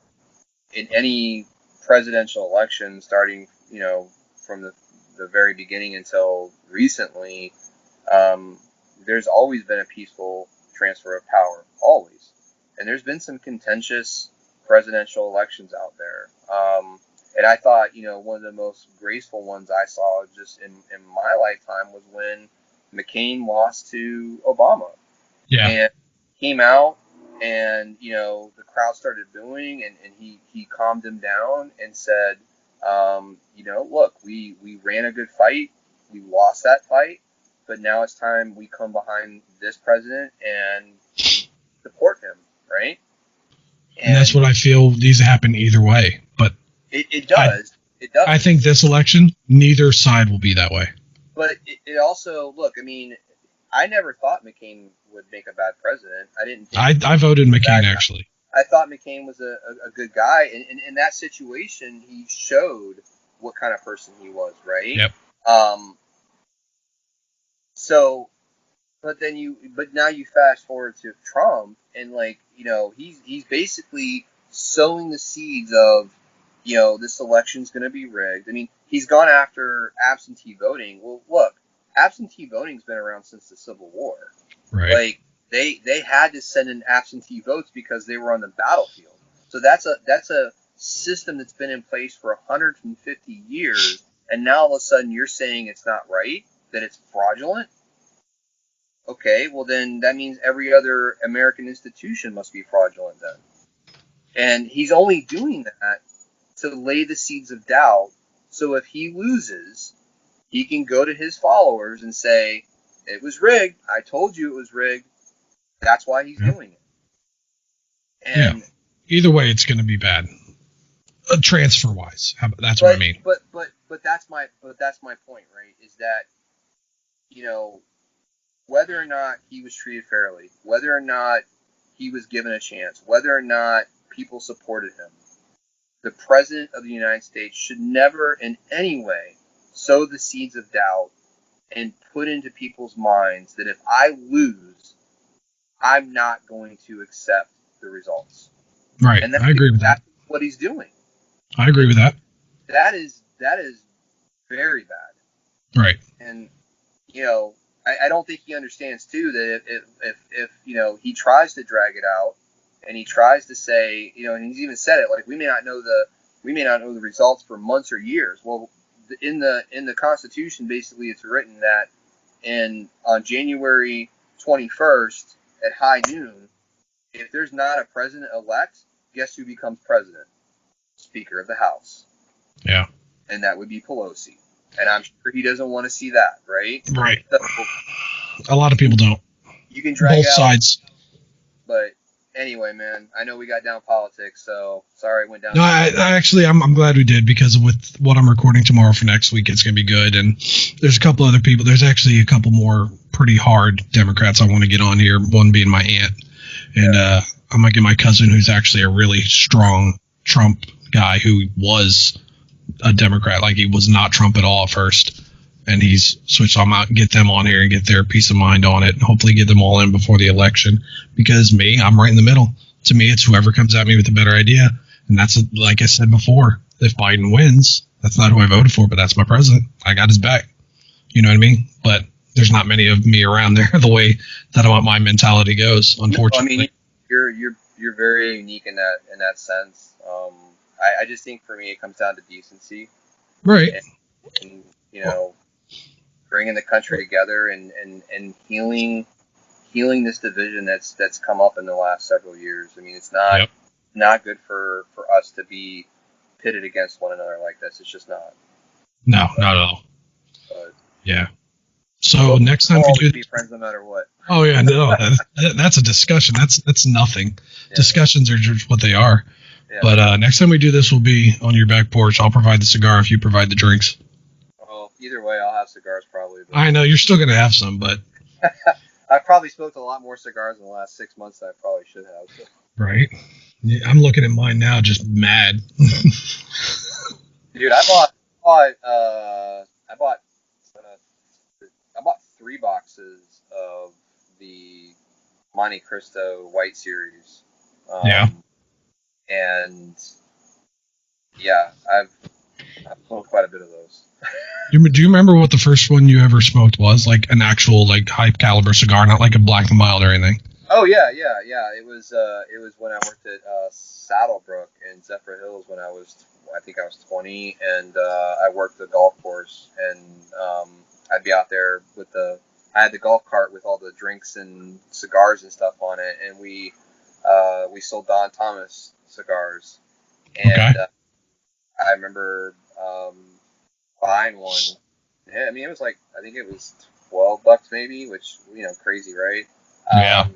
presidential election, starting, from the very beginning until recently, there's always been a peaceful transfer of power, always. And there's been some contentious presidential elections out there. And I thought, one of the most graceful ones I saw just in my lifetime was when McCain lost to Obama. Yeah. And came out and, the crowd started booing and he calmed him down and said, look, we ran a good fight. We lost that fight. But now it's time we come behind this president and support him, right? And that's what I feel needs to happen either way. But it does. It does. I think this election, neither side will be that way. but it also, look, I mean, I never thought McCain would make a bad president. I didn't think I voted McCain, actually. I thought McCain was a good guy. And in that situation, he showed what kind of person he was, right? Yep. So, but now you fast forward to Trump, and like, he's basically sowing the seeds of, this election's going to be rigged. I mean, he's gone after absentee voting. Well, look, absentee voting's been around since the Civil War. Right. Like, they had to send in absentee votes because they were on the battlefield. So that's a system that's been in place for 150 years, and now all of a sudden you're saying it's not right, that it's fraudulent? Okay, well then that means every other American institution must be fraudulent then. And he's only doing that to lay the seeds of doubt, so if he loses, he can go to his followers and say, it was rigged, I told you it was rigged, that's why he's doing it. And either way, it's going to be bad. Transfer wise, that's what I mean. But that's my point, right? Is that, whether or not he was treated fairly, whether or not he was given a chance, whether or not people supported him, the President of the United States should never in any way sow the seeds of doubt and put into people's minds that if I lose, I'm not going to accept the results. Right. And I agree with that. That's what he's doing. I agree with that. That is very bad. Right. And, I don't think he understands too that if he tries to drag it out and he tries to say, and he's even said it, like, we may not know the results for months or years. Well, in the Constitution, basically, it's written that on January 21st at high noon, if there's not a president-elect, guess who becomes president? Speaker of the House. Yeah. And that would be Pelosi. And I'm sure he doesn't want to see that, right? Right. So, a lot of people don't. You can drag both sides. But anyway, man, I know we got down politics, so sorry I went down. No, I'm glad we did, because with what I'm recording tomorrow for next week, it's going to be good. And there's a couple other people. There's actually a couple more pretty hard Democrats I want to get on here, one being my aunt. And I might get my cousin, who's actually a really strong Trump guy who was a Democrat. Like, he was not Trump at all at first. And he's switched. So I'm out and get them on here and get their peace of mind on it, and hopefully get them all in before the election. Because I'm right in the middle. To me, it's whoever comes at me with a better idea. And that's, like I said before, if Biden wins, that's not who I voted for, but that's my president. I got his back. You know what I mean? But there's not many of me around there the way that my mentality goes, unfortunately. I mean, you're very unique in that sense. I just think for me it comes down to decency. Right. And bringing the country together and healing this division that's come up in the last several years. I mean, it's not good for us to be pitted against one another like this. It's just not. No, not at all. But, yeah. So next time we do, be friends no matter what. Oh yeah, no, that's a discussion. That's nothing. Yeah. Discussions are just what they are. Yeah. But next time we do this, will be on your back porch. I'll provide the cigar if you provide the drinks. Well, either way, I'll have cigars probably. But I know you're still gonna have some, but I probably smoked a lot more cigars in the last 6 months than I probably should have. So. Right. Yeah, I'm looking at mine now, just mad. Dude, I bought 3 boxes of the Monte Cristo White Series. And yeah, I've smoked quite a bit of those. Do you remember what the first one you ever smoked was? Like an actual, like, high caliber cigar, not like a Black and Mild or anything? Oh yeah. It was when I worked at Saddlebrook in Zephyr Hills when I think I was 20, and I worked the golf course, and I'd be out there I had the golf cart with all the drinks and cigars and stuff on it, and we sold Don Thomas cigars, and okay. I remember buying one. Yeah, I mean, it was like, I think it was $12 maybe, which, crazy, right? Yeah.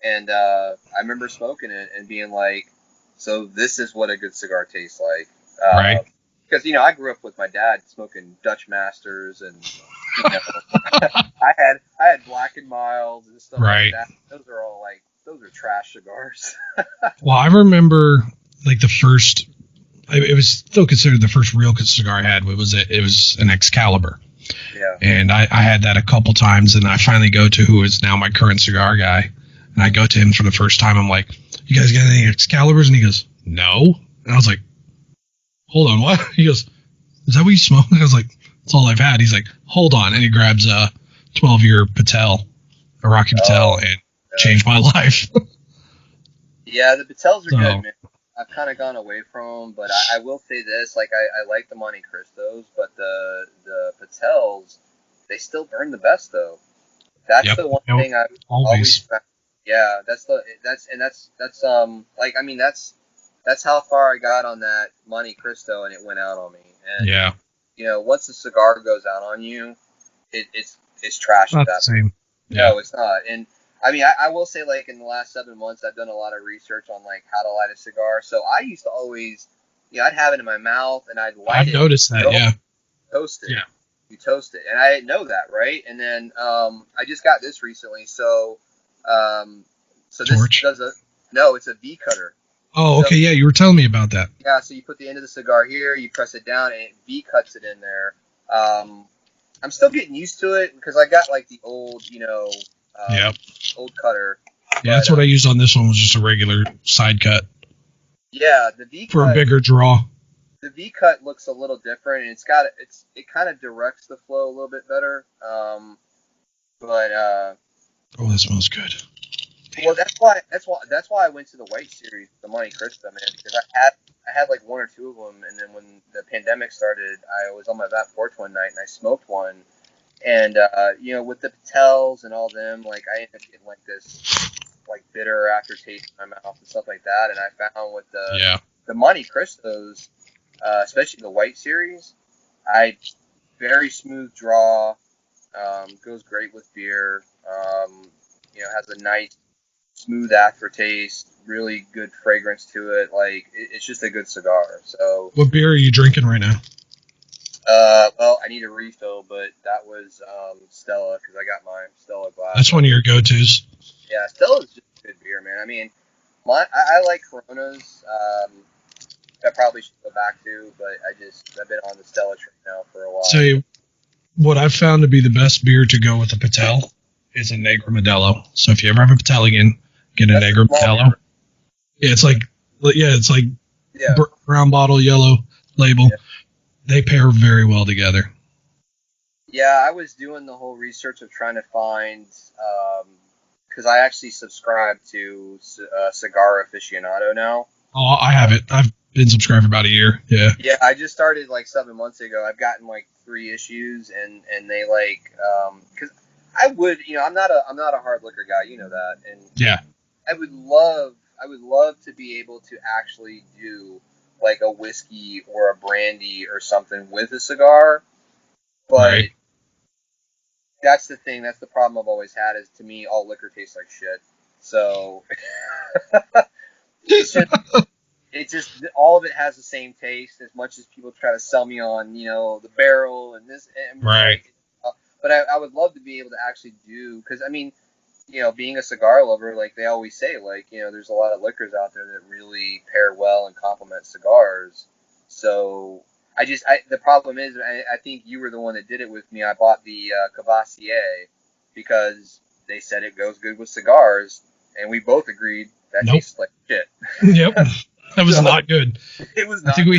And I remember smoking it and being like, so this is what a good cigar tastes like. Right. Because, I grew up with my dad smoking Dutch Masters and, You know, I had Black and Milds and stuff Right. like that. Those are trash cigars. Well, I remember like the first. It was still considered the first real cigar I had. It was an Excalibur. Yeah. And I had that a couple times, and I finally go to who is now my current cigar guy, and I go to him for the first time. I'm like, "You guys got any Excaliburs?" And he goes, "No." And I was like, "Hold on, what?" He goes, "Is that what you smoke?" I was like, "That's all I've had." He's like, "Hold on," and he grabs a 12-year Patel, a Rocky Patel, and changed my life. Yeah, the Patels are good, man. I've kind of gone away from them, but I will say this: like I like the Monte Cristos, but the Patels, they still burn the best though. That's the one thing I've always found. Yeah, that's how far I got on that Monte Cristo, and it went out on me. And you know, once the cigar goes out on you, it's trash. Not the same. No, it's not. And I mean, I will say, like, in the last 7 months, I've done a lot of research on, like, how to light a cigar. So I used to always, you know, I'd have it in my mouth, and I'd light it. I've noticed that, yeah. Toast it. Yeah. You toast it. And I didn't know that, right? And then I just got this recently. So this Torch? No, it's a V cutter. Oh, okay, yeah, you were telling me about that. Yeah, so you put the end of the cigar here, you press it down, and it V cuts it in there. I'm still getting used to it because I got, like, the old, you know, old cutter. Yeah, that's what I used on this one, was just a regular side cut. Yeah, the V cut for a bigger draw. The V cut looks a little different, and it kind of directs the flow a little bit better. Oh, that smells good. Well, that's why I went to the white series, the Monte Cristo, man, because I had like one or two of them, and then when the pandemic started, I was on my back porch one night and I smoked one. And, you know, with the Patels and all them, like, I ended up getting, like, this, like, bitter aftertaste in my mouth and stuff like that. And I found with the Monte Cristos, especially the white series, very smooth draw, goes great with beer, you know, has a nice, smooth aftertaste, really good fragrance to it. Like, it's just a good cigar. So, what beer are you drinking right now? Well, I need a refill, but that was Stella, because I got my Stella glass. That's one of your go-tos. Yeah, Stella's just a good beer, man. I mean, I like Coronas. I probably should go back to, but I've been on the Stella train now for a while. So, what I've found to be the best beer to go with a Patel is a Negro Modelo. So if you ever have a Patel again, get a Negro Modelo. Yeah, it's like brown bottle, yellow label. Yeah. They pair very well together. Yeah, I was doing the whole research of trying to find, because I actually subscribe to Cigar Aficionado now. Oh, I have it. I've been subscribed for about a year. Yeah. Yeah, I just started like 7 months ago. I've gotten like 3 issues, and they like, because I would, you know, I'm not a hard liquor guy, you know that, and yeah, I would love to be able to actually do like a whiskey or a brandy or something with a cigar, but that's the thing. That's the problem I've always had. Is to me, all liquor tastes like shit. So it just all of it has the same taste. As much as people try to sell me on, you know, the barrel and this, and but I would love to be able to actually do, because I mean, you know, being a cigar lover, like they always say, like, you know, there's a lot of liquors out there that really pair well and complement cigars. So the problem is, I think you were the one that did it with me. I bought the Cavassier because they said it goes good with cigars, and we both agreed that tastes like shit. Yep, that was not good. It was not. I think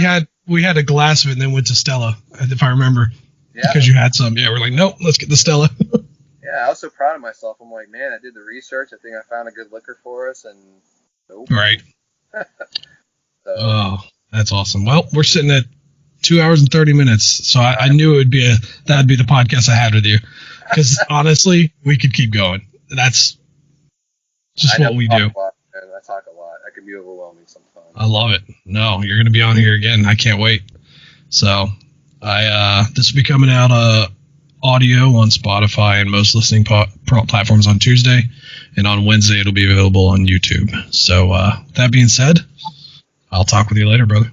we had a glass of it and then went to Stella, if I remember. Yeah. Because you had some. Yeah, we're like, nope, let's get the Stella. Yeah, I was so proud of myself. I'm like, man, I did the research. I think I found a good liquor for us, and nope. Right. Oh, that's awesome. Well, we're sitting at 2 hours and 30 minutes, so I knew that'd be the podcast I had with you. Because honestly, we could keep going. That's just what we do. I talk a lot. I can be overwhelming sometimes. I love it. No, you're going to be on here again. I can't wait. So, this will be coming out audio on Spotify and most listening platforms on Tuesday, and on Wednesday it'll be available on YouTube. So that being said, I'll talk with you later, brother.